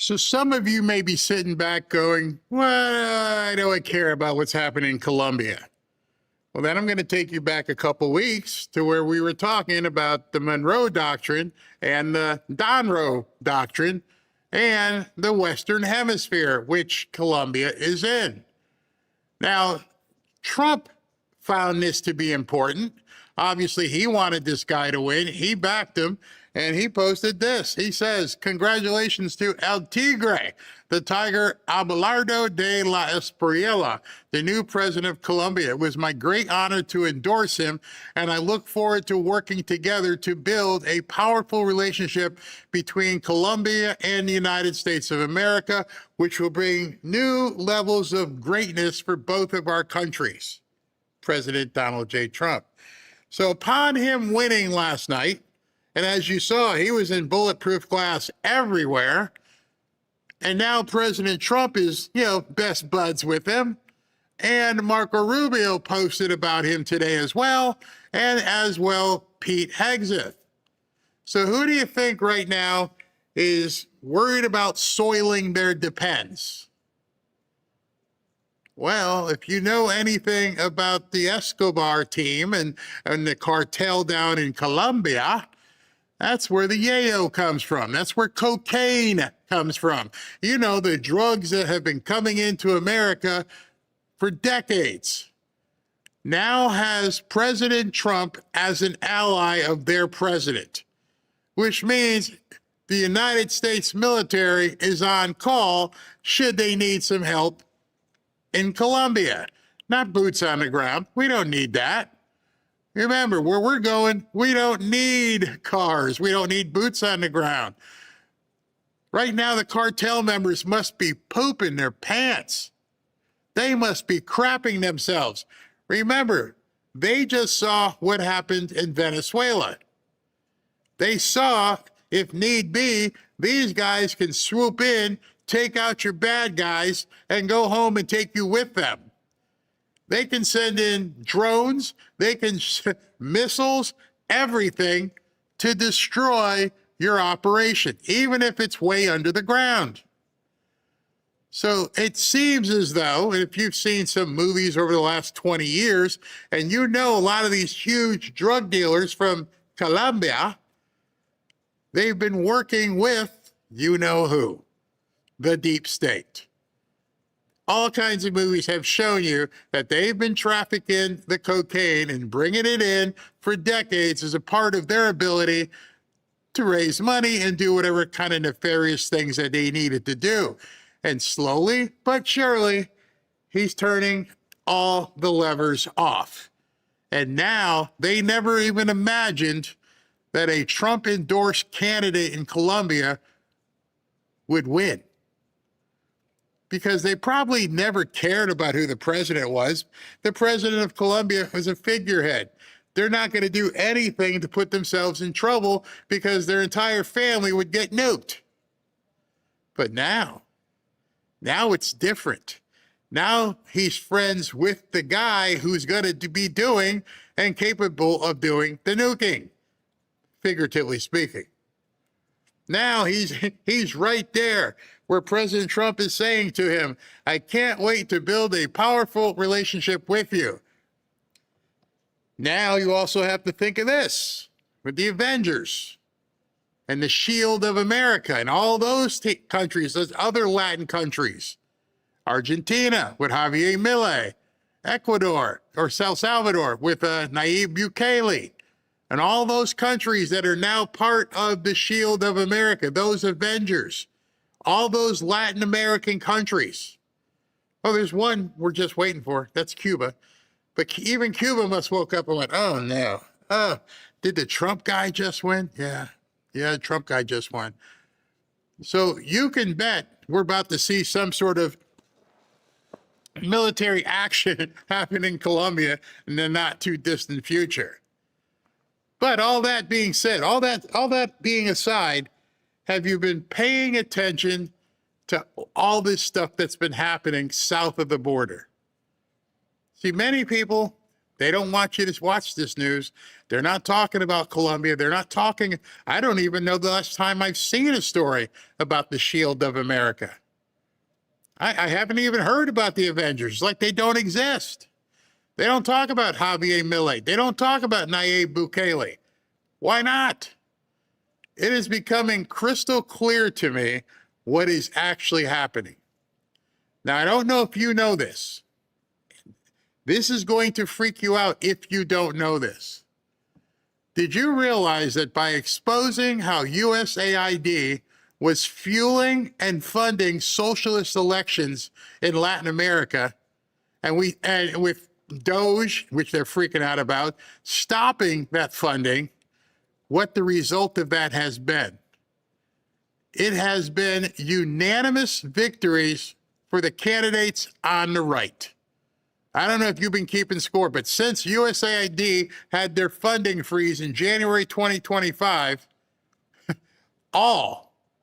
So some of you may be sitting back going, well, I don't care about what's happening in Colombia. Well, then I'm going to take you back a couple weeks to where we were talking about the Monroe Doctrine and the Monroe Doctrine and the Western Hemisphere, which Colombia is in. Now, Trump found this to be important. Obviously, he wanted this guy to win. He backed him, and he posted this. He says, congratulations to El Tigre, the Tiger Abelardo de la Espriella, the new president of Colombia. It was my great honor to endorse him, and I look forward to working together to build a powerful relationship between Colombia and the United States of America, which will bring new levels of greatness for both of our countries. President Donald J. Trump. So upon him winning last night, and as you saw, he was in bulletproof glass everywhere, and now President Trump is, best buds with him, and Marco Rubio posted about him today as well, and as well Pete Hegseth. So who do you think right now is worried about soiling their defense? Well, if you know anything about the Escobar team and the cartel down in Colombia, that's where the yayo comes from. That's where cocaine comes from. You know, the drugs that have been coming into America for decades. Now has President Trump as an ally of their president, which means the United States military is on call should they need some help in Colombia, not boots on the ground. We don't need that. Remember, where we're going, we don't need cars. We don't need boots on the ground. Right now, the cartel members must be pooping their pants. They must be crapping themselves. Remember, they just saw what happened in Venezuela. They saw, if need be, these guys can swoop in, take out your bad guys, and go home and take you with them. They can send in drones, they can missiles, everything to destroy your operation, even if it's way under the ground. So it seems as though, if you've seen some movies over the last 20 years, and you know a lot of these huge drug dealers from Colombia, they've been working with you know who. The deep state. All kinds of movies have shown you that they've been trafficking the cocaine and bringing it in for decades as a part of their ability to raise money and do whatever kind of nefarious things that they needed to do. And slowly but surely, he's turning all the levers off. And now they never even imagined that a Trump-endorsed candidate in Colombia would win. Because they probably never cared about who the president was. The president of Colombia was a figurehead. They're not going to do anything to put themselves in trouble because their entire family would get nuked. But now it's different. Now he's friends with the guy who's going to be doing and capable of doing the nuking, figuratively speaking. Now he's right there where President Trump is saying to him, I can't wait to build a powerful relationship with you. Now you also have to think of this with the Avengers and the Shield of America and all those countries, those other Latin countries. Argentina with Javier Milei, Ecuador or El Salvador with Nayib Bukele. And all those countries that are now part of the Shield of America, those Avengers, all those Latin American countries. Oh, there's one we're just waiting for. That's Cuba. But even Cuba must woke up and went, oh, no. Oh, did the Trump guy just win? Yeah, the Trump guy just won. So you can bet we're about to see some sort of military action happen in Colombia in the not too distant future. But all that being said, all that being aside, have you been paying attention to all this stuff that's been happening south of the border? See, many people They don't want you to watch this news. They're not talking about Colombia. They're not talking. I don't even know the last time I've seen a story about the Shield of America. I haven't even heard about the Avengers, like they don't exist. They don't talk about Javier Milei. They don't talk about Nayib Bukele. Why not? It is becoming crystal clear to me what is actually happening. Now, I don't know if you know this. This is going to freak you out if you don't know this. Did you realize that by exposing how USAID was fueling and funding socialist elections in Latin America, and with Doge, which they're freaking out about, stopping that funding, what the result of that has been? It has been unanimous victories for the candidates on the right. I don't know if you've been keeping score, but since USAID had their funding freeze in January 2025,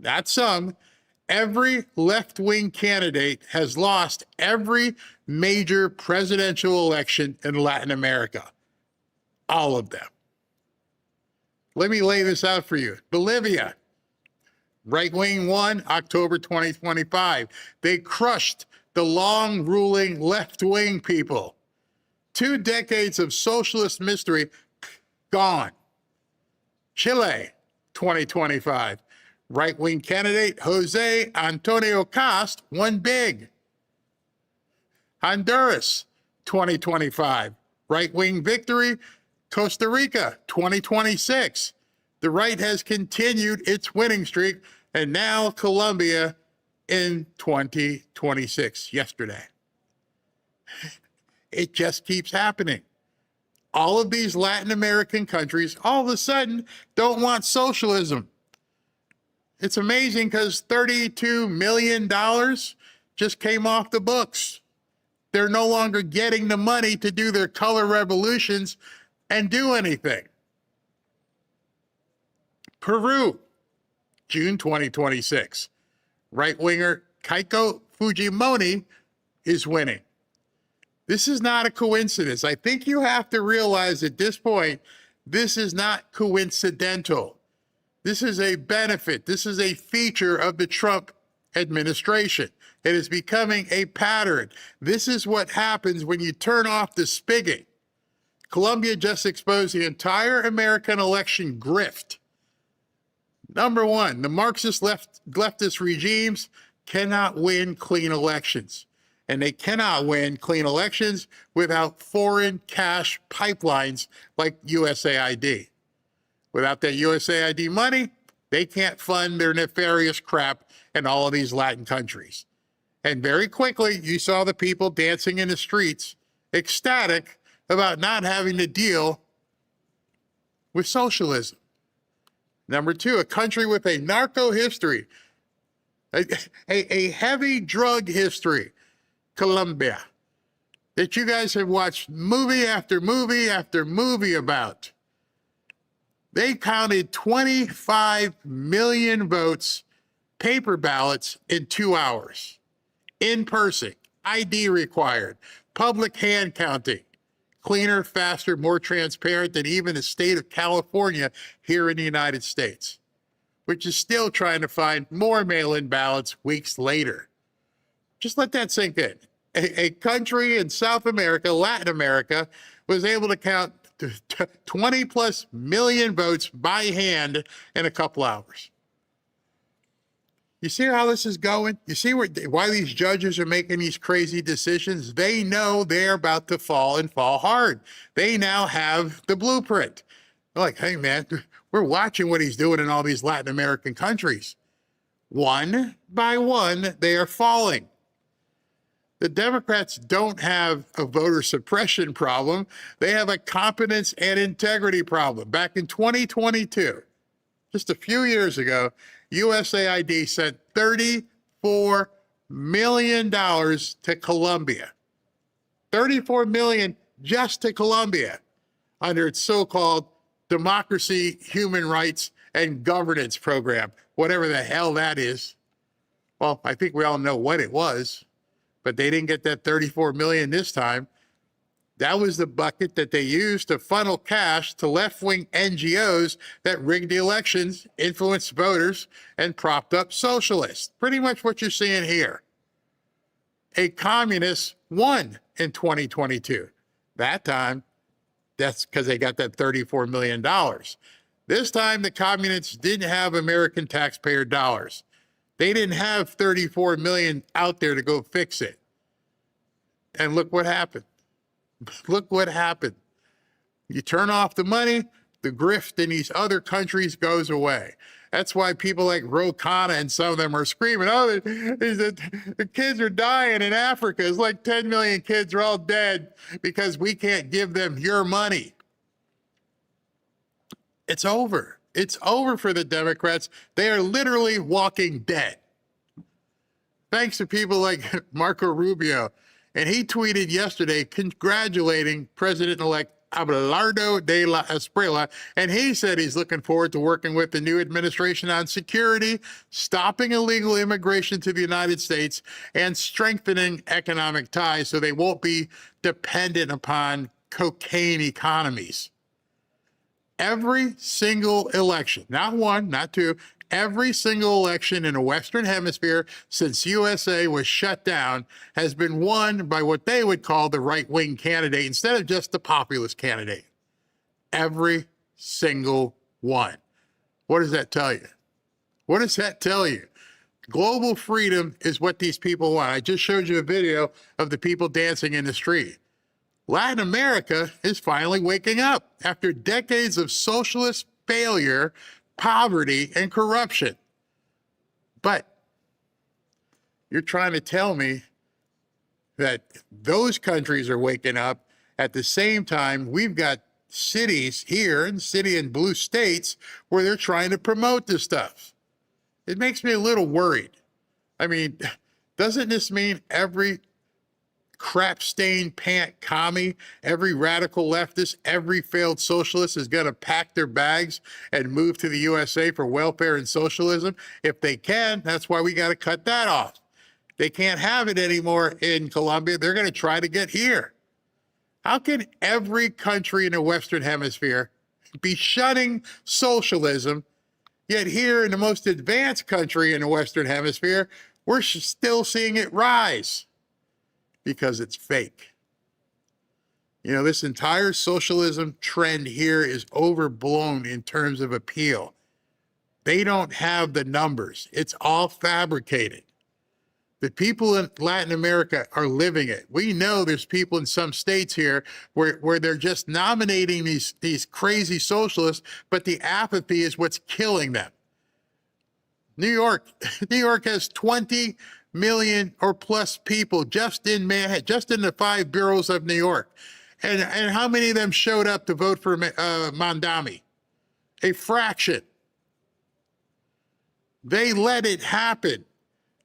not some, every left-wing candidate has lost every major presidential election in Latin America. All of them. Let me lay this out for you. Bolivia, right-wing won October 2025. They crushed the long-ruling left-wing people. 2 decades of socialist mystery gone. Chile, 2025. Right-wing candidate Jose Antonio Cast won big. Honduras, 2025. Right-wing victory, Costa Rica, 2026. The right has continued its winning streak, and now Colombia in 2026, yesterday. It just keeps happening. All of these Latin American countries all of a sudden don't want socialism. It's amazing because $32 million just came off the books. They're no longer getting the money to do their color revolutions and do anything. Peru, June 2026. Right-winger Keiko Fujimori is winning. This is not a coincidence. I think you have to realize at this point, this is not coincidental. This is a benefit. This is a feature of the Trump administration. It is becoming a pattern. This is what happens when you turn off the spigot. Colombia just exposed the entire American election grift. Number one, the Marxist leftist regimes cannot win clean elections. And they cannot win clean elections without foreign cash pipelines like USAID. Without that USAID money, they can't fund their nefarious crap in all of these Latin countries. And very quickly, you saw the people dancing in the streets, ecstatic about not having to deal with socialism. Number two, a country with a narco history, a heavy drug history, Colombia, that you guys have watched movie after movie after movie about. They counted 25 million votes, paper ballots, in 2 hours. In person, ID required, public hand counting. Cleaner, faster, more transparent than even the state of California here in the United States, which is still trying to find more mail-in ballots weeks later. Just let that sink in. A country in South America, Latin America, was able to count 20 plus million votes by hand in a couple hours. You see how this is going? You see why these judges are making these crazy decisions? They know they're about to fall and fall hard. They now have the blueprint. They're like, hey man, we're watching what he's doing in all these Latin American countries. One by one, they are falling. The Democrats don't have a voter suppression problem. They have a competence and integrity problem. Back in 2022, just a few years ago, USAID sent $34 million to Colombia. $34 million just to Colombia under its so-called democracy, human rights, and governance program, whatever the hell that is. Well, I think we all know what it was, but they didn't get that $34 million this time. That was the bucket that they used to funnel cash to left-wing NGOs that rigged the elections, influenced voters, and propped up socialists. Pretty much what you're seeing here. A communist won in 2022. That time, that's because they got that $34 million. This time, the communists didn't have American taxpayer dollars. They didn't have 34 million out there to go fix it. And look what happened. Look what happened. You turn off the money, the grift in these other countries goes away. That's why people like Ro Khanna and some of them are screaming, oh, the kids are dying in Africa. It's like 10 million kids are all dead because we can't give them your money. It's over. It's over for the Democrats. They are literally walking dead. Thanks to people like Marco Rubio. And he tweeted yesterday congratulating President-elect Abelardo de la Espriella, and he said he's looking forward to working with the new administration on security, stopping illegal immigration to the United States, and strengthening economic ties so they won't be dependent upon cocaine economies. Every single election, not one, not two, every single election in the Western Hemisphere since USA was shut down has been won by what they would call the right-wing candidate instead of just the populist candidate. Every single one. What does that tell you? What does that tell you? Global freedom is what these people want. I just showed you a video of the people dancing in the street. Latin America is finally waking up after decades of socialist failure, poverty, and corruption. But you're trying to tell me that those countries are waking up at the same time we've got cities here and city in blue states where they're trying to promote this stuff. It makes me a little worried. I mean, doesn't this mean every crap-stained pant commie, every radical leftist, every failed socialist is going to pack their bags and move to the USA for welfare and socialism? If they can, that's why we got to cut that off. They can't have it anymore in Colombia. They're going to try to get here. How can every country in the Western Hemisphere be shunning socialism, yet here in the most advanced country in the Western Hemisphere, we're still seeing it rise? Because it's fake. You know, this entire socialism trend here is overblown in terms of appeal. They don't have the numbers. It's all fabricated. The people in Latin America are living it. We know there's people in some states here where they're just nominating these crazy socialists, but the apathy is what's killing them. New York has 20 million or plus people just in Manhattan, just in the 5 boroughs of New York. And how many of them showed up to vote for Mondami? A fraction. They let it happen.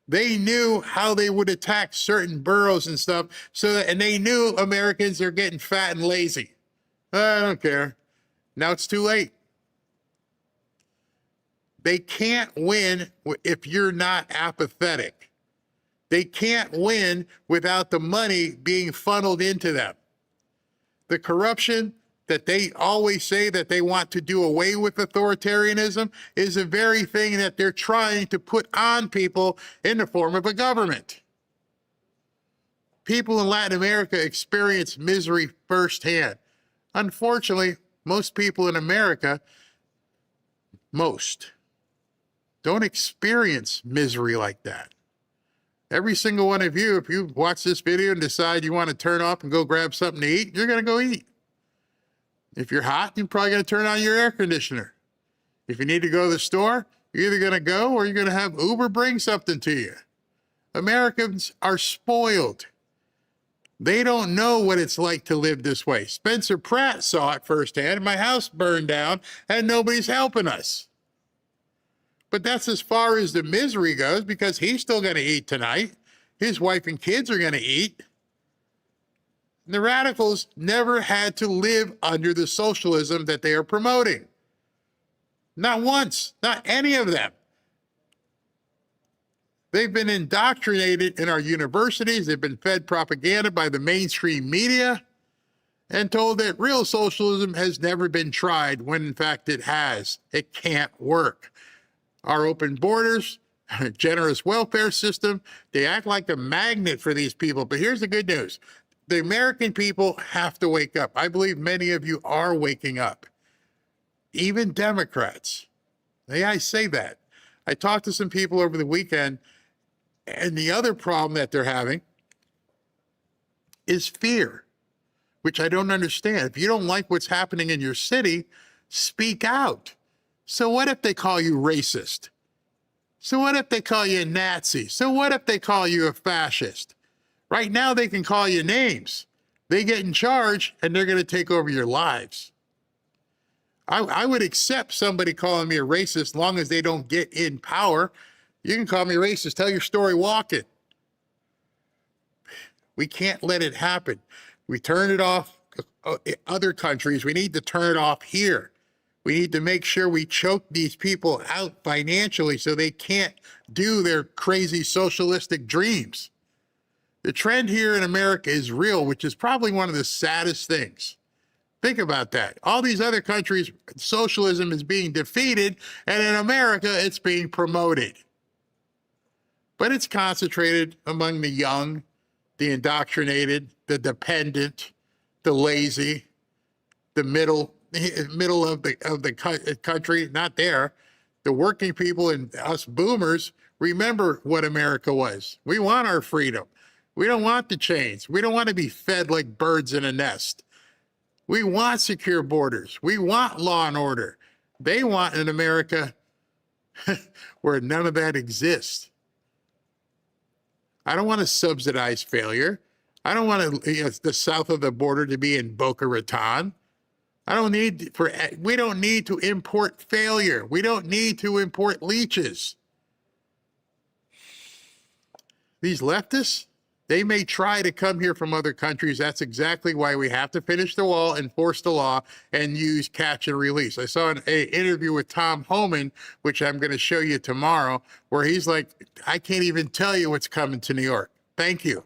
They knew how they would attack certain boroughs and stuff, and they knew Americans are getting fat and lazy. I don't care. Now it's too late. They can't win if you're not apathetic. They can't win without the money being funneled into them. The corruption that they always say that they want to do away with authoritarianism is the very thing that they're trying to put on people in the form of a government. People in Latin America experience misery firsthand. Unfortunately, most people in America, don't experience misery like that. Every single one of you, if you watch this video and decide you want to turn off and go grab something to eat, you're going to go eat. If you're hot, you're probably going to turn on your air conditioner. If you need to go to the store, you're either going to go or you're going to have Uber bring something to you. Americans are spoiled. They don't know what it's like to live this way. Spencer Pratt saw it firsthand. My house burned down and nobody's helping us. But that's as far as the misery goes because he's still going to eat tonight. His wife and kids are going to eat. The radicals never had to live under the socialism that they are promoting. Not once, not any of them. They've been indoctrinated in our universities. They've been fed propaganda by the mainstream media. and told that real socialism has never been tried when in fact it has. It can't work. Our open borders, generous welfare system, they act like a magnet for these people. But here's the good news. The American people have to wake up. I believe many of you are waking up. Even Democrats. Yeah, I say that. I talked to some people over the weekend, and the other problem that they're having is fear, which I don't understand. If you don't like what's happening in your city, speak out. So what if they call you racist? So what if they call you a Nazi? So what if they call you a fascist? Right now they can call you names. They get in charge and they're going to take over your lives. I would accept somebody calling me a racist as long as they don't get in power. You can call me racist, tell your story walking. We can't let it happen. We turn it off in other countries. We need to turn it off here. We need to make sure we choke these people out financially so they can't do their crazy socialistic dreams. The trend here in America is real, which is probably one of the saddest things. Think about that. All these other countries, socialism is being defeated, and in America, it's being promoted. But it's concentrated among the young, the indoctrinated, the dependent, the lazy, the middle of the country, not there. The working people and us boomers remember what America was. We want our freedom. We don't want the chains. We don't want to be fed like birds in a nest. We want secure borders. We want law and order. They want an America where none of that exists. I don't want to subsidize failure. I don't want the south of the border to be in Boca Raton. We don't need to import failure. We don't need to import leeches. These leftists, they may try to come here from other countries. That's exactly why we have to finish the wall, enforce the law, and use catch and release. I saw an interview with Tom Homan, which I'm going to show you tomorrow, where he's like, I can't even tell you what's coming to New York. Thank you.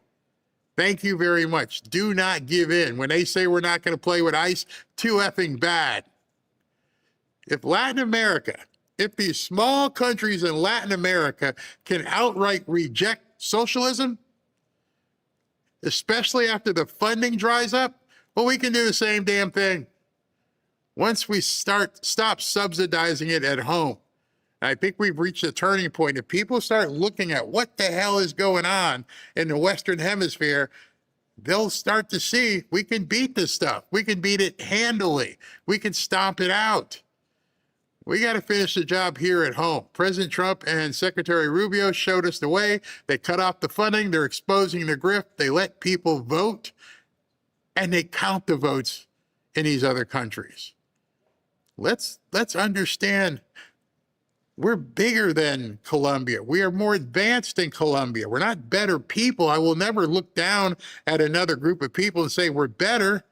Thank you very much. Do not give in. When they say we're not going to play with ICE, too effing bad. If Latin America, if these small countries in Latin America can outright reject socialism, especially after the funding dries up, well, we can do the same damn thing. Once we stop subsidizing it at home. I think we've reached a turning point. If people start looking at what the hell is going on in the Western Hemisphere, they'll start to see we can beat this stuff. We can beat it handily. We can stomp it out. We got to finish the job here at home. President Trump and Secretary Rubio showed us the way. They cut off the funding. They're exposing the grift. They let people vote, and they count the votes in these other countries. Let's understand we're bigger than Colombia. We are more advanced than Colombia. We're not better people. I will never look down at another group of people and say we're better,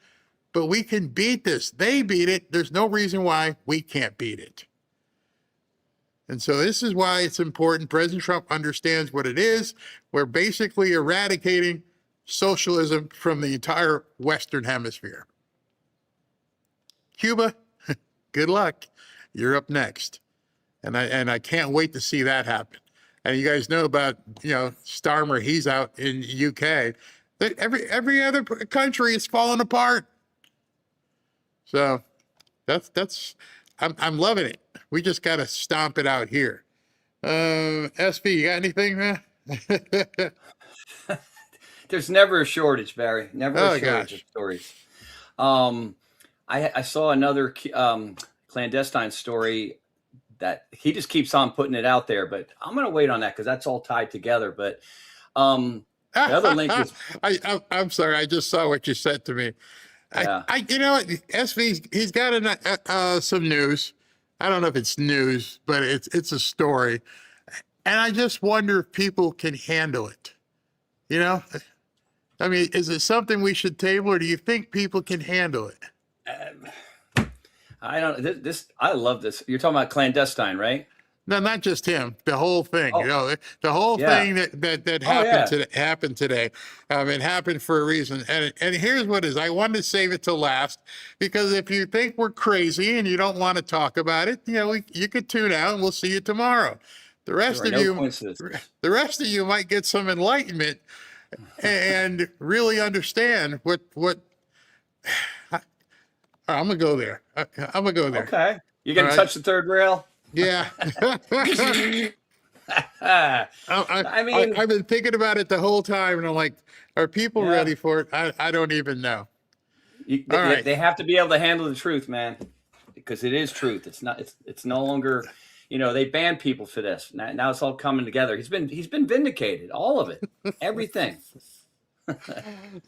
but we can beat this. They beat it. There's no reason why we can't beat it. And so this is why it's important. President Trump understands what it is. We're basically eradicating socialism from the entire Western Hemisphere. Cuba, good luck. You're up next. And I can't wait to see that happen. And you guys know about, Starmer, he's out in the UK. Every other country is falling apart. So I'm loving it. We just got to stomp it out here. SV, you got anything, man? There's never a shortage, Barry. Never a shortage of stories. I saw another clandestine story that he just keeps on putting it out there, but I'm going to wait on that because that's all tied together. But the other link is... I'm sorry. I just saw what you said to me. Yeah. SV, he's got some news. I don't know if it's news, but it's a story. And I just wonder if people can handle it. I mean, is it something we should table, or do you think people can handle it? I don't. I love this. You're talking about clandestine, right? No, not just him. The whole thing. You know, the whole thing that happened today. It happened for a reason. And here's what it is. I wanted to save it till last because if you think we're crazy and you don't want to talk about it, you know, you could tune out and we'll see you tomorrow. The rest the rest of you might get some enlightenment and really understand what. I'm gonna go there. I'm gonna go there. Okay, you're gonna touch the third rail. Yeah. I mean, I've been thinking about it the whole time, and I'm like, are people ready for it? I don't even know. They have to be able to handle the truth, man, because it is truth. It's not. It's no longer. You know, they banned people for this. Now it's all coming together. He's been vindicated. All of it. Everything.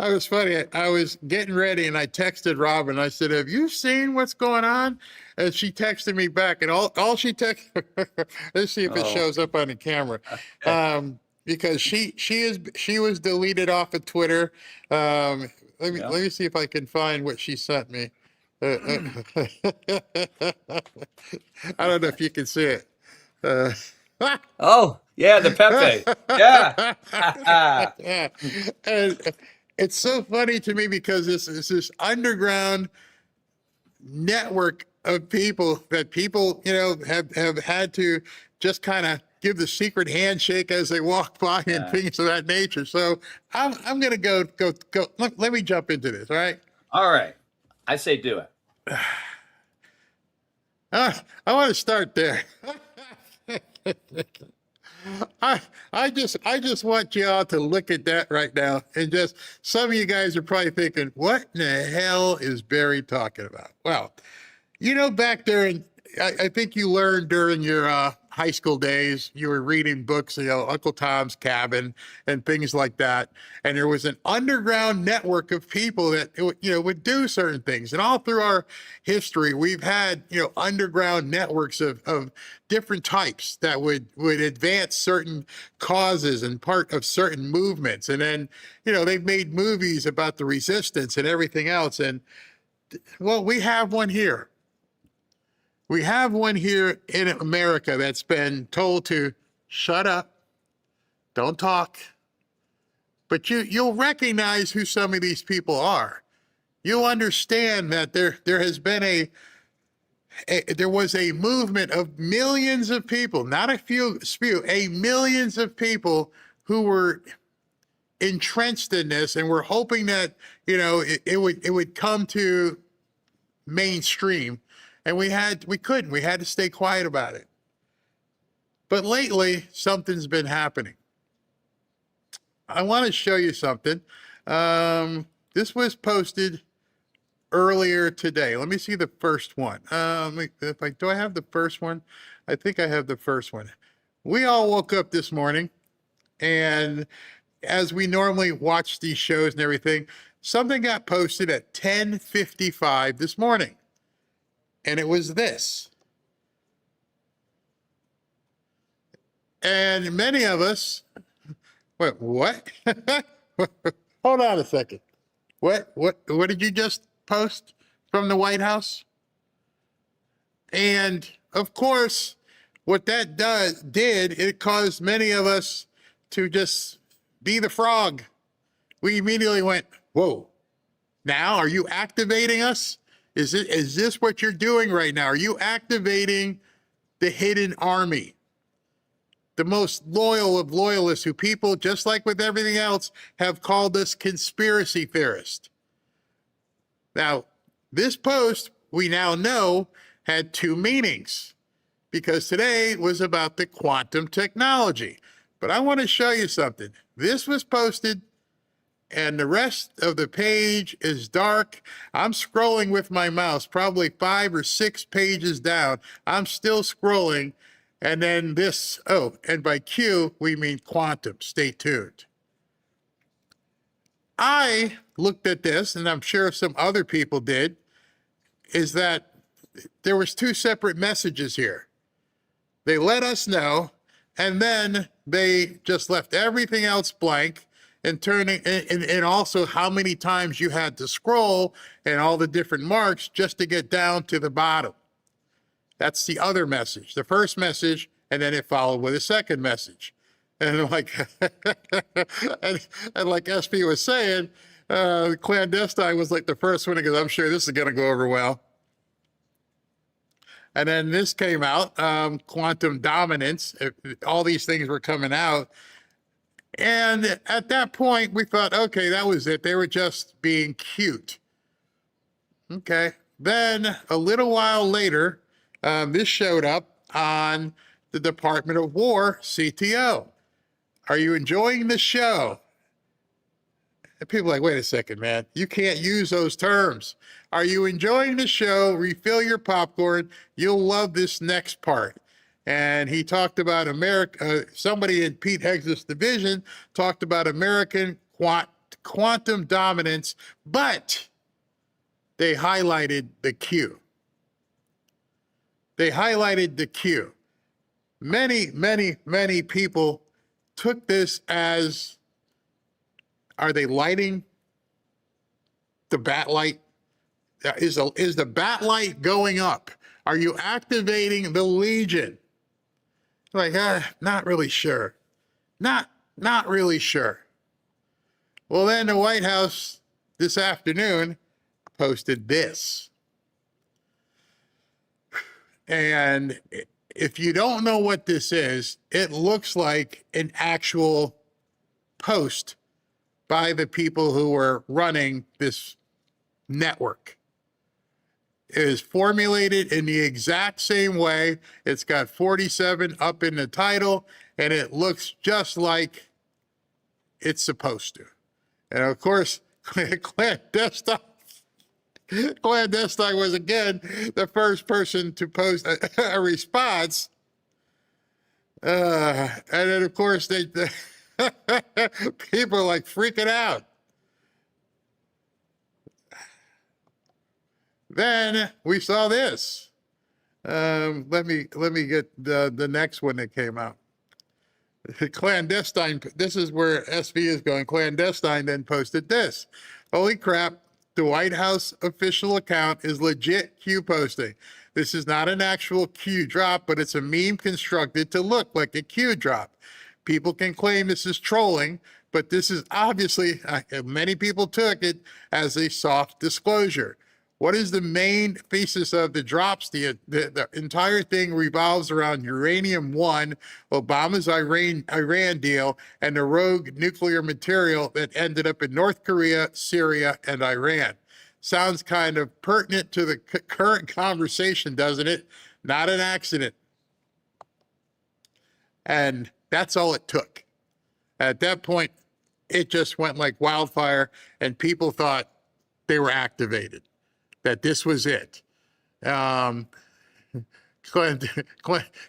I was funny. I was getting ready and I texted Robin. I said, have you seen what's going on? And she texted me back, and all she texted, let's see if it shows up on the camera. Because she was deleted off of Twitter. Let me see if I can find what she sent me. I don't know if you can see it. Oh, yeah, the Pepe. Yeah. Yeah. And it's so funny to me because it's this underground network of people that people, you know, have had to just kind of give the secret handshake as they walk by and things of that nature. So I'm going to go. Let me jump into this. All right. All right. I say do it. I want to start there. I just want you all to look at that right now, and just some of you guys are probably thinking, what in the hell is Barry talking about? Well, you know, back there, I think you learned during your high school days, you were reading books, you know, Uncle Tom's Cabin and things like that. And there was an underground network of people that, you know, would do certain things. And all through our history, we've had, you know, underground networks of different types that would advance certain causes and part of certain movements. And then, you know, they've made movies about the resistance and everything else. And well, we have one here. We have one here in America that's been told to shut up, don't talk. But you'll recognize who some of these people are. You'll understand that there has been there was a movement of millions of people, not a few, millions of people who were entrenched in this and were hoping that, you know, it would come to mainstream. And we had to stay quiet about it. But lately, something's been happening. I want to show you something. This was posted earlier today. Let me see the first one. Do I have the first one? I think I have the first one. We all woke up this morning, and as we normally watch these shows and everything, something got posted at 10:55 this morning. And it was this. And many of us went, what? Hold on a second. What did you just post from the White House? And of course, what that did, it caused many of us to just be the frog. We immediately went, whoa, now are you activating us? Is this what you're doing right now? Are you activating the hidden army? The most loyal of loyalists who people, just like with everything else, have called us conspiracy theorists. Now, this post, we now know, had two meanings because today was about the quantum technology. But I want to show you something. This was posted and the rest of the page is dark. I'm scrolling with my mouse, probably 5 or 6 pages down. I'm still scrolling. And then this, and by Q, we mean quantum. Stay tuned. I looked at this, and I'm sure some other people did, is that there was 2 separate messages here. They let us know, and then they just left everything else blank. And also how many times you had to scroll and all the different marks just to get down to the bottom. That's the other message. The first message, And then it followed with a second message. And like, and like SP was saying, clandestine was like the first one because I'm sure this is going to go over well. And then this came out, quantum dominance. All these things were coming out. And at that point, we thought, okay, that was it. They were just being cute. Okay. Then a little while later, this showed up on the Department of War CTO. Are you enjoying the show? And people are like, wait a second, man. You can't use those terms. Are you enjoying the show? Refill your popcorn. You'll love this next part. And he talked about America. Somebody in Pete Hegseth's division talked about American quantum dominance, but they highlighted the Q. They highlighted the Q. Many, many, many people took this as, are they lighting the bat light? Is the bat light going up? Are you activating the Legion? Like, not really sure. Not really sure. Well, then the White House this afternoon posted this. And if you don't know what this is, it looks like an actual post by the people who are running this network. It is formulated in the exact same way. It's got 47 up in the title, and it looks just like it's supposed to. And of course, clandestine was again the first person to post a response. And then of course, people are like freaking out. Then we saw this. Let me get the next one that came out. Clandestine. This is where SV is going. Clandestine then posted this. Holy crap! The White House official account is legit Q posting. This is not an actual Q drop, but it's a meme constructed to look like a Q drop. People can claim this is trolling, but this is obviously, many people took it as a soft disclosure. What is the main thesis of the drops? The entire thing revolves around uranium-1, Obama's Iran deal, and the rogue nuclear material that ended up in North Korea, Syria, and Iran. Sounds kind of pertinent to the current conversation, doesn't it? Not an accident. And that's all it took. At that point, it just went like wildfire, and people thought they were activated, that this was it.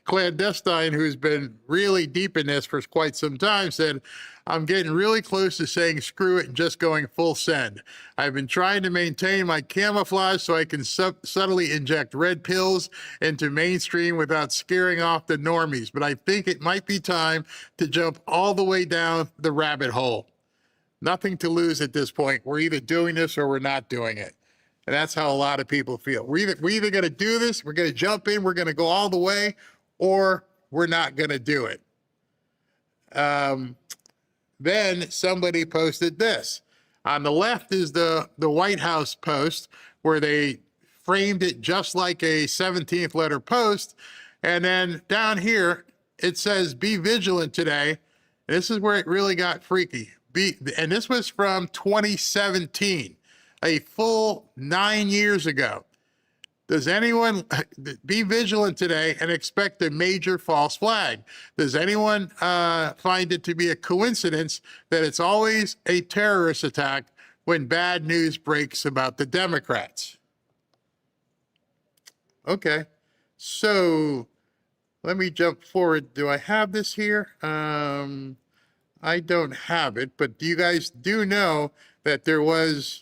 Clandestine, who's been really deep in this for quite some time, said, I'm getting really close to saying screw it and just going full send. I've been trying to maintain my camouflage so I can subtly inject red pills into mainstream without scaring off the normies, but I think it might be time to jump all the way down the rabbit hole. Nothing to lose at this point. We're either doing this or we're not doing it. And that's how a lot of people feel. We're either going to do this, we're going to jump in, we're going to go all the way, or we're not going to do it. Then somebody posted this. On the left is the White House post where they framed it just like a 17th letter post. And then down here, it says, be vigilant today. This is where it really got freaky. And this was from 2017. A full 9 years ago. Does anyone be vigilant today and expect a major false flag? Does anyone find it to be a coincidence that it's always a terrorist attack when bad news breaks about the Democrats? Okay, so let me jump forward. Do I have this here? I don't have it, but you guys do know that there was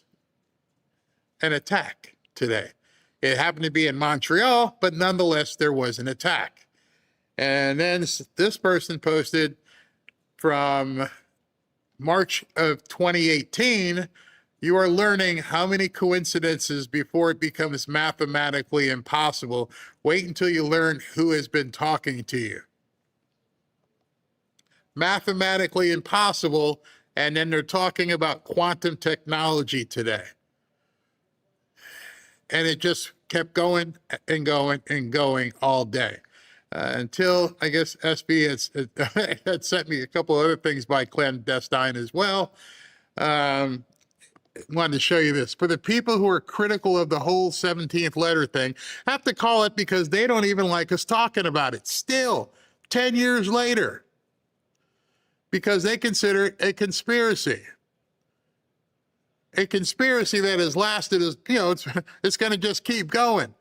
an attack today. It happened to be in Montreal, but nonetheless, there was an attack. And then this person posted from March of 2018, you are learning how many coincidences before it becomes mathematically impossible. Wait until you learn who has been talking to you. mathematically impossible, and then they're talking about quantum technology today. And it just kept going and going and going all day. Until, I guess, SB had sent me a couple other things by clandestine as well. Wanted to show you this. For the people who are critical of the whole 17th letter thing, I have to call it because they don't even like us talking about it. Still, 10 years later, because they consider it a conspiracy. A conspiracy that has lasted, it's going to just keep going.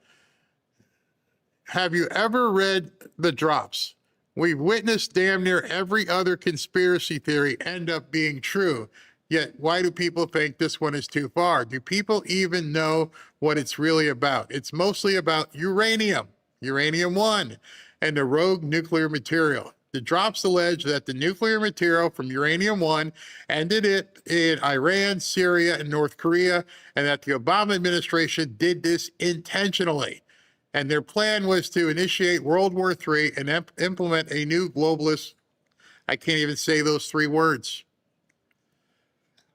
Have you ever read The Drops? We've witnessed damn near every other conspiracy theory end up being true. Yet, why do people think this one is too far? Do people even know what it's really about? It's mostly about uranium, uranium-1, and the rogue nuclear material. The Drops allege that the nuclear material from uranium-1 ended it in Iran, Syria, and North Korea, and that the Obama administration did this intentionally. And their plan was to initiate World War III and implement a new globalist, I can't even say those 3 words.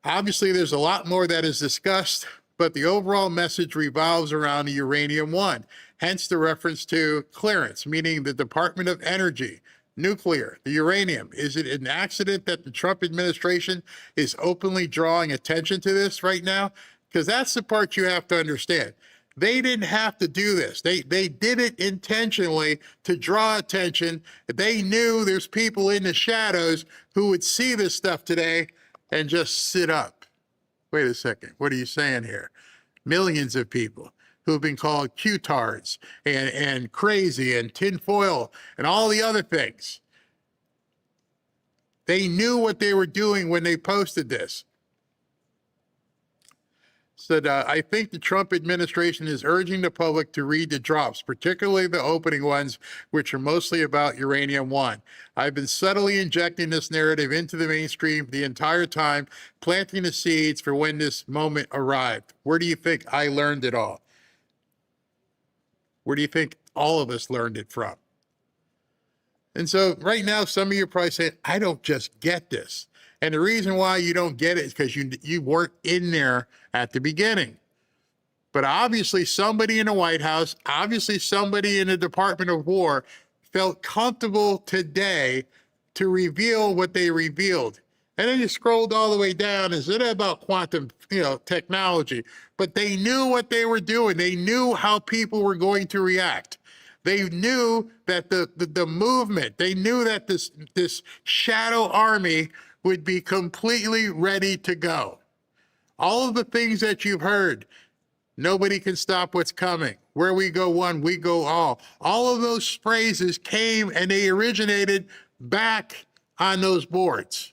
Obviously, there's a lot more that is discussed, but the overall message revolves around the uranium-1, hence the reference to clearance, meaning the Department of Energy, nuclear, the uranium. Is it an accident that the Trump administration is openly drawing attention to this right now? Because that's the part you have to understand. They didn't have to do this. They did it intentionally to draw attention. They knew there's people in the shadows who would see this stuff today and just sit up. Wait a second, what are you saying here? Millions of people who've been called Q-tards and crazy and tinfoil and all the other things. They knew what they were doing when they posted this. So I think the Trump administration is urging the public to read the drops, particularly the opening ones, which are mostly about uranium-1. I've been subtly injecting this narrative into the mainstream the entire time, planting the seeds for when this moment arrived. Where do you think I learned it all? Where do you think all of us learned it from? And so right now, some of you are probably saying, I don't just get this. And the reason why you don't get it is because you weren't in there at the beginning. But obviously somebody in the White House, obviously somebody in the Department of War felt comfortable today to reveal what they revealed. And then you scrolled all the way down, is it about quantum technology? But they knew what they were doing. They knew how people were going to react. They knew that the movement, they knew that this shadow army would be completely ready to go. All of the things that you've heard, nobody can stop what's coming. Where we go one, we go all. All of those phrases came and they originated back on those boards.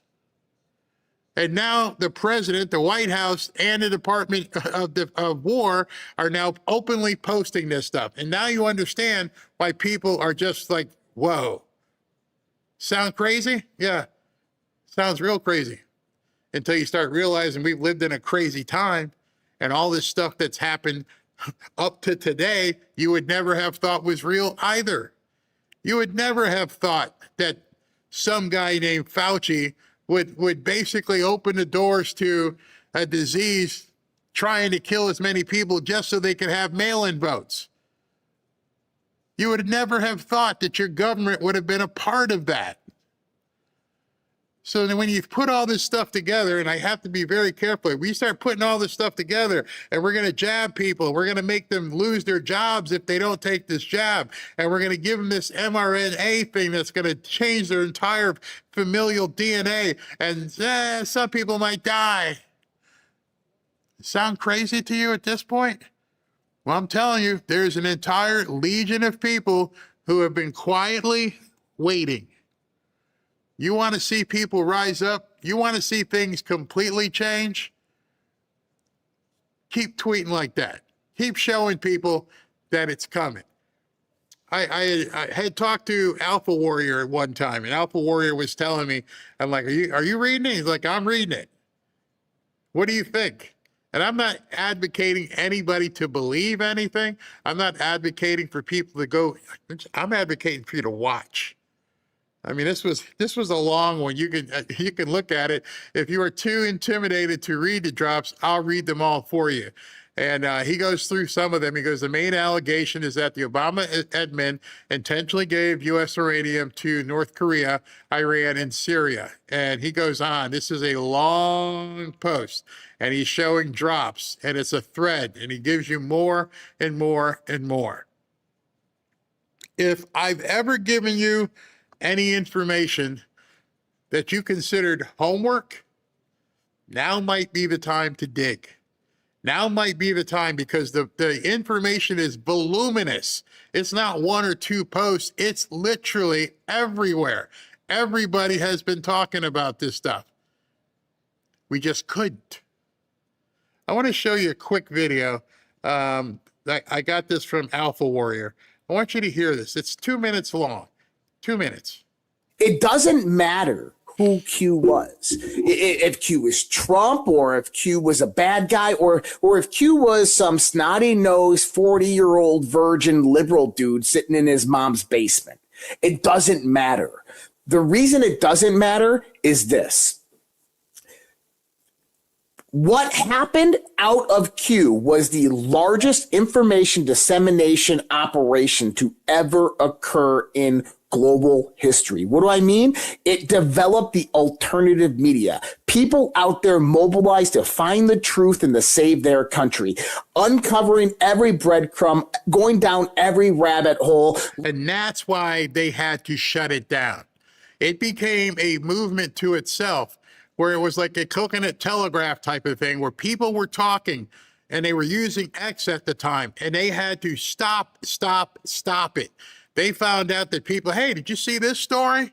And now the president, the White House, and the Department of War are now openly posting this stuff. And now you understand why people are just like, whoa. Sound crazy? Yeah. Sounds real crazy until you start realizing we've lived in a crazy time and all this stuff that's happened up to today, you would never have thought was real either. You would never have thought that some guy named Fauci would basically open the doors to a disease trying to kill as many people just so they could have mail-in votes. You would never have thought that your government would have been a part of that. So then when you put all this stuff together, and I have to be very careful, we start putting all this stuff together and we're going to jab people, we're going to make them lose their jobs if they don't take this jab, and we're going to give them this mRNA thing that's going to change their entire familial DNA, and some people might die. Sound crazy to you at this point? Well, I'm telling you, there's an entire legion of people who have been quietly waiting. You want to see people rise up? You want to see things completely change? Keep tweeting like that. Keep showing people that it's coming. I had talked to Alpha Warrior at one time, and Alpha Warrior was telling me, I'm like, are you reading it? He's like, I'm reading it. What do you think? And I'm not advocating anybody to believe anything. I'm not advocating for people to go. I'm advocating for you to watch. I mean, this was a long one. You can look at it. If you are too intimidated to read the drops, I'll read them all for you. And he goes through some of them. He goes, the main allegation is that the Obama admin intentionally gave U.S. uranium to North Korea, Iran, and Syria. And he goes on. This is a long post, and he's showing drops, and it's a thread, and he gives you more and more and more. If I've ever given you any information that you considered homework, now might be the time to dig. Now might be the time, because the information is voluminous. It's not one or two posts. It's literally everywhere. Everybody has been talking about this stuff. We just couldn't. I want to show you a quick video. I got this from Alpha Warrior. I want you to hear this. It's 2 minutes long. 2 minutes. It doesn't matter who Q was. If Q was Trump, or if Q was a bad guy, or if Q was some snotty-nosed 40-year-old virgin liberal dude sitting in his mom's basement. It doesn't matter. The reason it doesn't matter is this. What happened out of Q was the largest information dissemination operation to ever occur in global history. What do I mean? It developed the alternative media. People out there mobilized to find the truth and to save their country, uncovering every breadcrumb, going down every rabbit hole. And that's why they had to shut it down. It became a movement to itself, where it was like a coconut telegraph type of thing, where people were talking and they were using X at the time, and they had to stop it. They found out that people, hey, did you see this story?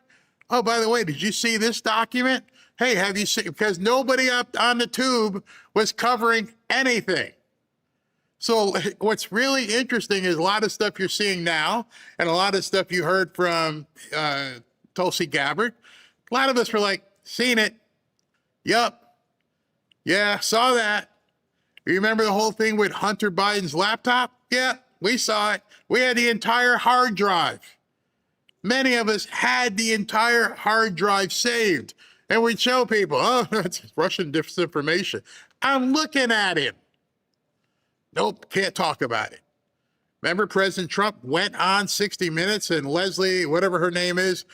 Oh, by the way, did you see this document? Hey, have you seen, because nobody up on the tube was covering anything. So what's really interesting is a lot of stuff you're seeing now, and a lot of stuff you heard from Tulsi Gabbard. A lot of us were like, seen it. Yup. Yeah, saw that. You remember the whole thing with Hunter Biden's laptop? Yeah, we saw it. We had the entire hard drive. Many of us had the entire hard drive saved. And we'd show people, oh, that's Russian disinformation. I'm looking at him. Nope, can't talk about it. Remember President Trump went on 60 Minutes, and Leslie, whatever her name is,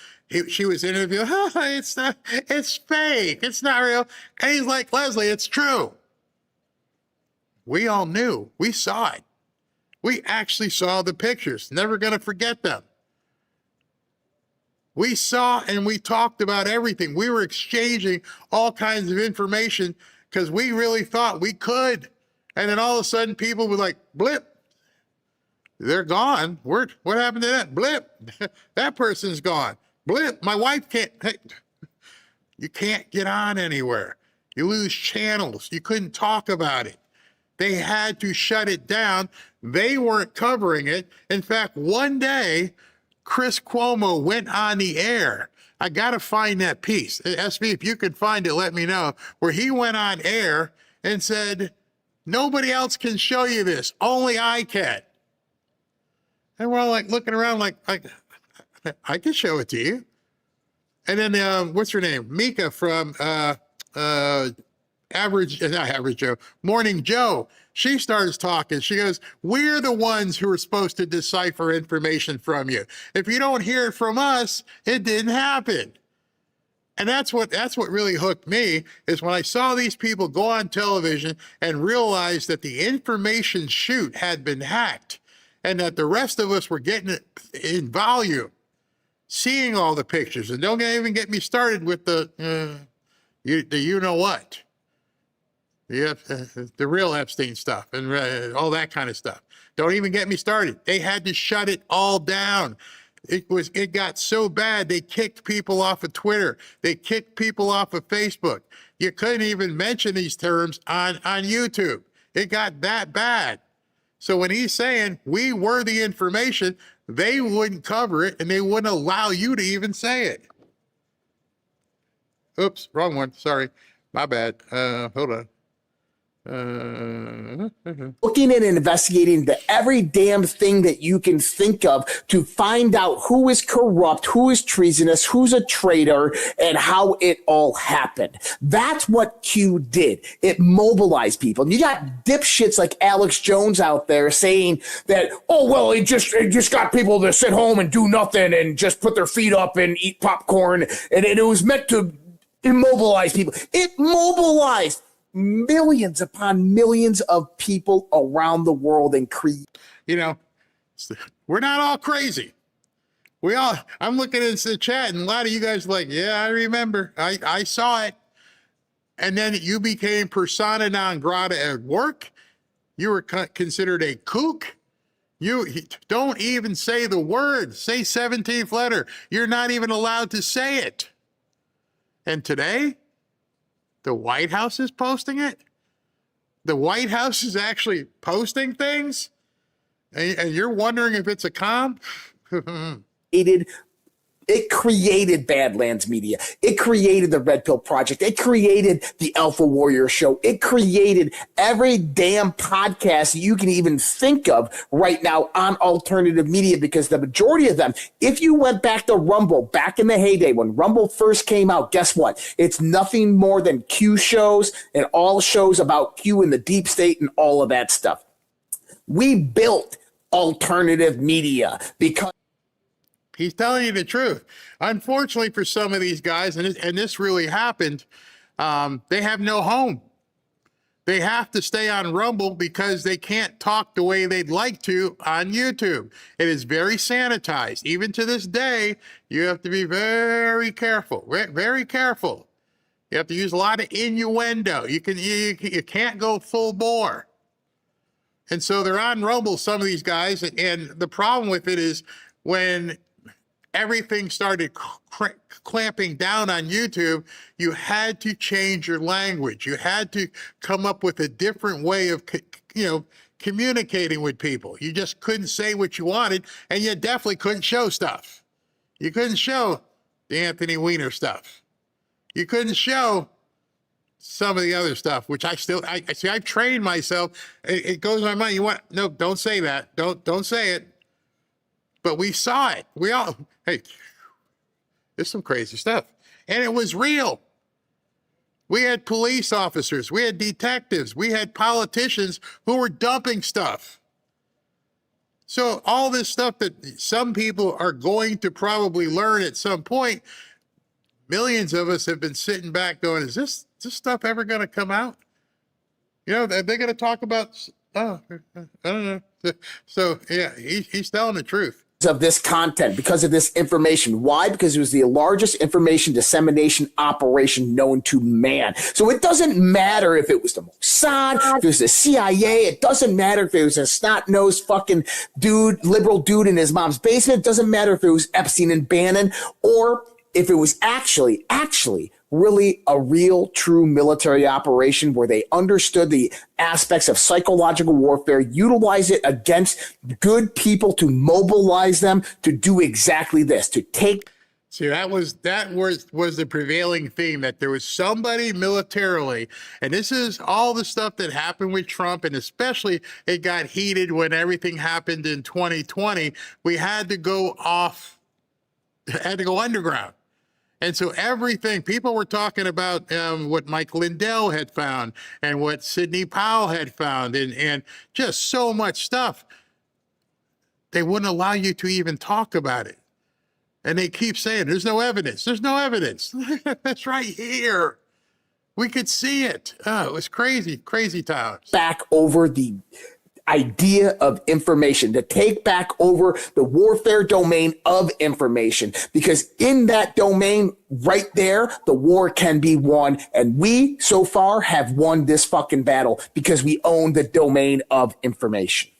she was interviewed. Oh, it's not, it's fake. It's not real. And he's like, Leslie, it's true. We all knew. We saw it. We actually saw the pictures. Never going to forget them. We saw and we talked about everything. We were exchanging all kinds of information because we really thought we could. And then all of a sudden people were like, blip. They're gone. What happened to that? Blip. That person's gone. Blip. My wife can't. You can't get on anywhere. You lose channels. You couldn't talk about it. They had to shut it down. They weren't covering it. In fact, one day, Chris Cuomo went on the air. I got to find that piece. SB, if you could find it, let me know. Where he went on air and said, nobody else can show you this. Only I can. And we're all like looking around like, I can show it to you. And then, what's her name? Mika from Morning Joe. She starts talking. She goes, we're the ones who are supposed to decipher information from you. If you don't hear it from us, it didn't happen. And that's what really hooked me, is when I saw these people go on television and realize that the information chute had been hacked, and that the rest of us were getting it in volume, seeing all the pictures. And don't even get me started with the you know what, the real Epstein stuff and all that kind of stuff. Don't even get me started. They had to shut it all down. It got so bad they kicked people off of Twitter. They kicked people off of Facebook. You couldn't even mention these terms on YouTube. It got that bad. So when he's saying we were the information, they wouldn't cover it, and they wouldn't allow you to even say it. Oops, wrong one. Sorry. My bad. Hold on. looking and investigating the every damn thing that you can think of to find out who is corrupt, who is treasonous, who's a traitor, and how it all happened. That's what Q did. It mobilized people. And you got dipshits like Alex Jones out there saying that, oh, well, it just got people to sit home and do nothing and just put their feet up and eat popcorn, and it was meant to immobilize people. It mobilized millions upon millions of people around the world and create. You know, we're not all crazy. I'm looking into the chat and a lot of you guys are like, yeah, I remember. I saw it. And then you became persona non grata at work. You were considered a kook. You don't even say the word. Say 17th letter. You're not even allowed to say it. And today, the White House is posting it. The White House is actually posting things. And you're wondering if it's a com? It created Badlands Media. It created the Red Pill Project. It created the Alpha Warrior Show. It created every damn podcast you can even think of right now on alternative media, because the majority of them, if you went back to Rumble, back in the heyday when Rumble first came out, guess what? It's nothing more than Q shows and all shows about Q and the deep state and all of that stuff. We built alternative media because he's telling you the truth. Unfortunately for some of these guys, and this really happened, they have no home. They have to stay on Rumble because they can't talk the way they'd like to on YouTube. It is very sanitized. Even to this day, you have to be very careful, very careful. You have to use a lot of innuendo. You can't go full bore. And so they're on Rumble, some of these guys, and the problem with it is when everything started clamping down on YouTube, you had to change your language. You had to come up with a different way of, communicating with people. You just couldn't say what you wanted, and you definitely couldn't show stuff. You couldn't show the Anthony Weiner stuff. You couldn't show some of the other stuff, which I've trained myself. It goes in my mind. No, don't say that. Don't say it. But we saw it. Hey, there's some crazy stuff. And it was real. We had police officers, we had detectives, we had politicians who were dumping stuff. So all this stuff that some people are going to probably learn at some point, millions of us have been sitting back going, is this stuff ever going to come out? Are they going to talk about, I don't know. So yeah, he's telling the truth. Of this content, because of this information. Why? Because it was the largest information dissemination operation known to man. So it doesn't matter if it was the Mossad, if it was the CIA, it doesn't matter if it was a snot-nosed fucking dude, liberal dude in his mom's basement, it doesn't matter if it was Epstein and Bannon, or if it was actually really a real, true military operation where they understood the aspects of psychological warfare, utilize it against good people to mobilize them to do exactly this, to take. See, that was the prevailing theme, that there was somebody militarily, and this is all the stuff that happened with Trump, and especially it got heated when everything happened in 2020. We had to go underground. And so everything, people were talking about what Mike Lindell had found and what Sidney Powell had found and just so much stuff. They wouldn't allow you to even talk about it. And they keep saying, there's no evidence. There's no evidence. That's right here. We could see it. Oh, it was crazy, crazy times. Back over the idea of information, to take back over the warfare domain of information, because in that domain right there, the war can be won. And we so far have won this fucking battle because we own the domain of information.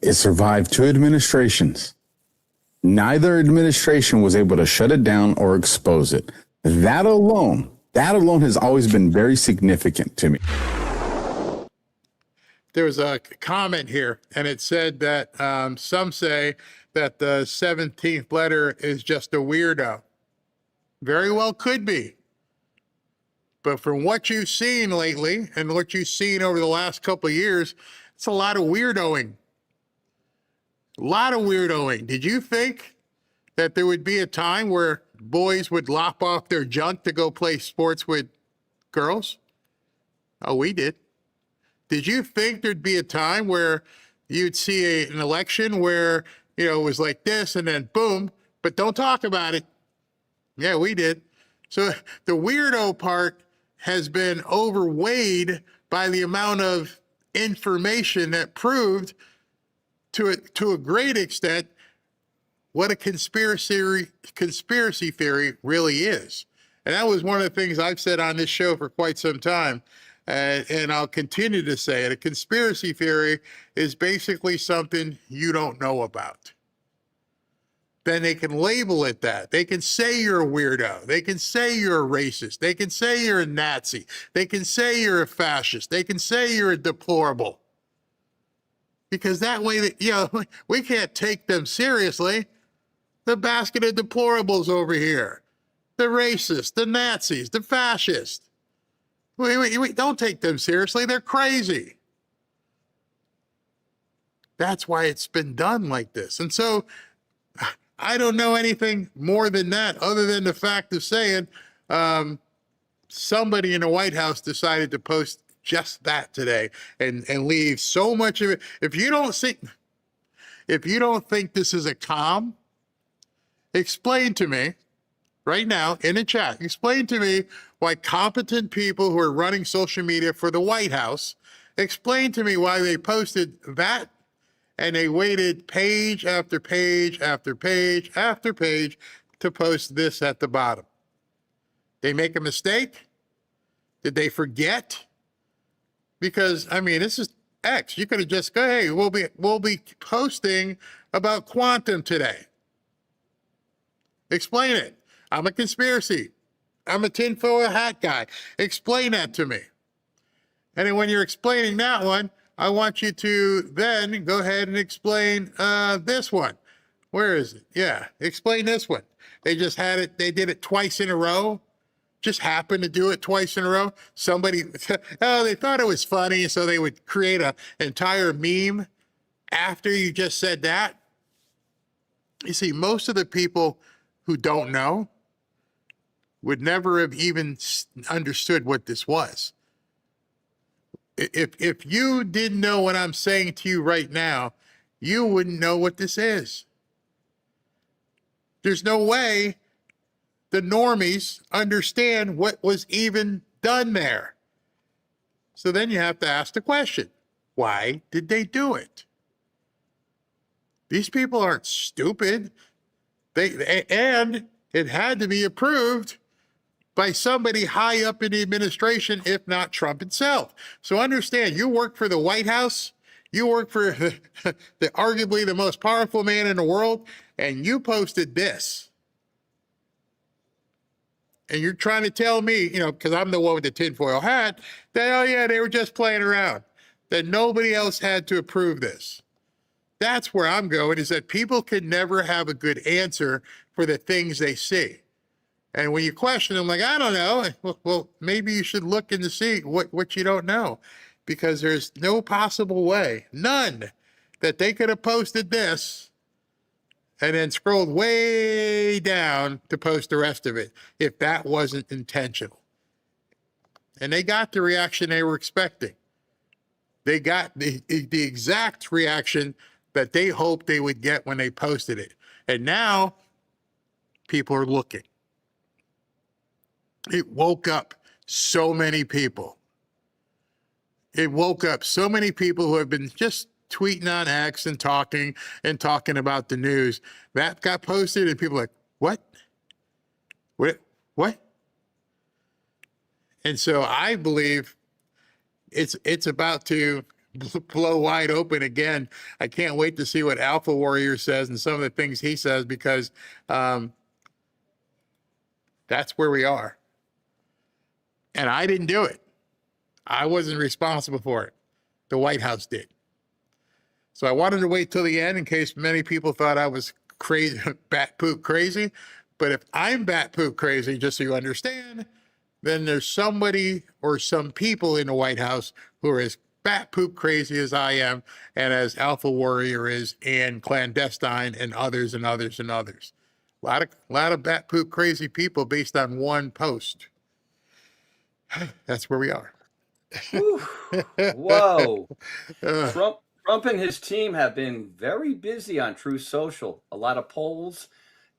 It survived 2 administrations. Neither administration was able to shut it down or expose it. That alone has always been very significant to me. There was a comment here, and it said that some say that the 17th letter is just a weirdo. Very well could be. But from what you've seen lately and what you've seen over the last couple of years, It's a lot of weirdoing. A lot of weirdoing. Did you think that there would be a time where boys would lop off their junk to go play sports with girls? Oh, we did. Did you think there'd be a time where you'd see an election where, it was like this and then boom, but don't talk about it? Yeah, we did. So the weirdo part has been overweighed by the amount of information that proved to a great extent what a conspiracy theory really is. And that was one of the things I've said on this show for quite some time. And I'll continue to say it. A conspiracy theory is basically something you don't know about. Then they can label it that. They can say you're a weirdo. They can say you're a racist. They can say you're a Nazi. They can say you're a fascist. They can say you're a deplorable. Because that way, that we can't take them seriously. The basket of deplorables over here. The racists, the Nazis, the fascists. We don't take them seriously. They're crazy. That's why it's been done like this. And so I don't know anything more than that other than the fact of saying somebody in the White House decided to post just that today and leave so much of it. If you don't think this is a calm, explain to me right now in the chat, explain to me why competent people who are running social media for the White House, explain to me why they posted that and they waited page after page after page after page to post this at the bottom. They make a mistake? Did they forget? Because, this is X. You could have just go, hey, we'll be posting about quantum today. Explain it. I'm a conspiracy. I'm a tinfoil hat guy. Explain that to me. And then when you're explaining that one, I want you to then go ahead and explain this one. Where is it? Yeah, explain this one. They just had it, they did it twice in a row. Just happened to do it twice in a row. Somebody, they thought it was funny, so they would create an entire meme after you just said that. You see, most of the people who don't know would never have even understood what this was. If you didn't know what I'm saying to you right now, you wouldn't know what this is. There's no way the normies understand what was even done there. So then you have to ask the question, why did they do it? These people aren't stupid. And it had to be approved by somebody high up in the administration, if not Trump himself. So understand, you work for the White House, you work for arguably the most powerful man in the world, and you posted this. And you're trying to tell me, because I'm the one with the tinfoil hat, that, they were just playing around, that nobody else had to approve this. That's where I'm going, is that people can never have a good answer for the things they see. And when you question them, like, I don't know, well, maybe you should look and see what you don't know, because there's no possible way, none, that they could have posted this and then scrolled way down to post the rest of it if that wasn't intentional. And they got the reaction they were expecting. They got the exact reaction that they hoped they would get when they posted it. And now people are looking. It woke up so many people. It woke up so many people who have been just tweeting on X and talking about the news. That got posted and people are like, what? What? And so I believe it's about to blow wide open again. I can't wait to see what Alpha Warrior says and some of the things he says, because that's where we are. And I didn't do it. I wasn't responsible for it. The White House did. So I wanted to wait till the end in case many people thought I was crazy, bat poop crazy. But if I'm bat poop crazy, just so you understand, then there's somebody or some people in the White House who are as bat poop crazy as I am, and as Alpha Warrior is, and Clandestine, and others and others and others. A lot of bat poop crazy people based on one post. That's where we are. Whoa. Trump and his team have been very busy on Truth Social. A lot of polls.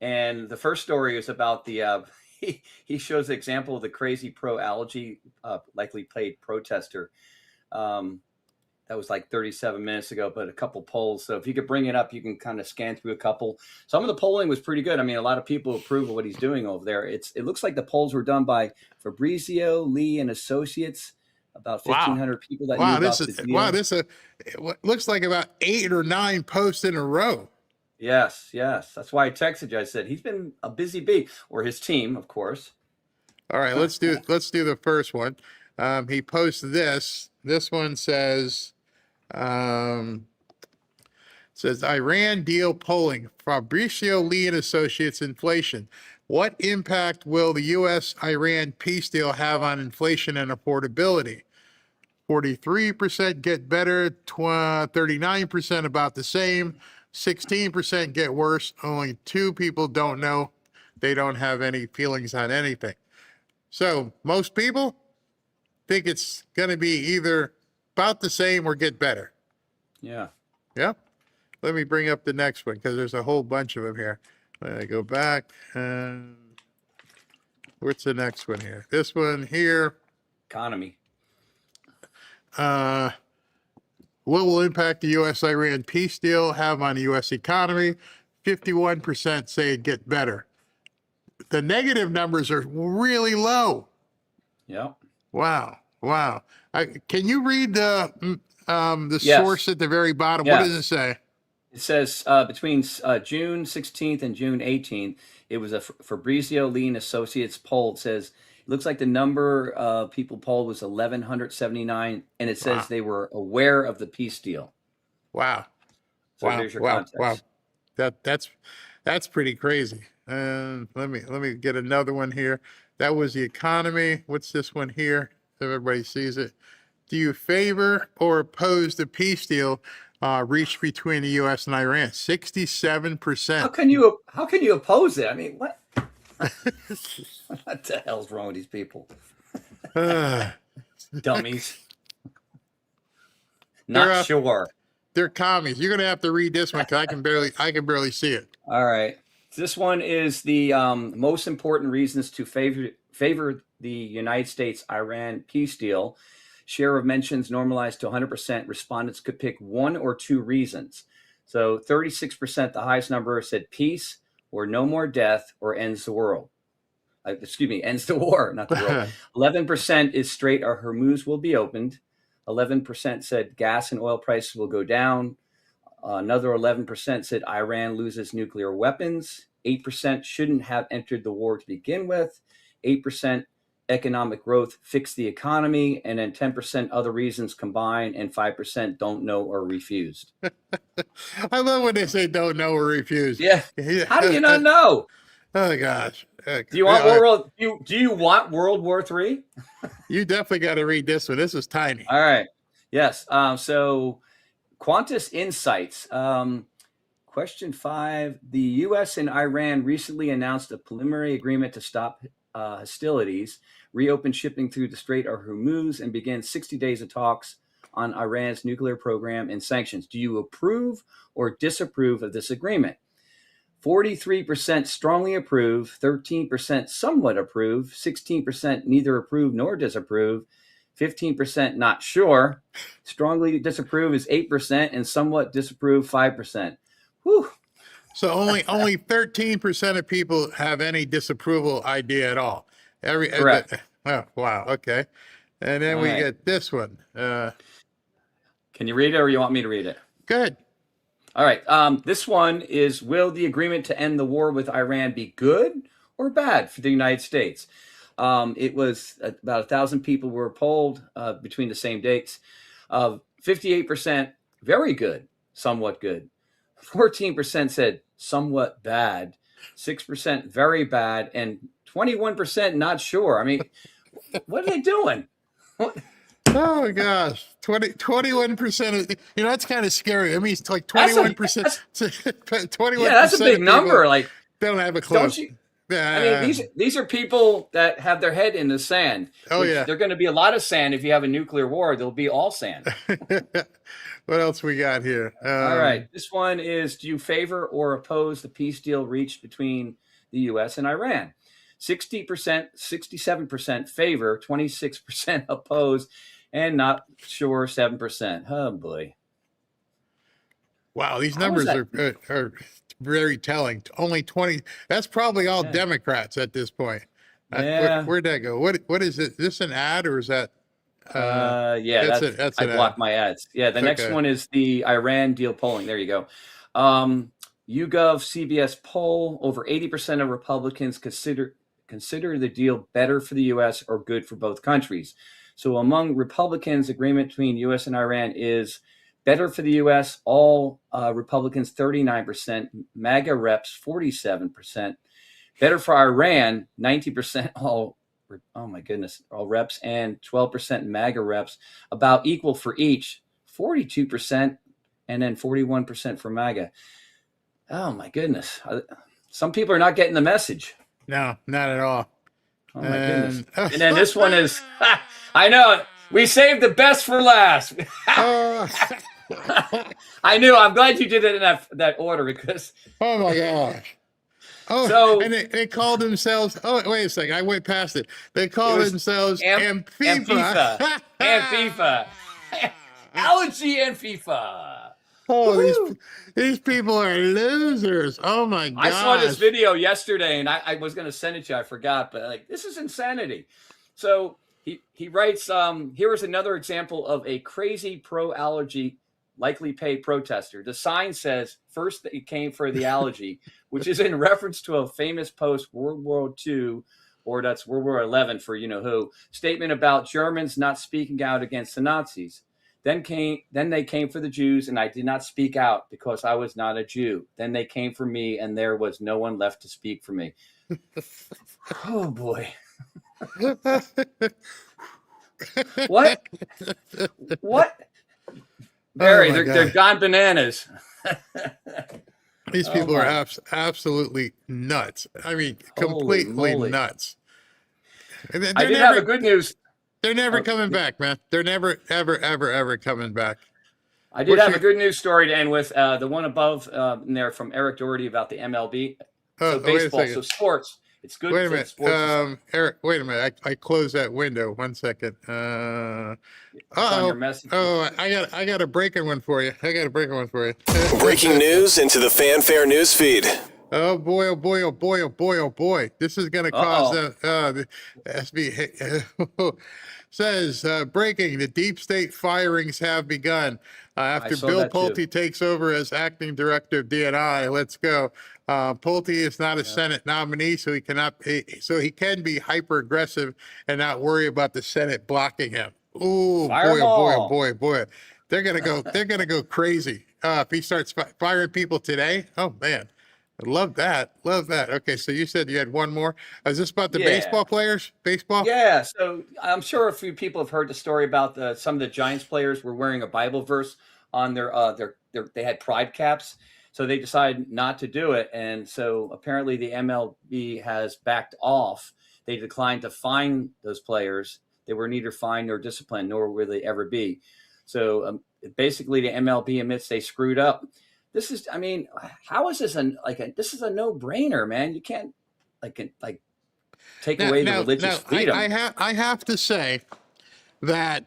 And the first story is about the he shows the example of the crazy pro-allergy, likely paid protester. That was like 37 minutes ago, but a couple polls. So if you could bring it up, you can kind of scan through a couple. Some of the polling was pretty good. I mean, a lot of people approve of what he's doing over there. It looks like the polls were done by Fabrizio, Lee, and Associates. About 1,500 people that knew about the deal. This looks like about 8 or 9 posts in a row. Yes. That's why I texted you. I said he's been a busy bee, or his team, of course. All right, let's do the first one. He posts this. This one says Iran deal polling. Fabrizio Lee and Associates inflation. What impact will the U.S.-Iran peace deal have on inflation and affordability? 43% get better, 39% about the same, 16% get worse. Only 2 people don't know. They don't have any feelings on anything. So most people think it's going to be either about the same or get better. Yeah. Yep. Let me bring up the next one because there's a whole bunch of them here. Let me go back. What's the next one here? This one here. Economy. What will impact the U.S.-Iran peace deal have on the U.S. economy? 51% say it get better. The negative numbers are really low. Yeah. Wow. Can you read the Yes. source at the very bottom? Yes. What does it say? It says between June 16th and June 18th, it was a Fabrizio Lee and Associates poll. It says it looks like the number of people polled was 1,179, and it says they were aware of the peace deal. Wow. So there's your context. That's pretty crazy. Let me get another one here. That was the economy. What's this one here? Everybody sees it. Do you favor or oppose the peace deal reached between the U.S. and Iran? 67%. How can you oppose it? I mean, what? What the hell's wrong with these people? Dummies. Not sure. They're commies. You're gonna have to read this one because I can barely see it. All right. This one is the most important reasons to favor the United States-Iran peace deal. Share of mentions normalized to 100%. Respondents could pick 1 or 2 reasons. So 36%, the highest number, said peace or no more death or ends the world. Ends the war, not the world. 11% is straight or Hormuz will be opened. 11% said gas and oil prices will go down. Another 11% said Iran loses nuclear weapons. 8% shouldn't have entered the war to begin with. 8% economic growth fix the economy, and then 10% other reasons combined, and 5% don't know or refused. I love when they say don't know or refuse. Yeah. How do you not know? Oh gosh. Do you want do you want World War III? You definitely got to read this one. This is tiny. All right. Yes. So Qantas Insights. Question 5. The U.S. and Iran recently announced a preliminary agreement to stop hostilities, reopen shipping through the Strait of Hormuz, and begin 60 days of talks on Iran's nuclear program and sanctions. Do you approve or disapprove of this agreement? 43% strongly approve, 13% somewhat approve, 16% neither approve nor disapprove, 15% not sure, strongly disapprove is 8%, and somewhat disapprove 5%. Whew. So only 13% of people have any disapproval idea at all. Correct. Oh, wow. Okay. And then we get this one. Can you read it, or you want me to read it? Good. All right. This one is, will the agreement to end the war with Iran be good or bad for the United States? It was about 1,000 people were polled between the same dates. 58% very good, somewhat good. 14% said somewhat bad. 6% very bad, and 21% not sure. I mean, what are they doing? Oh gosh, 21%. That's kind of scary. I mean, it's like 21%. 21%. Yeah, that's a big number. Like, don't have a clue. don't you? I mean, these are people that have their head in the sand. Oh, yeah. There's going to be a lot of sand if you have a nuclear war. There'll be all sand. What else we got here? All right. This one is: do you favor or oppose the peace deal reached between the U.S. and Iran? 60%, 67% favor, 26% oppose, and not sure 7%. Oh boy! Wow, these numbers are very telling. Only 20. That's probably all Democrats at this point. Yeah. Where'd that go? What is it? Is this an ad or is that? Yeah, that's I an block ad. my ads. Yeah, the next Okay. one is the Iran deal polling. There you go. YouGov CBS poll: over 80% of Republicans consider the deal better for the U.S. or good for both countries. So among Republicans, agreement between U.S. and Iran is better for the U.S. All Republicans 39%, MAGA reps 47%. Better for Iran 90%. All oh my goodness, all reps, and 12% MAGA reps, about equal for each, 42%, and then 41% for MAGA. Oh my goodness. Some people are not getting the message. No, not at all. Oh my goodness. And then this one is, I know, we saved the best for last. I knew, I'm glad you did it in that order because. Oh my gosh. Oh, so, and they called themselves, wait a second, I went past it. They called themselves Antifa. Antifa. Allergy and FIFA. Oh, these people are losers. Oh my God. I saw this video yesterday and I was going to send it to you. I forgot, but like, this is insanity. So he writes, here is another example of a crazy pro-allergy likely paid protester. The sign says, first it came for the allergy, which is in reference to a famous post-World War II, or that's World War XI for you-know-who, statement about Germans not speaking out against the Nazis. Then they came for the Jews, and I did not speak out because I was not a Jew. Then they came for me, and there was no one left to speak for me. Oh, boy. What? Barry, they're gone bananas. These people are absolutely nuts. I mean, completely nuts. I did have a good news. They're never coming back, man. They're never, ever, ever, ever coming back. I did have a good news story to end with. The one above in there from Eric Doherty about the MLB. So baseball, so sports. It's good. Wait a minute, Eric. Wait a minute. I closed that window. 1 second. On your message. I got a breaking one for you. Breaking news into the Fanfare news feed. Oh boy! Oh boy! Oh boy! Oh boy! Oh boy! This is going to cause the SB says breaking: the deep state firings have begun after Bill Pulte takes over as acting director of DNI. Let's go. Pulte is not a Senate nominee, so he can be hyper aggressive and not worry about the Senate blocking him. Ooh, boy! Oh boy! Oh boy! Oh boy! They're gonna go crazy if he starts firing people today. Oh man. I love that. Okay, so you said you had one more. Is this about the baseball players? Baseball? Yeah. So I'm sure a few people have heard the story about some of the Giants players were wearing a Bible verse on their they had pride caps, so they decided not to do it, and so apparently the MLB has backed off. They declined to fine those players. They were neither fined nor disciplined, nor will they ever be. So basically, the MLB admits they screwed up. This is, I mean, how is this this is a no-brainer, man. You can't take away the religious freedom. I have to say that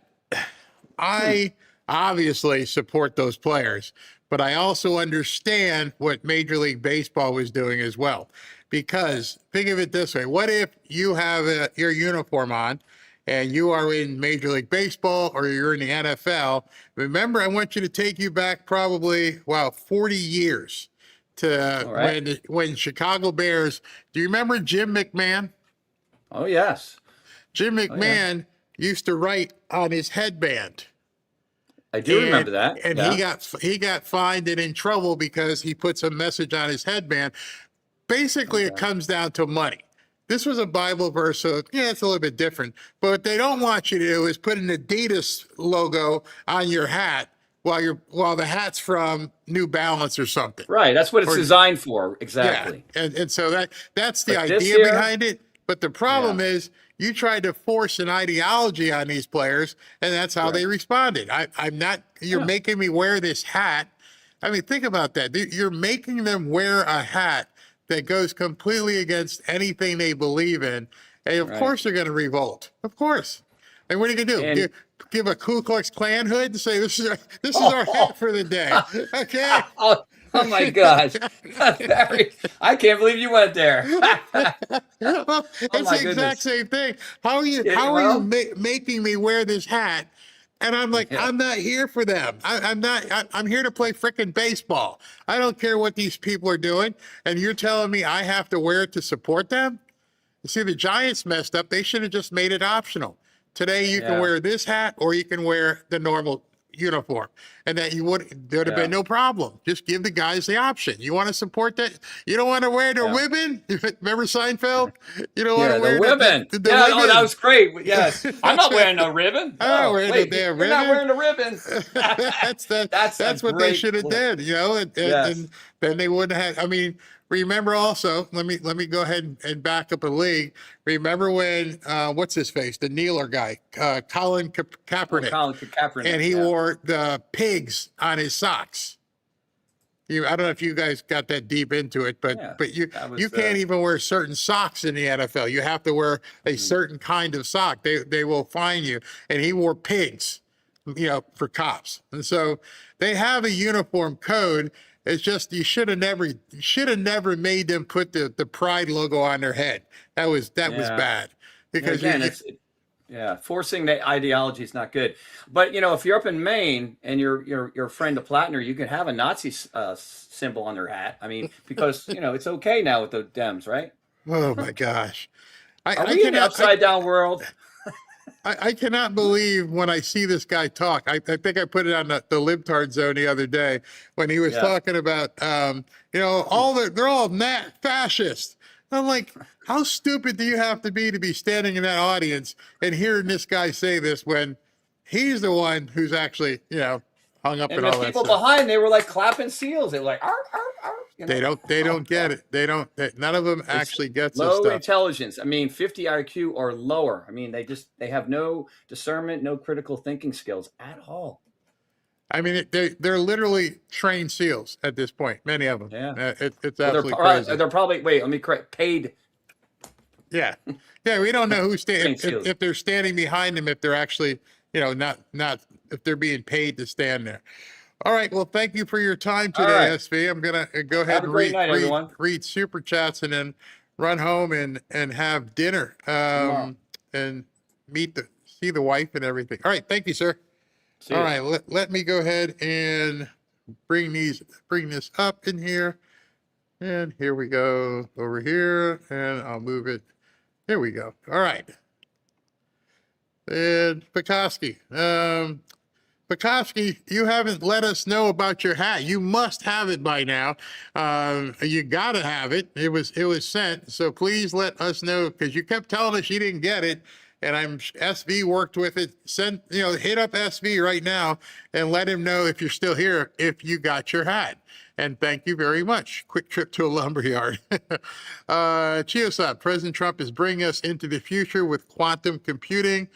I obviously support those players, but I also understand what Major League Baseball was doing as well. Because think of it this way: what if you have your uniform on and you are in Major League Baseball or you're in the NFL? Remember, I want you to take you back probably, 40 years to when Chicago Bears, do you remember Jim McMahon? Oh, yes. Jim McMahon used to write on his headband. I do remember that. And he got fined and in trouble because he puts a message on his headband. Basically, it comes down to money. this was a Bible verse, so yeah, it's a little bit different. But what they don't want you to do is put an Adidas logo on your hat while the hat's from New Balance or something. Right. That's what it's designed for. Exactly. Yeah. And so that's the But this idea year- behind it. But the problem is you tried to force an ideology on these players, and that's how they responded. I'm not, you're making me wear this hat. I mean, think about that. You're making them wear a hat that goes completely against anything they believe in. And of course they're going to revolt. Of course. And what are you going to do? Give a Ku Klux Klan hood and say, this is our hat for the day. Okay. Oh my gosh. Barry, I can't believe you went there. Well, it's the exact same thing. How are you making me wear this hat? And I'm like, I'm not here for them. I'm here to play frickin' baseball. I don't care what these people are doing. And you're telling me I have to wear it to support them? You see, the Giants messed up. They should have just made it optional. Today you can wear this hat or you can wear the normal uniform, and that there'd have been no problem. Just give the guys the option. You want to support that? You don't want to wear the ribbon? Remember Seinfeld? You don't want to wear the ribbon. The yeah, ribbon. Oh, that was great. Yes, I'm not wearing no ribbon. I'm not wearing the damn ribbon. You're not wearing the ribbon. That's what they should have did. You know, and then they wouldn't have. I mean, remember also. Let me go ahead and back up a league. Remember when what's his face, the kneeler guy, Colin Kaepernick. Colin Kaepernick, and he wore the pigs on his socks. I don't know if you guys got that deep into it, but you can't even wear certain socks in the NFL. You have to wear a certain kind of sock. They will fine you. And he wore pigs, for cops. And so they have a uniform code. It's just you should have never made them put the pride logo on their head. That was bad. Because forcing the ideology is not good. But if you're up in Maine and you're a friend of Plattner, you can have a Nazi symbol on their hat. I mean, because it's okay now with the Dems, right? Oh my gosh! Are we in an upside down world? I cannot believe when I see this guy talk. I think I put it on the libtard zone the other day when he was talking about, they're all fascist. I'm like, how stupid do you have to be standing in that audience and hearing this guy say this when he's the one who's actually, hung up and all that stuff. And the people behind, they were like clapping seals. They were like, arr, arr, arr. They don't get it. None of them actually gets this low stuff. Intelligence. I mean, 50 IQ or lower. I mean, they have no discernment, no critical thinking skills at all. I mean, they're literally trained SEALs at this point. Many of them. Yeah, it's absolutely crazy. They're probably let me correct. Paid. Yeah. We don't know who's standing if they're standing behind them. If they're actually, not if they're being paid to stand there. All right. Well, thank you for your time today, SV. I'm gonna go ahead and read super chats and then run home and have dinner and see the wife and everything. All right. Thank you, sir. All right, let me go ahead and bring this up in here. And here we go over here, and I'll move it. Here we go. All right. And Pekoski. Pekoski, you haven't let us know about your hat. You must have it by now. You got to have it. It was sent. So please let us know, because you kept telling us you didn't get it. And SV worked with it. Hit up SV right now and let him know if you're still here, if you got your hat. And thank you very much. Quick trip to a lumberyard. Chiosop, President Trump is bringing us into the future with quantum computing,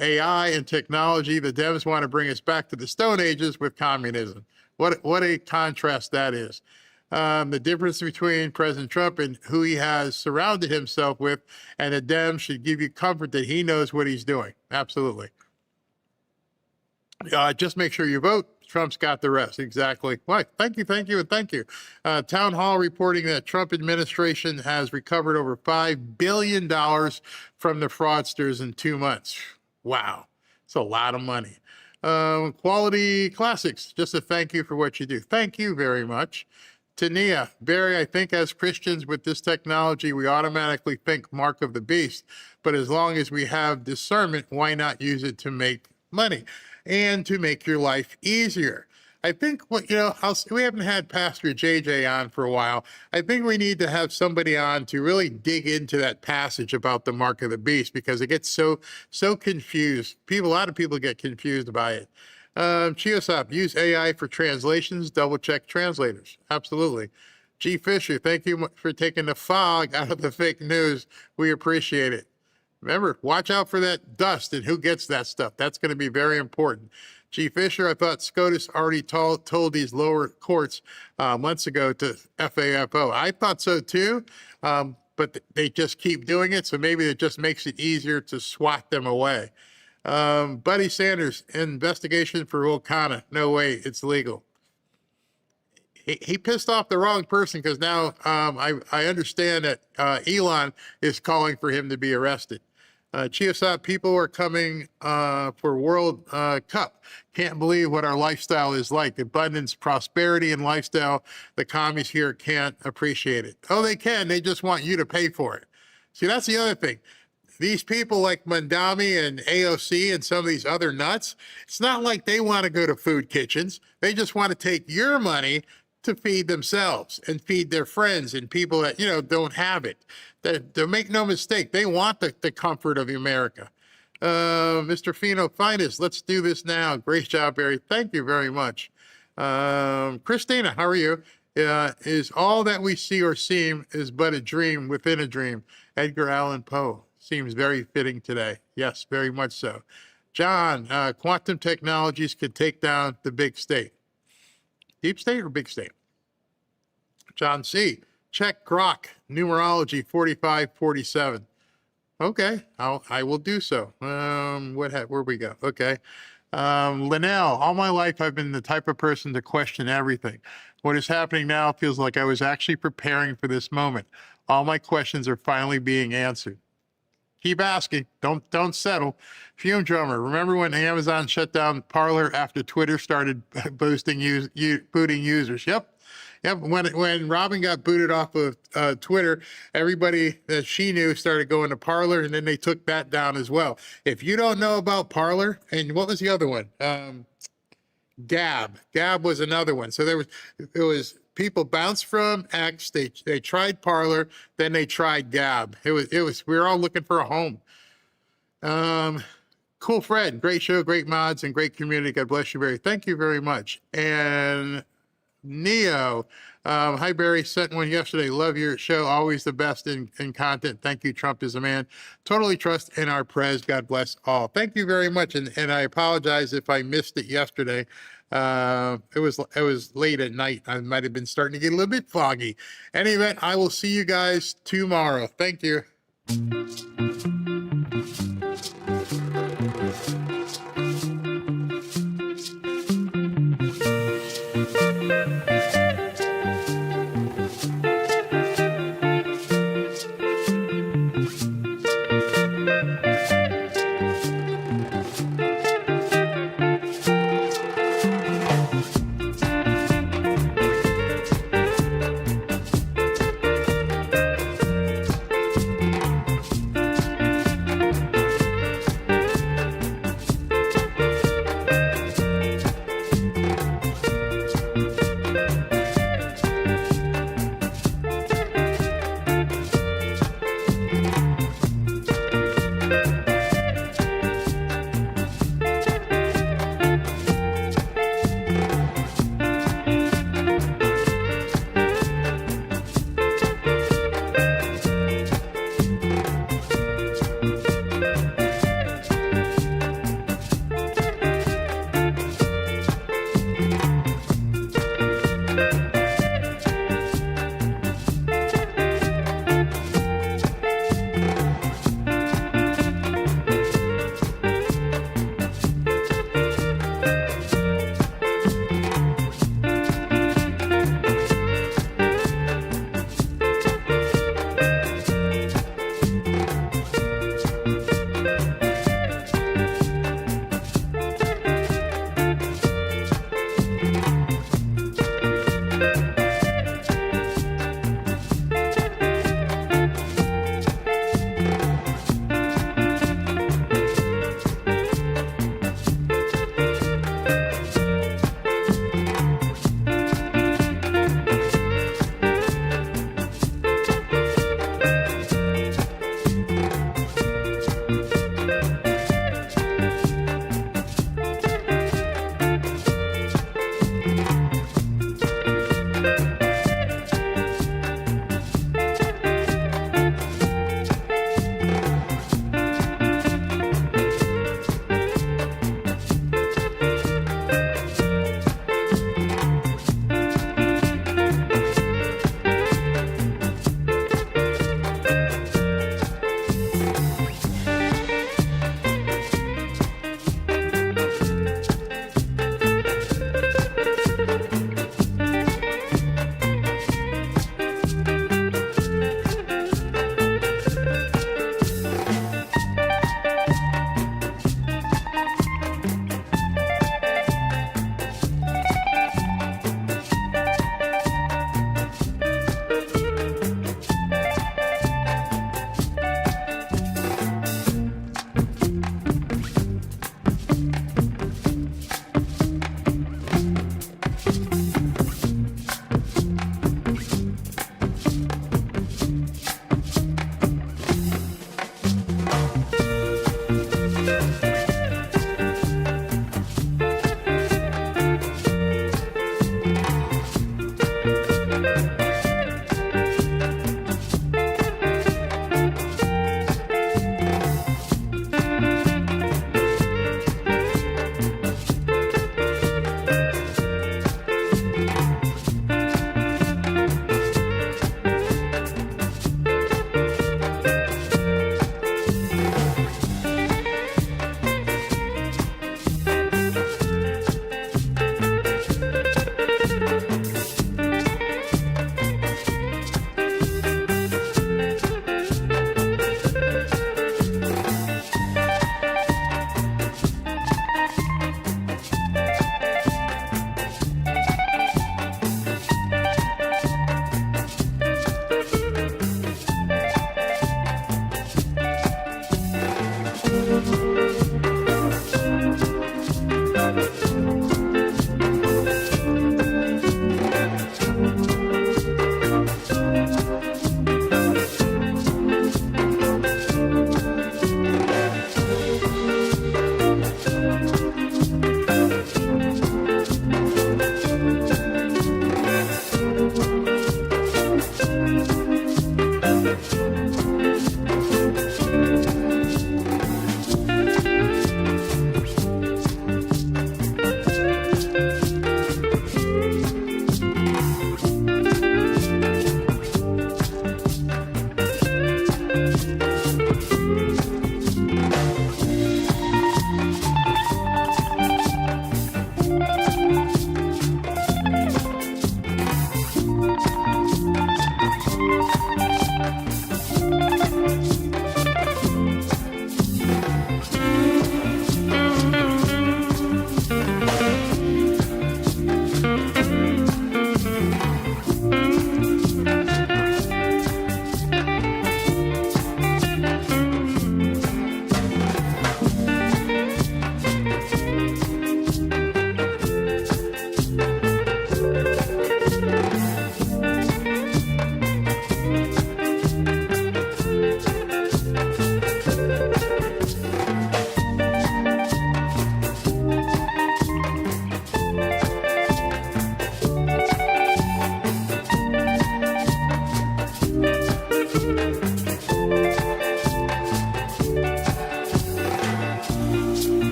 AI, and technology. The Dems want to bring us back to the Stone Ages with communism. What a contrast that is. The difference between President Trump and who he has surrounded himself with, and the Dems should give you comfort that he knows what he's doing. Absolutely. Just make sure you vote. Trump's got the rest. Exactly. Right. Thank you, and thank you. Town Hall reporting that Trump administration has recovered over $5 billion from the fraudsters in 2 months. Wow. It's a lot of money. Quality Classics, just a thank you for what you do. Thank you very much. Tania, Barry, I think as Christians with this technology, we automatically think mark of the beast. But as long as we have discernment, why not use it to make money and to make your life easier? I think we haven't had Pastor JJ on for a while. I think we need to have somebody on to really dig into that passage about the mark of the beast, because it gets so confused. A lot of people get confused by it. Chiosop, use AI for translations, double check translators. Absolutely. G. Fisher, thank you for taking the fog out of the fake news. We appreciate it. Remember, watch out for that dust and who gets that stuff. That's going to be very important. G. Fisher, I thought SCOTUS already told these lower courts months ago to FAFO. I thought so too, but they just keep doing it, so maybe it just makes it easier to swat them away. Buddy Sanders, investigation for Wilcana. No way, it's legal. He pissed off the wrong person, because now I understand that Elon is calling for him to be arrested. Chiosop, people are coming for World Cup. Can't believe what our lifestyle is like. Abundance, prosperity, and lifestyle. The commies here can't appreciate it. Oh, they can. They just want you to pay for it. See, that's the other thing. These people like Mandami and AOC and some of these other nuts, it's not like they want to go to food kitchens. They just want to take your money to feed themselves and feed their friends and people that, don't have it. They make no mistake, they want the comfort of America. Mr. Fino, finest, let's do this now. Great job, Barry. Thank you very much. Christina, how are you? Is all that we see or seem is but a dream within a dream. Edgar Allan Poe seems very fitting today. Yes, very much so. John, quantum technologies could take down the big state. Deep state or big state? John C. Check Grok, numerology 4547. Okay, I will do so. Where we go? Okay. Linnell, all my life I've been the type of person to question everything. What is happening now feels like I was actually preparing for this moment. All my questions are finally being answered. Keep asking. Don't settle. Fume Drummer, remember when Amazon shut down Parler after Twitter started booting users? Yep. When Robin got booted off of Twitter, everybody that she knew started going to Parler, and then they took that down as well. If you don't know about Parler, and what was the other one? Gab. Gab was another one. So there was people bounced from X. They tried Parler, then they tried Gab. We were all looking for a home. Cool Fred, great show, great mods, and great community. God bless you, Barry. Thank you very much. And Neo, hi Barry, sent one yesterday. Love your show, always the best in content. Thank you, Trump is a man. Totally trust in our prez. God bless all. Thank you very much, and I apologize if I missed it yesterday. It was late at night. I might have been starting to get a little bit foggy. Any event, I will see you guys tomorrow. Thank you.